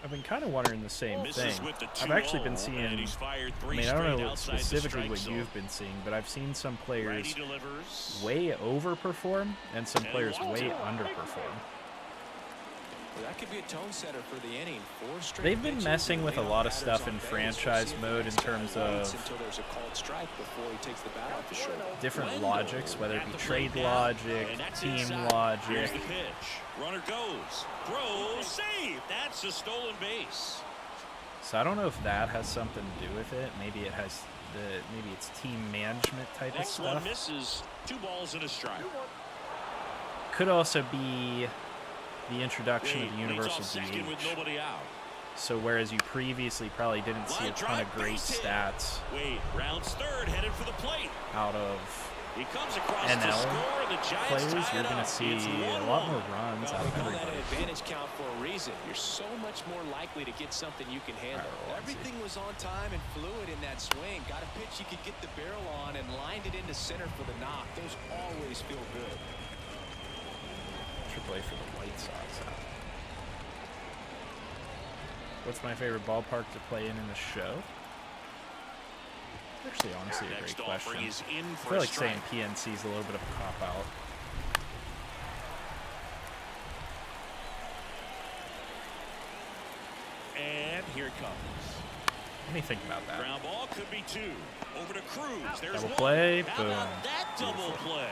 I've been kind of wondering the same Misses thing. with the I've actually 2-0, been seeing, and he's fired I 3 mean, I don't straight know outside the specifically strike what zone. you've been seeing, but I've seen some players Righty delivers. way overperform and some And players walks way it. underperform. Well, that could be a tone setter for the inning. 4 straight They've been pitches messing and with a lead lot of batters stuff on in base. franchise We'll see if mode the in next guy terms waits of until there's a called strike before he takes the bat off the shoulder. different Wendell logics, whether it at be the trade plate now, logic, and that's team inside. logic. Here's the pitch. Runner goes. Throws. Save. That's a stolen base. So I don't know if that has something to do with it. Maybe it has maybe it's team management type of Next one stuff. misses. 2 balls and a strike. Could also be the introduction of the Wade leads universal off second with DH. nobody out. So whereas you previously probably didn't see a Line ton of drive, great base hit. stats Wade rounds third, headed for the plate. out of He comes across to NL score, and the Giants players, tie you're it going up. to see It's a 1-1. lot more runs out Well, of we call that everybody. an advantage count for a reason. You're so much more likely to get something you can handle. All right, well, let's see. Everything was on time and fluid in that swing. Got a pitch you could get the barrel on and lined it into center for the knock. Those always feel good. AAA for the White Sox. What's my favorite ballpark to play in the show? Actually, honestly, a Next great offering question. is in I for feel a like strike. saying PNC is a little bit of a cop-out. And here it comes. Let me think about that. Ground ball could be 2. Over to Cruz. There's Double one. play, How boom. about that double Beautiful. play?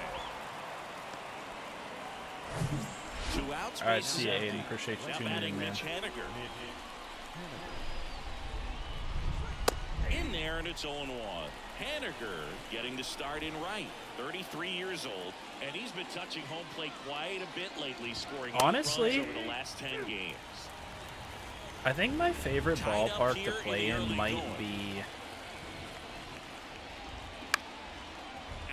2 outs. All right, bases see you, empty. Aiden. Appreciate you Now tuning batting in, man. Mitch Haniger. In there, and it's 0-1. Haniger getting the start in right. 33 years old, and he's been touching home plate quite a bit lately, scoring 8 Honestly, runs over the last 10 games. I think my favorite Tied up ballpark to here in play the in early might going. be...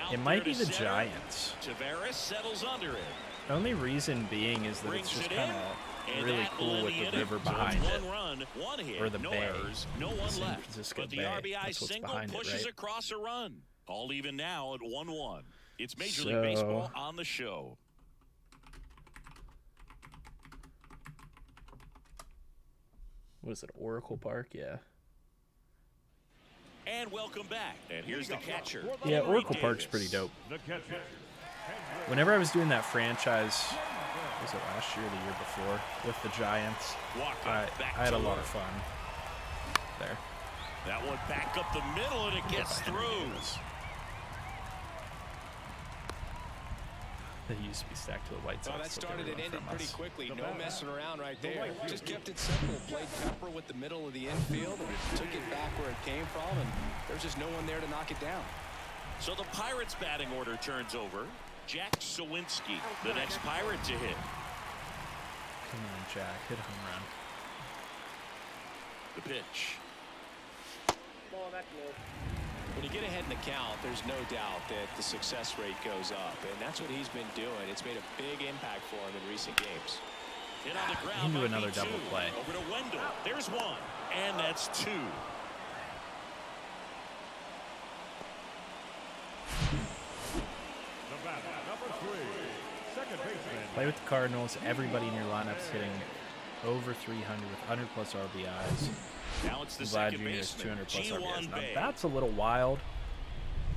Out It might there be to the center. Giants. Tavares settles under it. Only reason being is that Brings it's just it kind in, of and really that will cool end with the inning. river So it's behind it. 1 run, 1 hit, Or the no bay. errors, no The one San left. Francisco But the Bay. RBI That's what's single behind it, pushes right? across a run. All even now at 1-1. It's Major So- League Baseball on the show. What is it, Oracle Park? Yeah. And welcome back. And here's the catcher. Yeah, Henry Oracle Park's Davis. pretty dope. Whenever I was doing that franchise, was it last year or the year before, with the Giants, Walker I back had to a lot work. of fun there. That one back up the middle, and it gets Henry through. Davis. They used to be stacked to the White Sox. Well, that took started and everyone ended from pretty us. quickly. No messing around right there. Just kept it simple. Played Pepper with the middle of the infield and took it back where it came from, and there's just no one there to knock it down. So the Pirates batting order turns over. Jack Sawinski, the next Pirate to hit. Come on, Jack. Hit a home run. The pitch. Ball, that's low. When you get ahead in the count, there's no doubt that the success rate goes up, and that's what he's been doing. It's made a big impact for him in recent games. Hit on the ground. Into might another be double 2. play. Over to Wendell. There's 1. And that's 2. Play with the Cardinals. Everybody in your lineup's hitting over 300 with 100 plus RBIs. Now it's the Vlad second Jr. is baseman, 200 plus G1 RBIs. Now Bay. that's a little wild.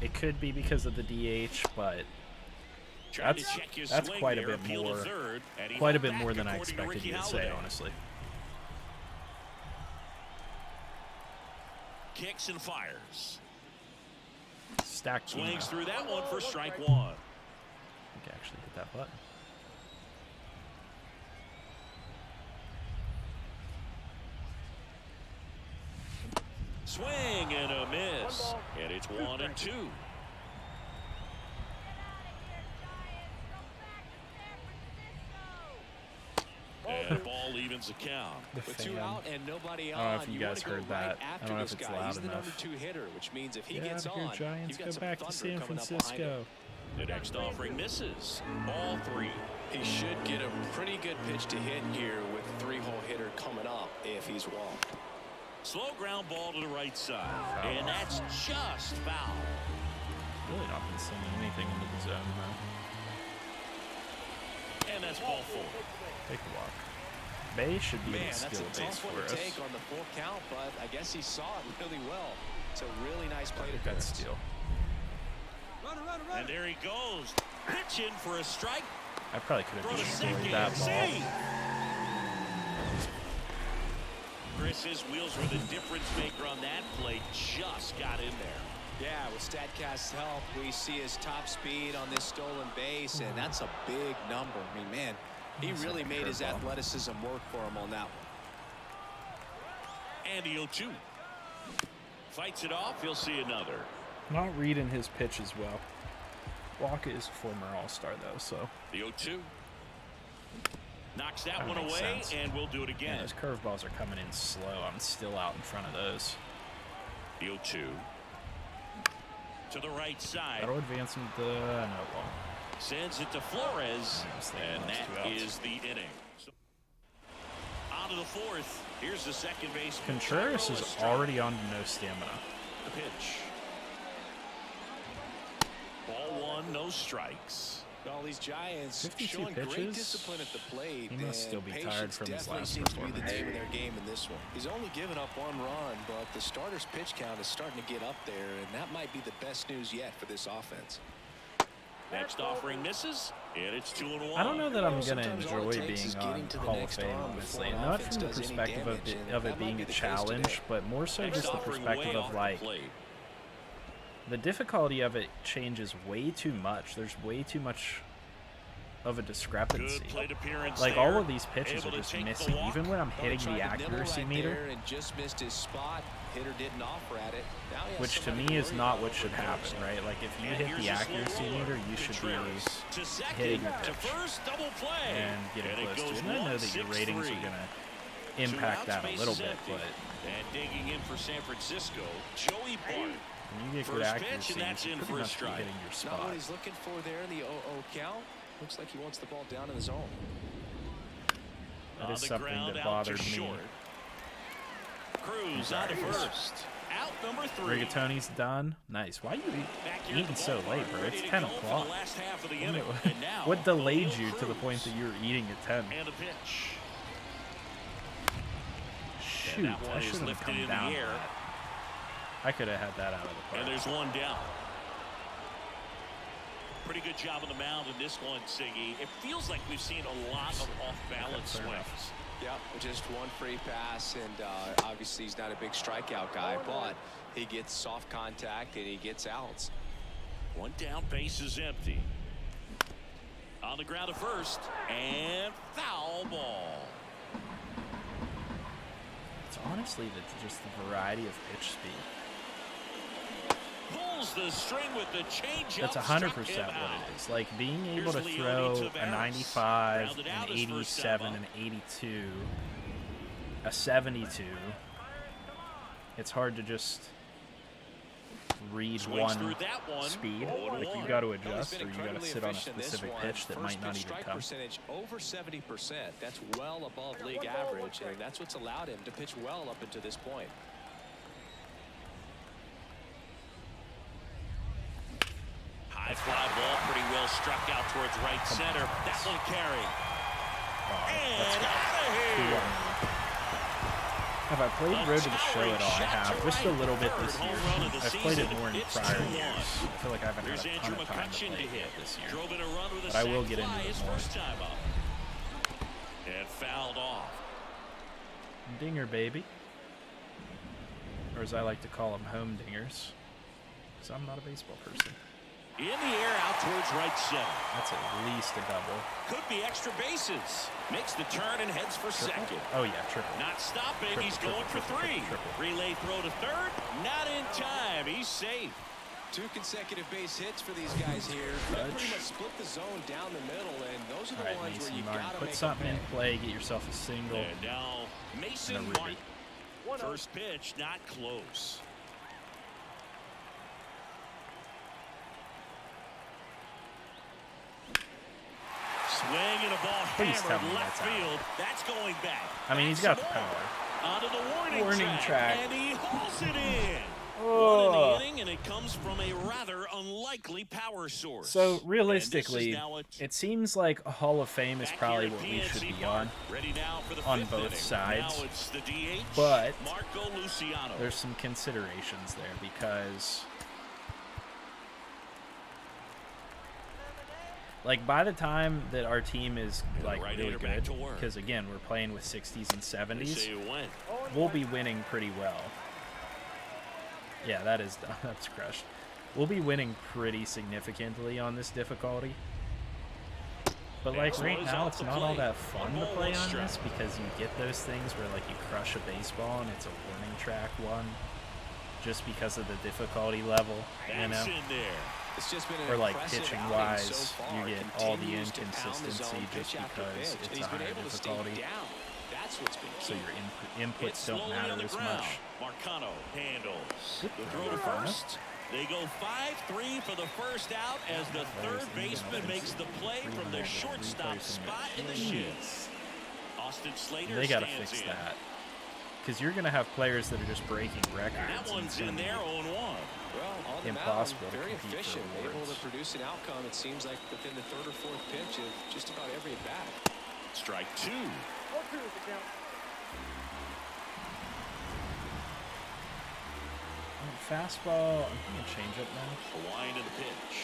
It could be because of the DH, but That's quite a bit more. Quite a bit more than I expected you to say, honestly. Kicks and fires. Stacked. Swings through that one for strike one. I can actually hit that button. Swing and a miss. And it's 1-2. And the ball evens the count. With 2 out and nobody on, I don't know if you guys heard that. I don't know if it's loud He's the enough. number 2 hitter, which means if he Get gets out of here, on, Giants. you've got Go some back to thunder San coming up behind him. Francisco. The next offering misses. Ball 3. He should get a pretty good pitch to hit here with 3-hole hitter coming up if he's walked. Slow ground ball to the right side. And that's just foul. Really not been sending anything into the zone, though. And that's ball 4. Take a walk. Bay should be able to That's steal a a base tough one for to us. take on the full count, but I guess he saw it really well. It's a really nice play to Good steal. And there he goes. Pitching for a strike. I probably could have Throw to destroyed second. that ball. Save. Chris's wheels were the difference maker on that play. Just got in there. Yeah, with StatCast's help, we see his top speed on this stolen base, and that's a big number. I mean, man, he really made his athleticism work for him on that one. And the 0-2. Fights it off. He'll see another. Not reading his pitch as well. Walker is a former All-Star, though, so. The 0-2. Knocks that That one makes away, sense. and we'll do it again. Yeah, those curveballs are coming in slow. I'm still out in front of those. The 0-2. To the right side. That'll advance him to... No, it won't. Sends it to Flores, and that is the inning. So, on to the 4th. Here's the second base. Contreras is already on to no stamina. The pitch. Ball 1, no strikes. All these Giants 52 showing great pitches. discipline at the plate. He must still be and tired patience from his definitely last seems to be the performance. name of their game in this one. He's only given up 1 run, but the starter's pitch count is starting to get up there, and that might be the best news yet for this offense. Next offering misses, and it's 2-1. I don't know that I'm going to Sometimes all it enjoy takes is being on getting to the Hall of next Fame, arm honestly. before an Not offense from the does any perspective damage, and of that it might being be a the case challenge, today. but more so Next just the offering perspective way of, off like, the plate. the difficulty of it changes way too much. There's way too much of a discrepancy. Good plate appearance Like, there. all of these pitches Able are to just take the missing. walk. Even when I'm hitting Tried the to nibble accuracy right meter, there and just missed his spot. Hitter didn't offer at it. Now he has which to somebody me is worry not about what should over happen, close. right? Like, if you And hit here's the a slow accuracy roller. meter, you should be Contreras to second, hitting your to pitch first, double play. and getting And it close to goes it. And I know that your 1-6-3. ratings are going to 2 impact outs, that a little bases bit, empty. but And digging in for San Francisco, Joey Bart. when you get good First pitch, accuracy, and that's you in should for a pretty much be strike. hitting your Not spot. what he's looking for there in the 0-0 count. Looks like he wants the ball down in the zone. That On is the something ground, that out to bothered me. short. Cruz on to first. Out number 3. Rigatoni's done. Nice. Why are you Back here at eating the so ballpark, late, bro? ready It's to 10 go for the o'clock. last half of the What- inning. And now, What delayed O'Neal you to the point Cruz. that you were eating at 10? And a pitch. Shoot, that one I is shouldn't have lifted come in the down. air. on that. I could have had that out of the park. And there's one down. Pretty good job on the mound in this one, Siggy. It feels like we've seen a lot of off-balance Fair enough. swings. Yep, just one free pass, and obviously he's not a big strikeout guy, but he gets soft contact and he gets outs. One down, base is empty. On the ground at first, and foul ball. It's honestly just the variety of pitch speed. Pulls the string with the changeup. That's 100% what it is. Like, being able to Here's throw Leone a Taveras. 95, Rounded an out his first 87, time an 82, a 72. It's hard to just read Swings one through that one. speed. 0-1. Like, you got to No, he's adjust, been or you got to incredibly sit on a efficient in this specific one. pitch that First might not pitch even strike come. percentage over 70%. That's well above league average, and that's what's allowed him to pitch well up until this point. High fly ball, pretty well struck out towards right center. That one carried. Oh, And let's go. out of here. 2-1. Have I played Road to the Show at all? I have, just a little bit this year. I've played it more in prior years. I feel like I haven't had a ton of time to play it yet this year. But I will get into it more. And fouled off. Dinger, baby. Or as I like to call them, home dingers. Because I'm not a baseball person. In the air, out towards right center. That's at least a double. Could be extra bases. Makes the turn and heads for second. Oh, yeah, triple. Not stopping. Triple, He's going for three. Relay throw to third. Not in time. He's safe. 2 consecutive base hits for these guys here. They pretty much split the zone down the middle, and those are the ones where you got to put something in play, get yourself a single. And now Mason and a Martin. First pitch, not close. Swing and a ball hammered left field. That's going back. I mean, he's got the power. Onto the warning track. And he hauls it in. Oh. 1 in the inning, and it comes from a rather unlikely power source. So, realistically, it seems like a Hall of Fame is probably what we should be on both sides. But there's some considerations there because, like, by the time that our team is, like, really good, because, again, we're playing with 60s and 70s, we'll be winning pretty well. Yeah, that's crushed. We'll be winning pretty significantly on this difficulty. But, like, right now, it's not all that fun to play on this because you get those things where, like, you crush a baseball and it's a warning track one just because of the difficulty level, you know? It's just been or, like, pitching-wise, you get all the inconsistency just because it's a higher difficulty. That's what's been key. So your inputs don't matter as much. Marcano handles. The throw to first. They go 5-3 for the first out as the third baseman makes the play from the shortstop spot in the sheets. Austin Slater they got to fix that. Because you're going to have players that are just breaking records. That one's in there, 0-1. Well, on the impossible mound, very to compete efficient, for able to produce an outcome, it seems like, within the third or fourth pitch of just about every at-bat. Strike 2. Fastball, I'm going to change up now. A wind of the pitch.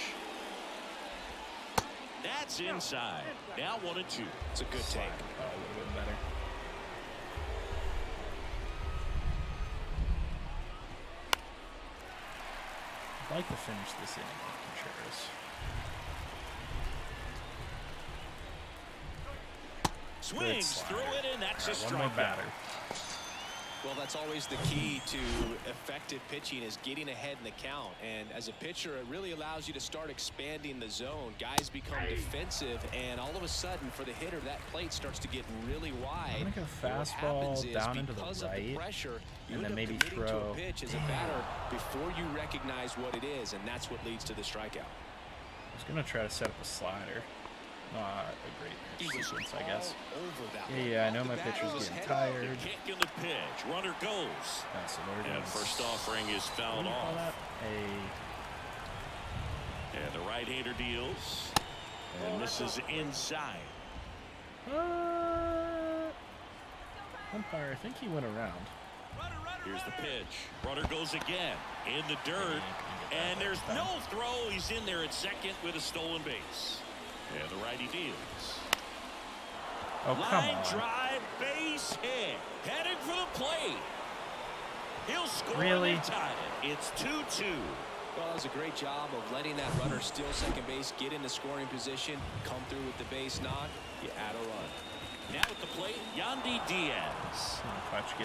That's inside. Now 1-2. It's a good take. A little bit better. I'd like to finish this inning with Contreras. Swings through it, and that's a strike. One more batter. Well, that's always the key to effective pitching is getting ahead in the count. And as a pitcher, it really allows you to start expanding the zone. Guys become defensive, and all of a sudden, for the hitter, that plate starts to get really wide. I'm going to go fastball down into the right, pressure, and then maybe throw to a pitch as a batter before you recognize what it is, and that's what leads to the strikeout. I was going to try to set up a slider. Not a great pitch sequence, I guess. Yeah, I know my pitcher's getting tired. Kick in the pitch. Runner goes. And first offering is fouled off. And the right-hander deals. And misses inside. Umpire, I think he went around. Here's the pitch. Runner goes again. In the dirt. And there's no throw. He's in there at second with a stolen base. And the righty deals. Oh, come line on. drive, base hit. Headed for the plate. He'll score. Really? And tie it. It's 2-2. Well, it was a great job of letting that runner steal second base, get into scoring position, come through with the base knock. You add a run. Now at the plate, Yandy Diaz.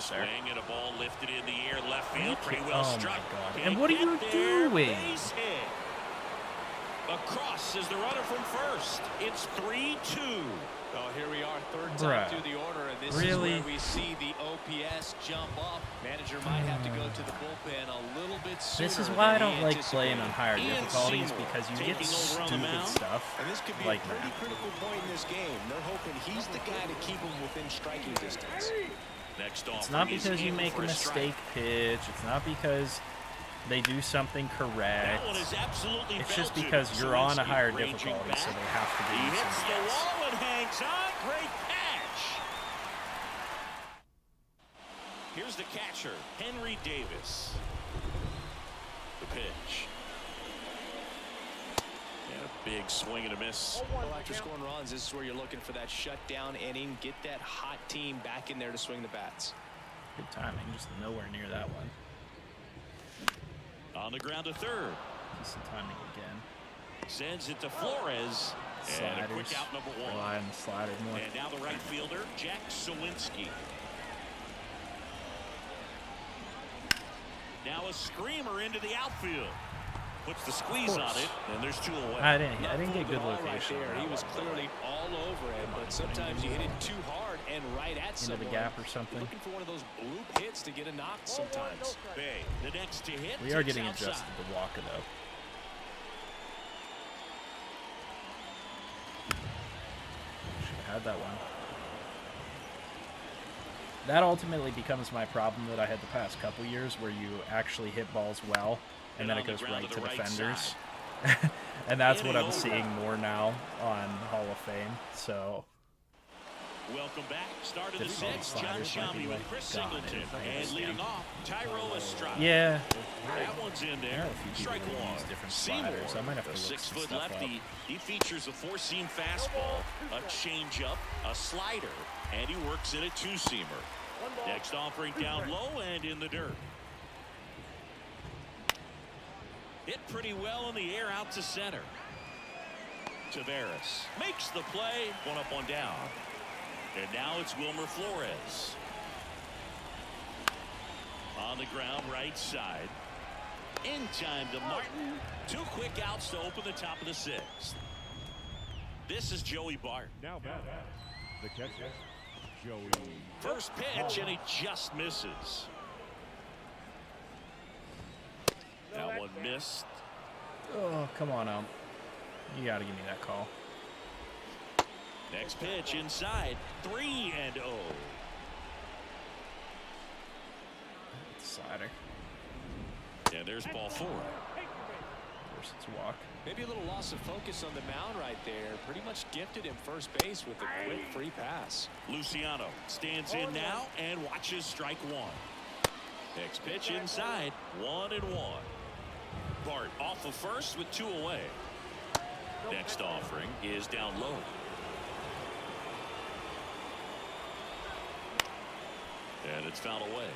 Swing and a ball lifted in the air, left field. Pretty well struck. And what are you doing? Base hit. Across is the runner from first. It's 3-2. Well, here we are, third time through the order, and this is where we see the OPS jump up. Manager might have to go to the bullpen a little bit sooner. This is why I don't like playing on higher difficulties, because you get stupid stuff and this could be like a pretty critical point in this game. They're hoping he's the guy to keep him within striking distance. It's not because you make a mistake pitch. It's not because they do something correct. It's just because you're on a higher difficulty, so they have to give you some hits the wall and hangs on. Great catch. Here's the catcher, Henry Davis. The pitch. And a big swing and a miss. Well, after scoring runs, this is where you're looking for that shutdown inning. Get that hot team back in there to swing the bats. Good timing, just nowhere near that one. On the ground to third. Decent timing again. Sends it to Flores. And a quick out, number one. Rely on the slider more. And now the right fielder, Jack Sawinski. Now a screamer into the outfield. Puts the squeeze on it, and there's 2 away. I didn't get good location. Right there. He was clearly all over it, but sometimes you hit it too hard and right at someone. Into the gap or something. Looking for one of those bloop hits to get a knock sometimes. Bay, the next to hit. We are getting adjusted to Walker, though. Should have had that one. That ultimately becomes my problem that I had the past couple years, where you actually hit balls well, and then it goes right to defenders. And that's what I'm seeing more now on Hall of Fame. So welcome back. Start of the 6th. John Shammy with Chris Singleton. And leading off, Tyro Estrada. Yeah. That one's in there. Strike one. Different sliders. I might have to look 6-foot some lefty. He features a 4-seam fastball, a changeup, a slider, and he works in a 2-seamer. Next offering down low and in the dirt. Hit pretty well in the air out to center. Taveras makes the play. One up, one down. And now it's Wilmer Flores. On the ground, right side. In time to Martin. 2 quick outs to open the top of the 6th. This is Joey Bart. Now back. The catcher, Joey. First pitch, and he just misses. That one missed. Oh, come on, you got to give me that call. Next pitch inside. 3-0. Slider. And there's ball 4. Of course, it's a walk. Maybe a little loss of focus on the mound right there. Pretty much gifted him first base with a quick free pass. Luciano stands in now and watches strike 1. Next pitch inside. 1-1. Bart off of first with 2 away. Next offering is down low. And it's fouled away.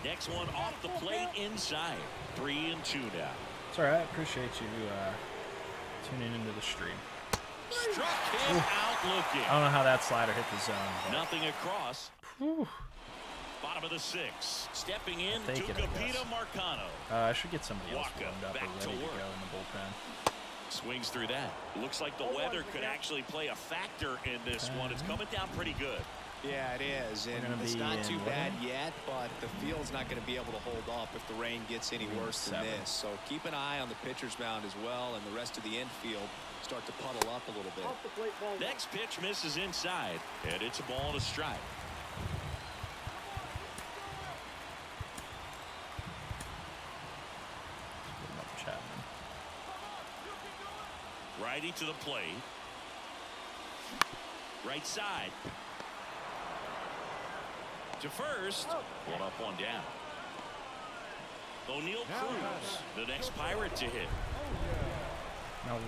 Next one off the plate inside. 3-2 now. It's all right. I appreciate you tuning into the stream. Struck him out looking. I don't know how that slider hit the zone. Nothing across. Whew. Bottom of the 6th. Stepping in, Take it, I Tucupita guess. Marcano. I should get somebody else Waka warmed up back or to ready to work. go in the bullpen. Swings through that. Looks like the weather could actually play a factor in this one. It's coming down pretty good. Yeah, it is, and it's not too bad yet, but the field's not going to be able to hold up if the rain gets any worse than this. So keep an eye on the pitcher's mound as well, and the rest of the infield start to puddle up a little bit. Next pitch misses inside, and it's a ball and a strike. Righty to the plate. Right side. To first. 1 up, 1 down. O'Neal Cruz, the next Pirate to hit. No, okay,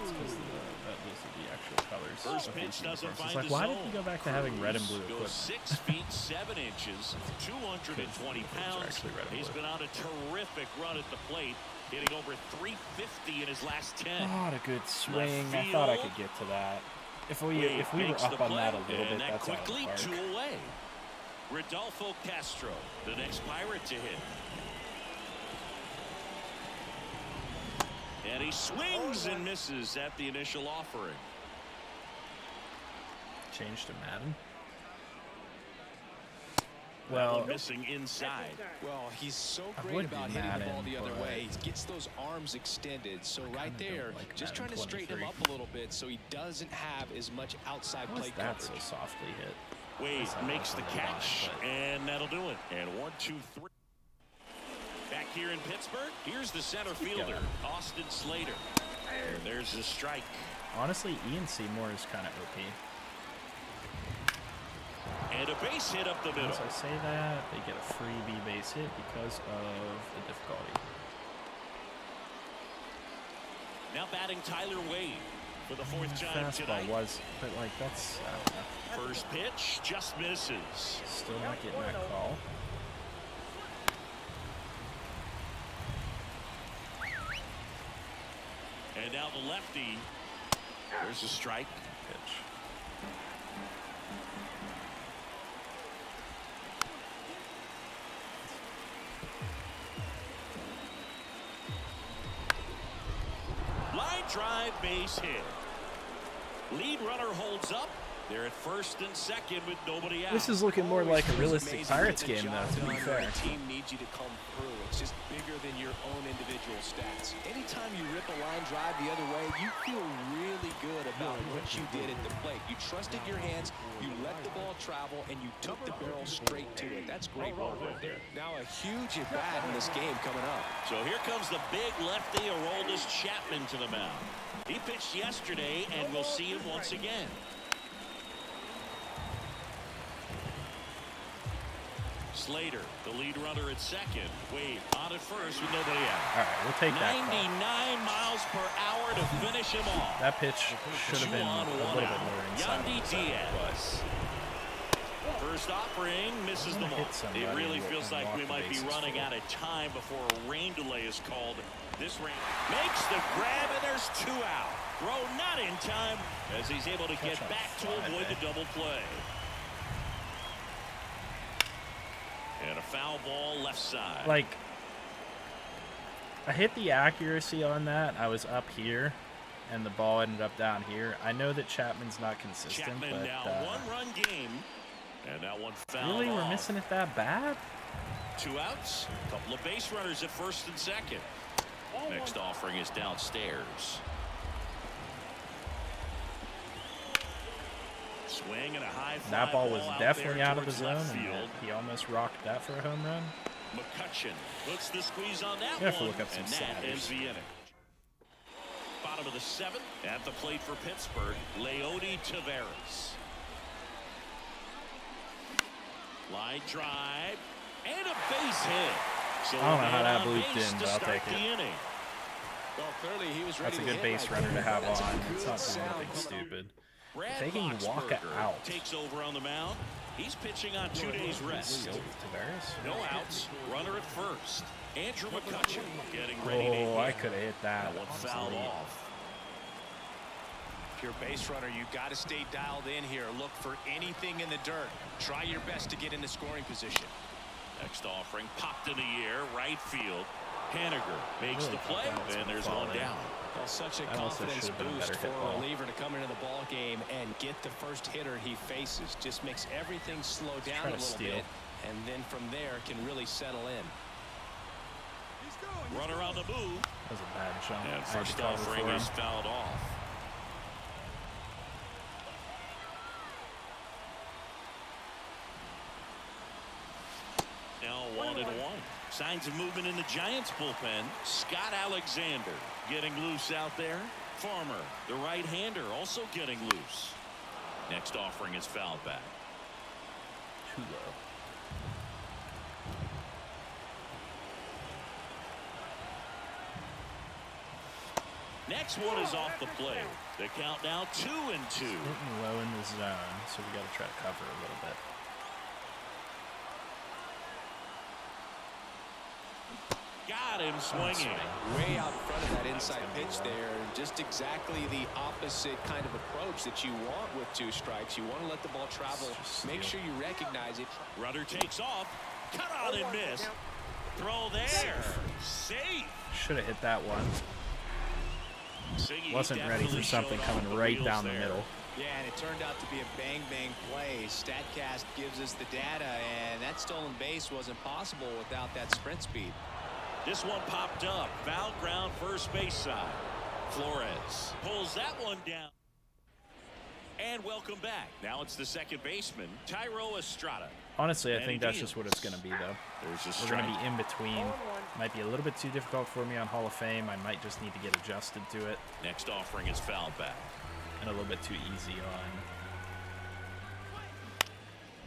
it's because those are the actual colors. First of pitch these doesn't uniforms. find It's the like, why zone. did you go back to having red and blue Cruz equipment? goes 6 feet 7 inches, 220 pounds. actually red and He's blue. been on a terrific run at the plate, hitting over 350 in his last 10. Oh, what a good swing. I thought I could get to that. If we were up on that a little bit, that's out of the quickly park. 2 away. Rodolfo Castro, the next Pirate to hit. And he swings and misses at the initial offering. Change to Madden. Well, Missing inside. Well, he's so I great would about be hitting the Madden, ball the other but way. He gets those arms extended. So right kinda there, don't like just Madden trying to straighten him 23. up a little bit so he doesn't have as much outside how is plate that coverage. so softly hit? Wade That's not makes the really catch, wide, but- and that'll do it. And 1, 2, 3. Back here in Pittsburgh, here's the center fielder, Austin Slater. There's a strike. Honestly, Ian Seymour is kind of OP. And a base hit up the middle. As I say that, they get a freebie base hit because of the difficulty. Now batting Tyler Wade for the fourth time Fastball tonight. was, but like that's I don't know. First pitch just misses. Still not getting that call. And now the lefty. There's a strike. Pitch. Line drive, base hit. Lead runner holds up. They're at first and second with nobody out. This is looking more like a realistic Pirates game, though, to be fair. The team needs you to come through. It's just bigger than your own individual stats. Anytime you rip a line drive the other way, you feel really good about what you did at the plate. You trusted your hands, you let the ball travel, and you took the barrel straight to it. That's great work right there. Now a huge at-bat in this game coming up. So here comes the big lefty, Aroldis Chapman, to the mound. He pitched yesterday, and we'll see him once again. Slater, the lead runner at second. Wade on at first with nobody out. All right, we'll take that 99 miles per hour to finish him off. That pitch should have been a little bit more inside. Yandy Diaz. First offering misses the mark. It really feels like we might be running out of time before a rain delay is called. This rain makes the grab, and there's 2 out. Throw not in time as he's able to get back to avoid the double play. And a foul ball left side. Like, I hit the accuracy on that. I was up here, and the ball ended up down here. I know that Chapman's not consistent, Chapman but now 1-run game, and that one fouled really, we're off. missing it that bad? 2 outs, a couple of base runners at first and second. Next offering is downstairs. Swing and a high fly That ball was definitely out of the towards zone, left and field. he almost rocked that for a home run. McCutcheon puts the squeeze on that You have to one, look up some and that sliders. ends the inning. Bottom of the 7th, at the plate for Pittsburgh, Leody Taveras. Line drive, and a base hit. So I don't know how man that on blooped base in, to but I'll start take the it. inning. Well, clearly he was ready That's a to good hit base right runner to there. have That's a on. It's good not doing sound anything coming stupid. Brad Taking Walker Boxberger out. takes over on the mound. He's pitching on 2 days rest. Tavares? No outs. Runner at first. Andrew McCutcheon getting ready to Oh, I hit. could have hit that. That one fouled off. If you're a base runner, you've got to stay dialed in here. Look for anything in the dirt. Try your best to get into scoring position. Next offering popped in the air, right field. Haniger makes the play, and there's one down. Well, such a That also confidence should have been a boost better for hit a ball. reliever to come into the ball game and get the first hitter he faces. Just makes everything slow down try a to little steal. bit, and then from there can really settle in. Runner on the move, That was a bad jump. and I had to first cover for offering him. is fouled off. Now 1-1. Signs of movement in the Giants bullpen. Scott Alexander getting loose out there. Farmer, the right-hander, also getting loose. Next offering is fouled back. Too low. Next one is off the plate. The count now 2-2. Hitting low in the zone, so we got to try to cover a little bit. Got him swinging. Way out in front of that inside pitch there. Just exactly the opposite kind of approach that you want with 2 strikes. You want to let the ball travel. Make sure you recognize it. Runner takes off. Cut on and miss. Throw there. Safe. Should have hit that one. Siggy Wasn't ready for definitely something showed off coming the right wheels down the there. middle. Yeah, and it turned out to be a bang-bang play. StatCast gives us the data, and that stolen base wasn't possible without that sprint speed. This one popped up. Foul ground, first base side. Flores pulls that one down. And welcome back. Now it's the second baseman, Tyro Estrada. Honestly, I think that's just what it's going to be, though. There's a We're strike. going to be in between. Might be a little bit too difficult for me on Hall of Fame. I might just need to get adjusted to it. Next offering is fouled back. And a little bit too easy on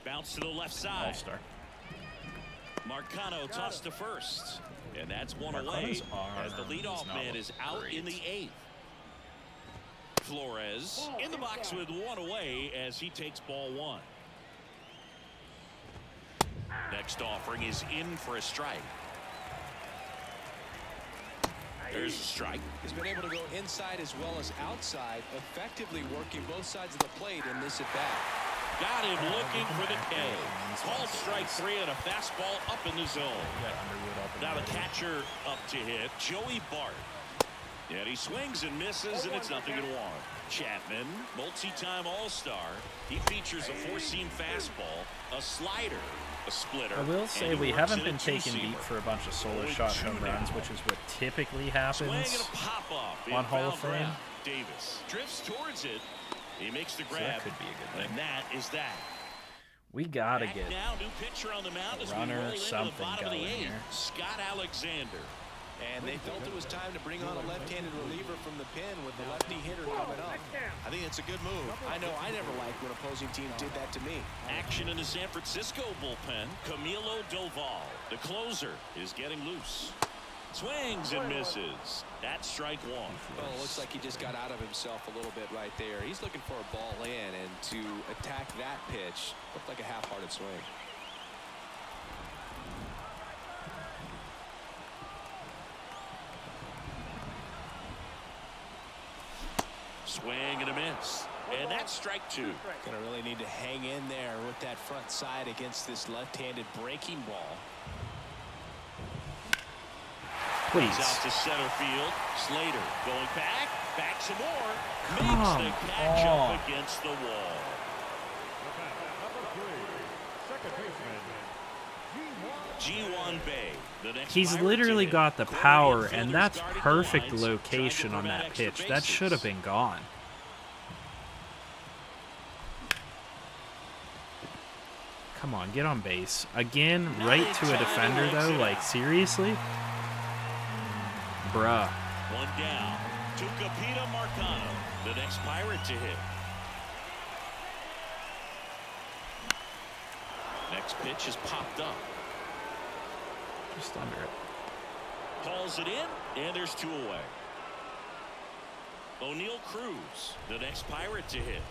Bounce to the left side. All-Star. Marcano tossed to first. And that's one Marcano's away as the arm leadoff does not man look is out great. in the 8th. Flores in the box with one away as he takes ball 1. Next offering is in for a strike. There's a strike. He's been able to go inside as well as outside, effectively working both sides of the plate in this at-bat. Got him looking for the K. Called strike 3 and a fastball up in the zone. Now the catcher up to hit, Joey Bart. And he swings and misses, and it's 0-1. Chapman, multi-time All-Star. He features a four-seam fastball, a slider, a splitter. I will say and he we works haven't in a been taken two-seamer. deep for a bunch of solo 0-2 shot home runs, now. which is what typically Swing happens and a pop-up on in Hall of foul Fame. ground. Davis drifts towards it. He makes the So grab. that could be a good thing. And that is that. We got to Back get now, new pitcher on the mound as we runner roll into the something bottom of the going 8th. here. Scott Alexander. And they felt it was time to bring on a left-handed reliever from the pen with the lefty hitter coming up. I think it's a good move. I know I never liked when opposing teams did that to me. Action in the San Francisco bullpen. Camilo Doval, the closer, is getting loose. Swings and misses. That's strike 1. Well, it looks like he just got out of himself a little bit right there. He's looking for a ball in, and to attack that pitch looked like a half-hearted swing. Swing and a miss. And that's strike 2. Gonna really need to hang in there with that front side against this left-handed breaking ball. Please. He's out to center field. Slater going back. Back some more. Come Makes the catch on. up against the wall. Number 3, second baseman, G1 Bay. The next He's Pirate literally to hit. got the Corey power, infielders and that's guarding the perfect lines, location trying on to that prevent extra pitch. That should have bases. been gone. Come on, get on base. Again, right to a defender, though. Like, seriously? Bruh. One down. Tucupita Marcano, the next Pirate to hit. Next pitch is popped up. Just under it. Hauls it in, and there's 2 away. O'Neal Cruz, the next Pirate to hit.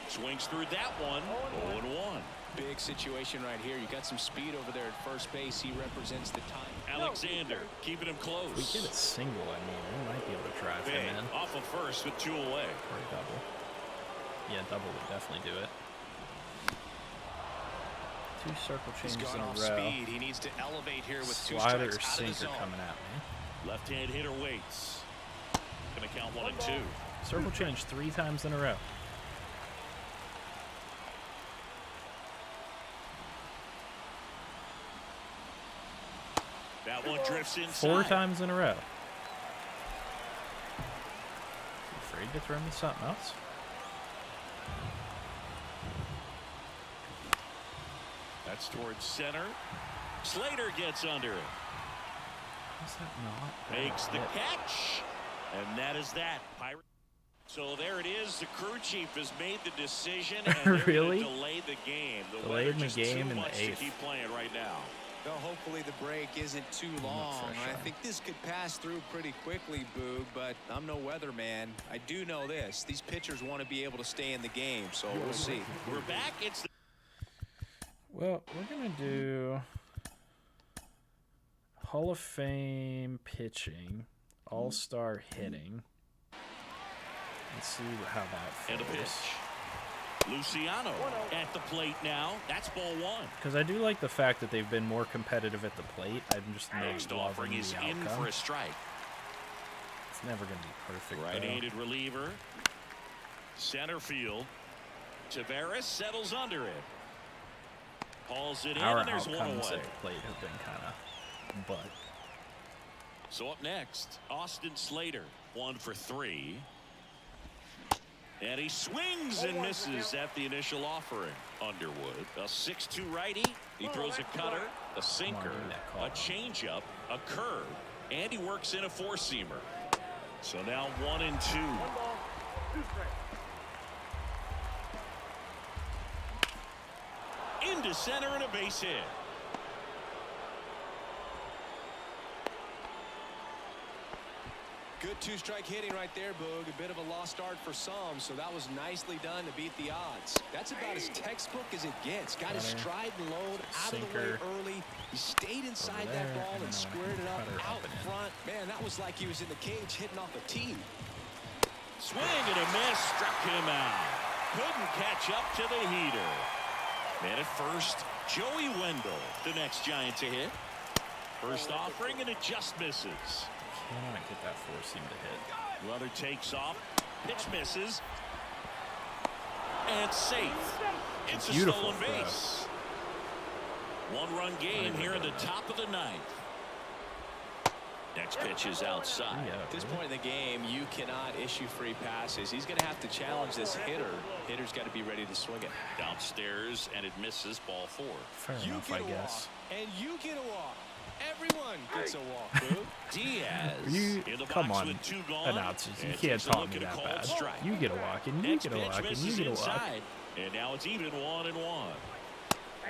Swings through that one. 0-1. Big situation right here. You got some speed over there at first base. He represents the time. Alexander keeping him close. If we get a single, I mean, we might be able to drive Bay him in. off of first with 2 away. Or a double. Yeah, double would definitely do it. 2 circle He's changes gone in a off row. speed. He needs to elevate here with 2 Slider strikes or out of the sinker zone. coming at me. Left-hand hitter waits. Gonna count 1 and 2. Circle change 3 times in a row. That one drifts inside. 4 times in a row. Afraid to throw me something else? That's towards center. Slater gets under it. Is that not? Makes the catch. And that is that. Pirate. So there it is. The crew chief has made the decision. And they're Really? gonna delay the game. The Delayed weather the just game too in the much to 8th. keep playing right now. Well, hopefully the break isn't too long. fresh I eye. think this could pass through pretty quickly, Boog, but I'm no weatherman. I do know this. These pitchers want to be able to stay in the game, so we'll see. We're back. It's the Well, we're going to do Hall of Fame pitching, All-Star hitting. Let's see how that and a feels. pitch. Luciano at the plate now. That's ball 1. Because I do like the fact that they've been more competitive at the plate. I'm just Next not offering loving is the in outcome. for a strike. It's never going to be perfect, though. Right-handed reliever. Center field. Tavares settles under it. Hauls it in, Our and there's 1 outcomes away. at the plate have been kind of butt. So up next, Austin Slater, 1 for 3. And he swings and misses at the initial offering. Underwood, a 6'2" righty. He throws a cutter, a sinker, a changeup, a curve, and he works in a four-seamer. So now 1 and 2. 1 ball, 2 strikes. Into center and a base hit. Good 2-strike hitting right there, Boog. A bit of a lost start for some, so that was nicely done to beat the odds. That's about as textbook as it gets. Got his stride and load out of the way early. He stayed inside that ball and squared it up out front. Man, that was like he was in the cage hitting off a tee. Swing and a miss, struck him out. Couldn't catch up to the heater. Man at first, Joey Wendell, the next Giant to hit. First offering, and it just misses. Cannot get that four-seam to hit. Runner takes off. Pitch misses. And safe. It's a stolen base. 1-run game here in the top of the 9th. Next pitch is outside. At this point in the game, you cannot issue free passes. He's going to have to challenge this hitter. Hitter's got to be ready to swing it. Downstairs, and it misses, ball 4. Fair enough, I guess. And you get a walk. Everyone gets a walk, Boo. Diaz in the come box on, with 2 gone. announcers. You can't talk me that bad. Strike. You get a walk, and you get a walk, and you get a walk. And now it's even 1 and 1.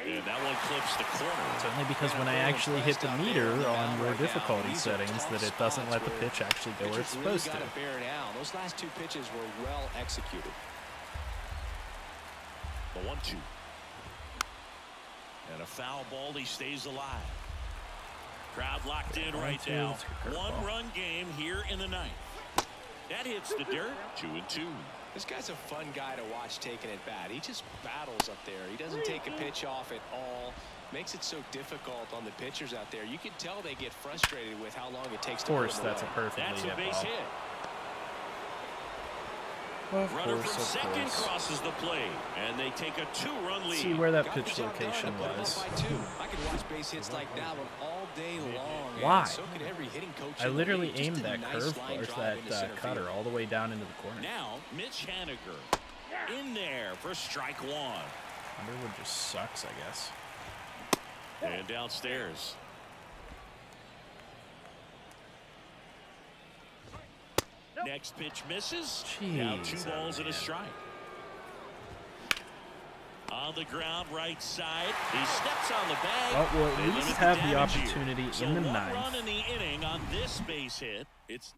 And that one clips the corner. It's only because when I actually hit the meter on your difficulty settings that it doesn't let the pitch actually go where it's supposed to. Bear down. Those last 2 pitches were well executed. The 1-2. And a foul ball. He stays alive. Crowd locked in right now. 1-run game here in the 9th. That hits the dirt. 2 and 2. This guy's a fun guy to watch taking it bat. He just battles up there. He doesn't take a pitch off at all. Makes it so difficult on the pitchers out there. You can tell they get frustrated with how long it takes to put them away. That's a perfectly That's a hit base ball. hit. Of Runner from second crosses the plate, and they take a 2-run lead. See where that pitch location was. I could watch base hits like that one all day long. Why? So could every hitting coach. I literally aimed that curveball, or that cutter, all the way down into the corner. Now Mitch Haniger in there for strike 1. Underwood just sucks, I guess. And downstairs. Next pitch misses. Now 2 balls and a strike. On the ground, right side. He steps on the bag. Well, we'll at least have the opportunity in the 9th. Run in the inning on this base hit. It's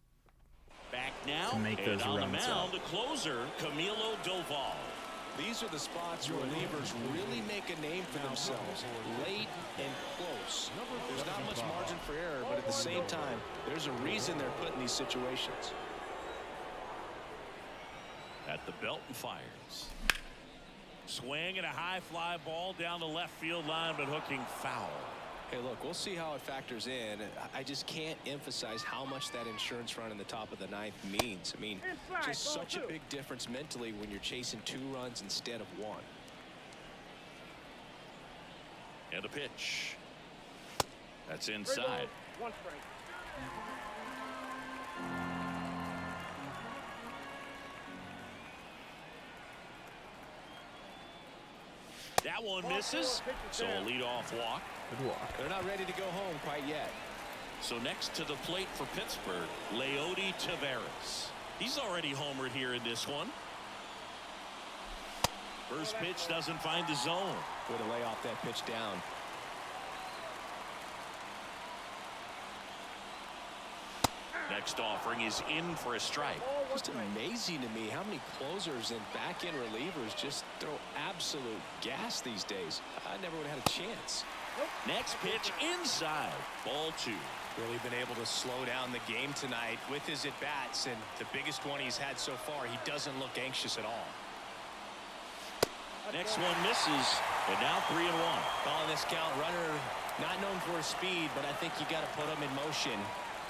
back now. To make those and on runs the mound, up. the closer, Camilo Doval. These are the spots where relievers really make a name for themselves. Late and close. There's not much margin for error, but at the same time, there's a reason they're put in these situations. At the belt and fires. Swing and a high fly ball down the left field line, but hooking foul. Hey, look, we'll see how it factors in. I just can't emphasize how much that insurance run in the top of the 9th means. I mean, just such a big difference mentally when you're chasing 2 runs instead of 1. And a pitch. That's inside. 1 strike. That one misses. So a leadoff walk. Good walk. They're not ready to go home quite yet. So next to the plate for Pittsburgh, Leody Taveras. He's already homered here in this one. First pitch doesn't find the zone. Way to lay off that pitch down. Next offering is in for a strike. Just amazing to me how many closers and back-end relievers just throw absolute gas these days. I never would have had a chance. Next pitch inside. Ball 2. Really been able to slow down the game tonight with his at-bats, and the biggest one he's had so far, he doesn't look anxious at all. Next one misses, and now 3 and 1. Calling this count, runner not known for his speed, but I think you got to put him in motion.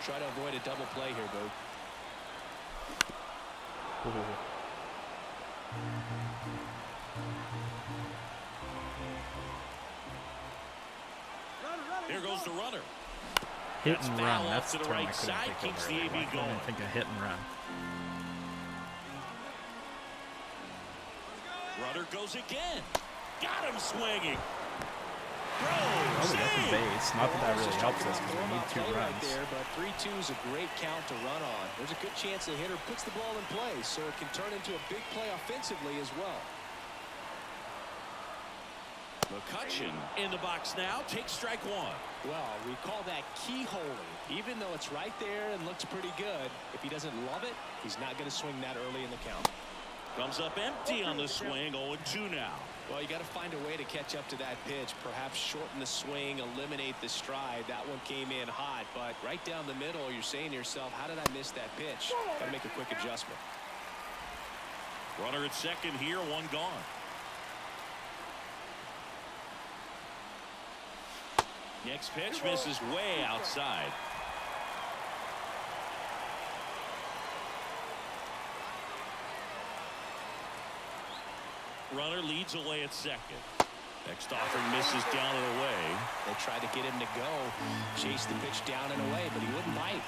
Try to avoid a double play here, Boo. Here goes the runner. Hit That's and foul run. off That's to the the term I right couldn't side, think keeps of the earlier. AB I couldn't going. think of hit and run. Runner goes again. Got him swinging. Oh, we got the base. Not that that really helps us because we need 2 right runs. there, but 3-2 is a great count to run on. There's a good chance the hitter puts the ball in play, so it can turn into a big play offensively as well. McCutcheon in the box now. Takes strike 1. Well, we call that keyholing. Even though it's right there and looks pretty good, if he doesn't love it, he's not going to swing that early in the count. Comes up empty on the swing. 0-2 now. Well, you got to find a way to catch up to that pitch. Perhaps shorten the swing, eliminate the stride. That one came in hot, but right down the middle, you're saying to yourself, how did I miss that pitch? Got to make a quick adjustment. Runner at second here. 1 gone. Next pitch misses way outside. Runner leads away at second. Next offering misses down and away. They tried to get him to go, chase the pitch down and away, but he wouldn't bite.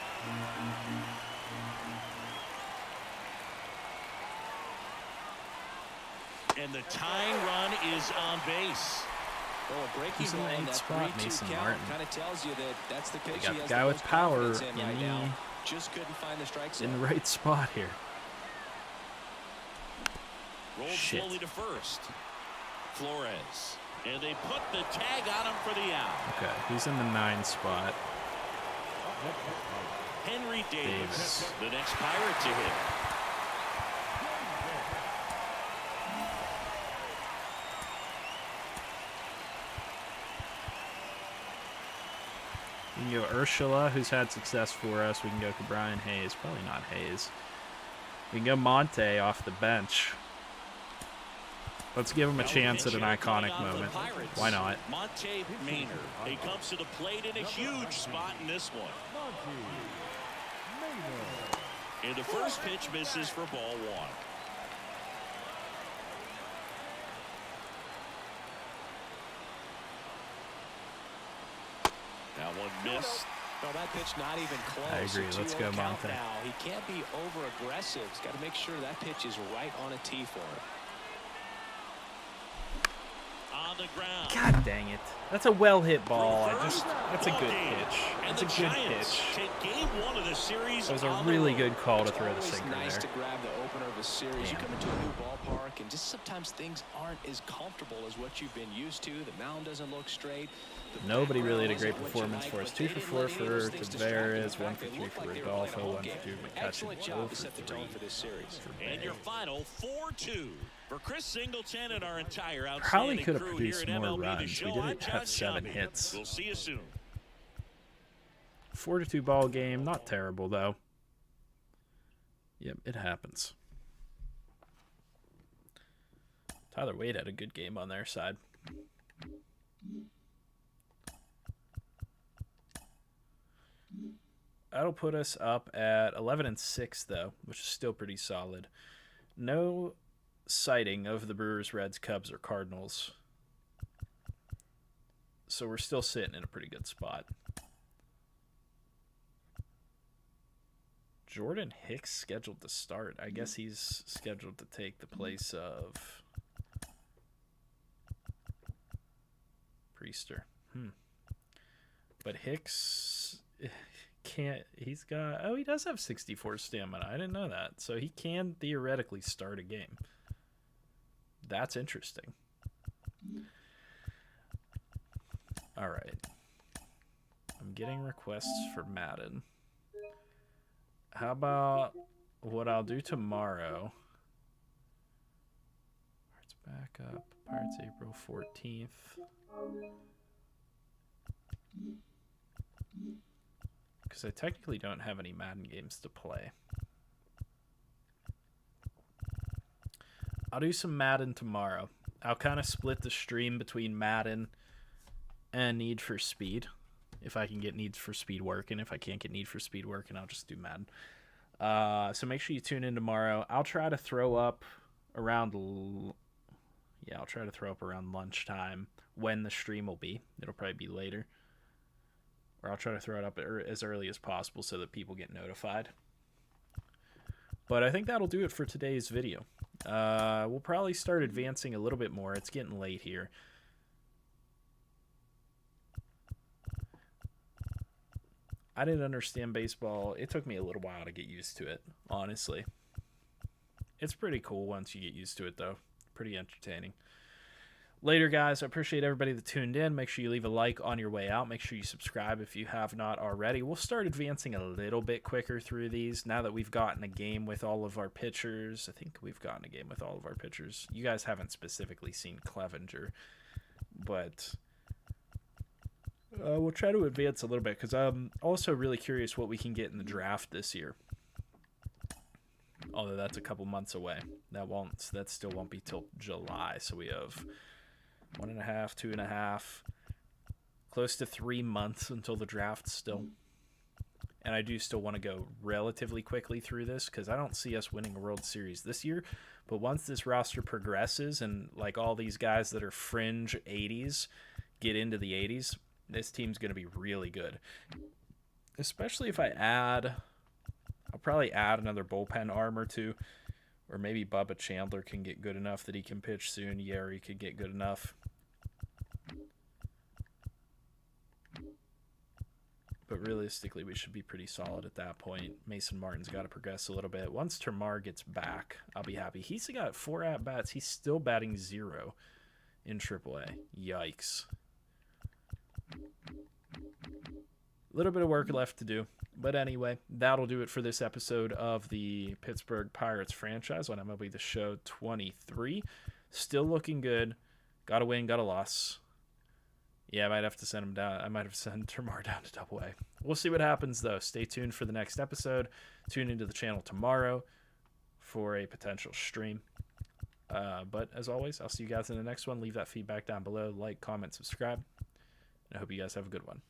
And the tying run is on base. Well, a breaking He's in the ball, 8th that spot, 3-2 Mason count Martin. kind of tells you that that's the pitch got he the has guy the with most power confidence in right in now. Just couldn't find the strike zone. In the right spot here. Rolled Shit. slowly to first. Flores. And they put the tag on him for the out. Okay, he's in the 9 spot. Henry Davis, Davis. the next Pirate to hit. We can go Ursula, who's had success for us. We can go Brian Hayes. Probably not Hayes. We can go Monte off the bench. Let's give him a chance at an iconic moment. Why not? Monte Maynard. He comes to the plate in a huge spot in this one. And the first pitch misses for ball 1. That one missed. No, that pitch not even close. I agree. A Let's 2-0 go, count Monte. now. He can't be over aggressive. He's got to make sure that pitch is right on a tee for him. On the ground. God dang it. That's a well-hit ball. That's a Ball good game. pitch. And That's a the good Giants pitch. take game 1 of the series. That was a on the really road. good call to throw the Always sinker nice there. to grab the opener of a series. You Damn. come into a new ballpark and just sometimes things aren't as comfortable as what you've been used to. The mound doesn't look straight. The Nobody really had a background great isn't what you performance like, for us. but 2 they for didn't 4 let any of those for things distract them. In Tavares, 1 fact, for they 3 looked for like they were playing a Rodolfo, home 1 game. for 2 for Excellent McCutcheon, job 0 to for set the 3 tone for this series. for And Bay. your final 4-2 for Chris Singleton and our entire outstanding Probably could have crew produced here at more MLB The runs. Show. We I'm didn't have John 7 Shelby. hits. We'll see you soon. 4-2 ball game. Not terrible, though. Yep, it happens. Tyler Wade had a good game on their side. That'll put us up at 11-6, though, which is still pretty solid. No sighting of the Brewers, Reds, Cubs, or Cardinals. So we're still sitting in a pretty good spot. Jordan Hicks scheduled to start. I guess he's scheduled to take the place of Priester. But Hicks can't. He does have 64 stamina. I didn't know that. So he can theoretically start a game. That's interesting. All right. I'm getting requests for Madden. How about what I'll do tomorrow? Pirates back up. Pirates April 14th. Because I technically don't have any Madden games to play. I'll do some Madden tomorrow. I'll kind of split the stream between Madden and Need for Speed. If I can get Need for Speed working. If I can't get Need for Speed working, I'll just do Madden. So make sure you tune in tomorrow. I'll try to throw up around... I'll try to throw up around lunchtime when the stream will be. It'll probably be later. or I'll try to throw it up as early as possible so that people get notified. But I think that'll do it for today's video. We'll probably start advancing a little bit more. It's getting late here. I didn't understand baseball. It took me a little while to get used to it, honestly. It's pretty cool once you get used to it, though. Pretty entertaining. Later, guys. I appreciate everybody that tuned in. Make sure you leave a like on your way out. Make sure you subscribe if you have not already. We'll start advancing a little bit quicker through these now that we've gotten a game with all of our pitchers. I think we've gotten a game with all of our pitchers. You guys haven't specifically seen Clevenger, but we'll try to advance a little bit because I'm also really curious what we can get in the draft this year. Although that's a couple months away. That still won't be till July. So we have 1.5, 2.5, close to 3 months until the draft still. And I do still want to go relatively quickly through this because I don't see us winning a World Series this year. But once this roster progresses and like all these guys that are fringe 80s get into the 80s, this team's going to be really good. Especially if I'll probably add another bullpen arm or two. Or maybe Bubba Chandler can get good enough that he can pitch soon. Yeri could get good enough. But realistically, we should be pretty solid at that point. Mason Martin's got to progress a little bit. Once Termar gets back, I'll be happy. He's got 4 at-bats. He's still batting 0 in AAA. Yikes. A little bit of work left to do. But anyway, that'll do it for this episode of the Pittsburgh Pirates franchise on MLB The Show 23. Still looking good. Got a win, got a loss. Yeah, I might have to send him down. I might have sent Termar down to Double-A. We'll see what happens, though. Stay tuned for the next episode. Tune into the channel tomorrow for a potential stream. But as always, I'll see you guys in the next one. Leave that feedback down below. Like, comment, subscribe. And I hope you guys have a good one.